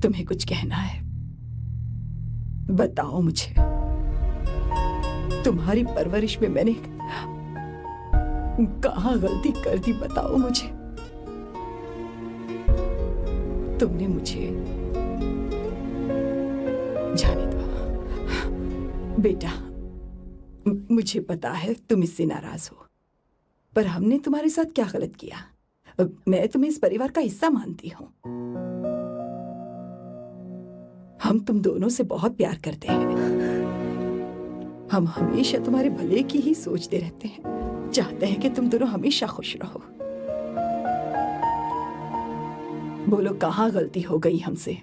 तुम्हें कुछ कहना है? बताओ मुझे। तुम्हारी परवरिश में मैंने कहाँ गलती कर दी, बताओ मुझे। तुमने मुझे जाने दो बेटा। मुझे पता है तुम इससे नाराज हो, पर हमने तुम्हारे साथ क्या गलत किया? मैं तुम्हें इस परिवार का हिस्सा मानती हूँ। हम तुम दोनों से बहुत प्यार करते हैं। हम हमेशा तुम्हारे भले की ही सोचते रहते हैं, चाहते हैं कि तुम दोनों हमेशा खुश रहो। बोलो कहाँ गलती हो गई हमसे?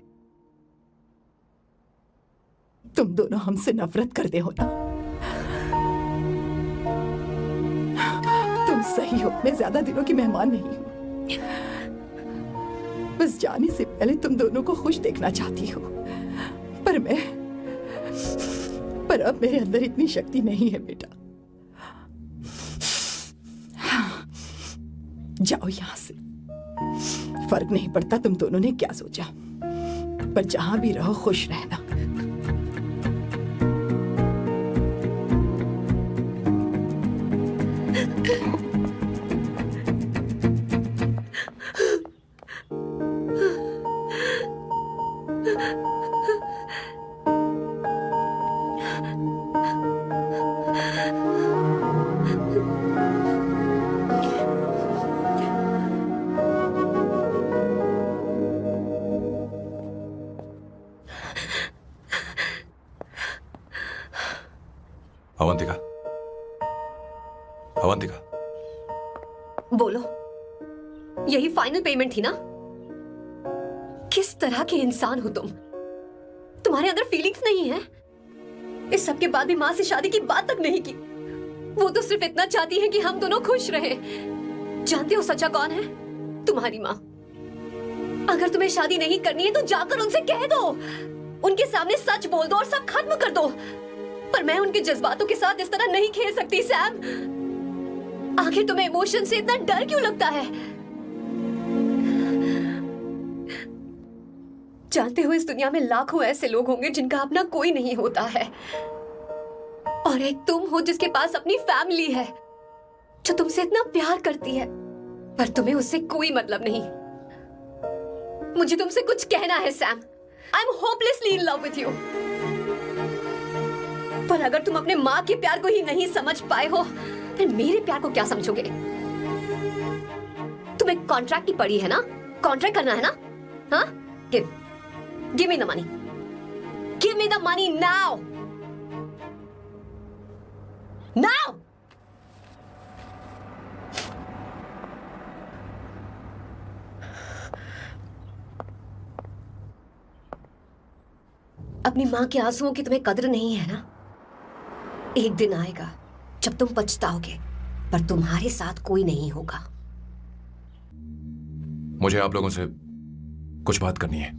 तुम दोनों हमसे नफरत करते हो ना? तुम सही हो, मैं ज्यादा दिनों की मेहमान नहीं हूं। बस जाने से पहले तुम दोनों को खुश देखना चाहती हो, पर अब मेरे अंदर इतनी शक्ति नहीं है बेटा। जाओ यहां से। फर्क नहीं पड़ता तुम दोनों ने क्या सोचा, पर जहां भी रहो खुश रहना। अवंतिका, अवंतिका, बोलो, यही फाइनल पेमेंट थी ना? किस तरह के इंसान हो तुम? तुम्हारे अंदर फीलिंग्स नहीं है? इस सब के बाद भी माँ से शादी की बात तक नहीं की। वो तो सिर्फ इतना चाहती है कि हम दोनों खुश रहे। जानते हो सच्चा कौन है? तुम्हारी माँ। अगर तुम्हें शादी नहीं करनी है तो जाकर उनसे कह दो, उनके सामने सच बोल दो और सब खत्म कर दो। पर मैं उनके जज्बातों के साथ इस तरह नहीं खेल सकती सैम। आखिर तुम्हें इमोशन से इतना डर क्यों लगता है? जानते हो इस दुनिया में लाखों ऐसे लोग होंगे जिनका अपना कोई नहीं होता है, और एक तुम हो जिसके पास अपनी फैमिली है जो तुमसे इतना प्यार करती है, पर तुम्हें उससे कोई मतलब नहीं। मुझे तुमसे कुछ कहना है Sam. I am hopelessly in love with you. पर अगर तुम अपने माँ के प्यार को ही नहीं समझ पाए हो, फिर मेरे प्यार को क्या समझोगे? तुम्हें तुम्हें कॉन्ट्रैक्ट की पड़ी है ना? कॉन्ट्रैक्ट करना है ना? हाँ? Give me the money, give me the money now, now. अपनी मां के आंसुओं की तुम्हें कदर नहीं है ना? एक दिन आएगा जब तुम पछताओगे, पर तुम्हारे साथ कोई नहीं होगा। मुझे आप लोगों से कुछ बात करनी है।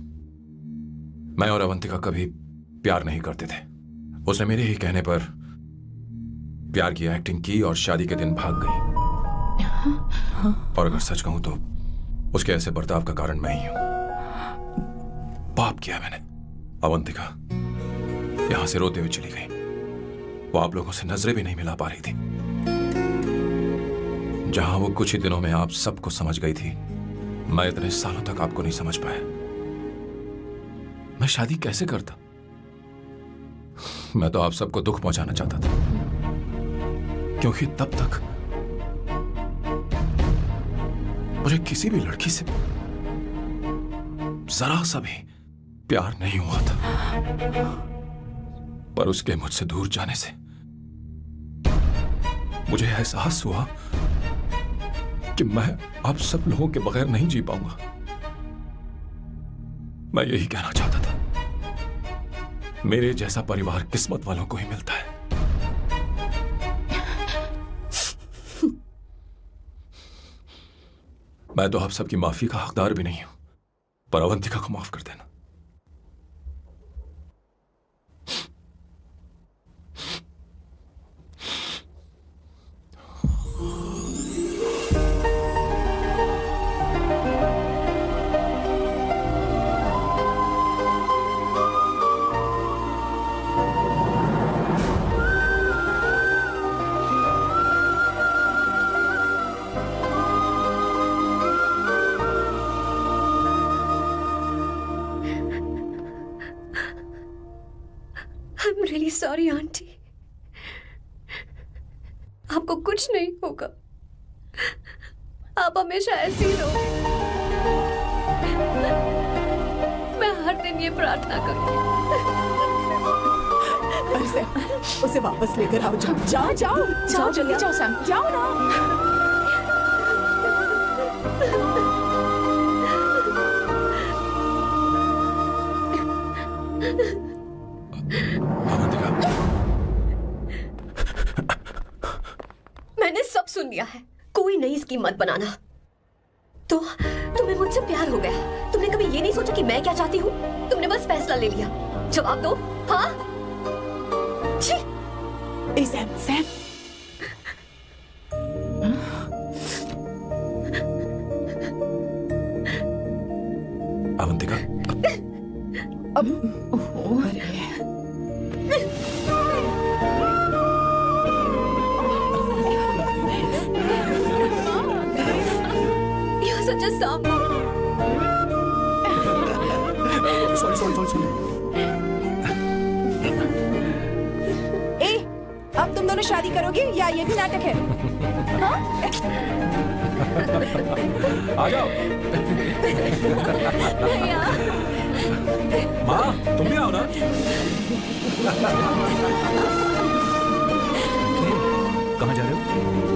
मैं और अवंतिका कभी प्यार नहीं करते थे। उसने मेरे ही कहने पर प्यार की एक्टिंग की और शादी के दिन भाग गई। और अगर सच कहूं तो उसके ऐसे बर्ताव का कारण मैं ही हूं। पाप किया मैंने। अवंतिका यहां से रोते हुए चली गई। वो आप लोगों से नजरें भी नहीं मिला पा रही थी। जहां वो कुछ ही दिनों में आप सबको समझ गई थी, मैं इतने सालों तक आपको नहीं समझ पाया। मैं शादी कैसे करता? मैं तो आप सबको दुख पहुंचाना चाहता था, क्योंकि तब तक मुझे किसी भी लड़की से जरा सा भी प्यार नहीं हुआ था। पर उसके मुझसे दूर जाने से मुझे एहसास हुआ कि मैं आप सब लोगों के बगैर नहीं जी पाऊंगा। मैं यही कहना चाहता था, मेरे जैसा परिवार किस्मत वालों को ही मिलता है। मैं तो आप सबकी माफी का हकदार भी नहीं हूं, पर अवंतिका को माफ कर देना। I'm really sorry, aunty. आपको कुछ नहीं होगा। आप हमेशा ऐसे ही रहो। मैं हर दिन ये प्रार्थना करूंगी। अरे सैम, उसे वापस लेकर आओ। जाओ जाओ जाओ जल्दी जाओ सैम। जाओ ना। अवंतिका, मैंने सब सुन लिया है। कोई नई स्कीम मत बनाना। तो तुम्हें मुझसे प्यार हो गया। तुमने कभी ये नहीं सोचा कि मैं क्या चाहती हूँ? तुमने बस फैसला ले लिया। जवाब दो। हाँ? छी! ए सैम, सैम। अवंतिका, अब अरे You're such a someone. Sorry. ए, अब तुम दोनों शादी करोगे या ये भी नाटक है? हाँ? आ जाओ। माँ, तुम भी आओ ना। कहाँ जा रहे हो?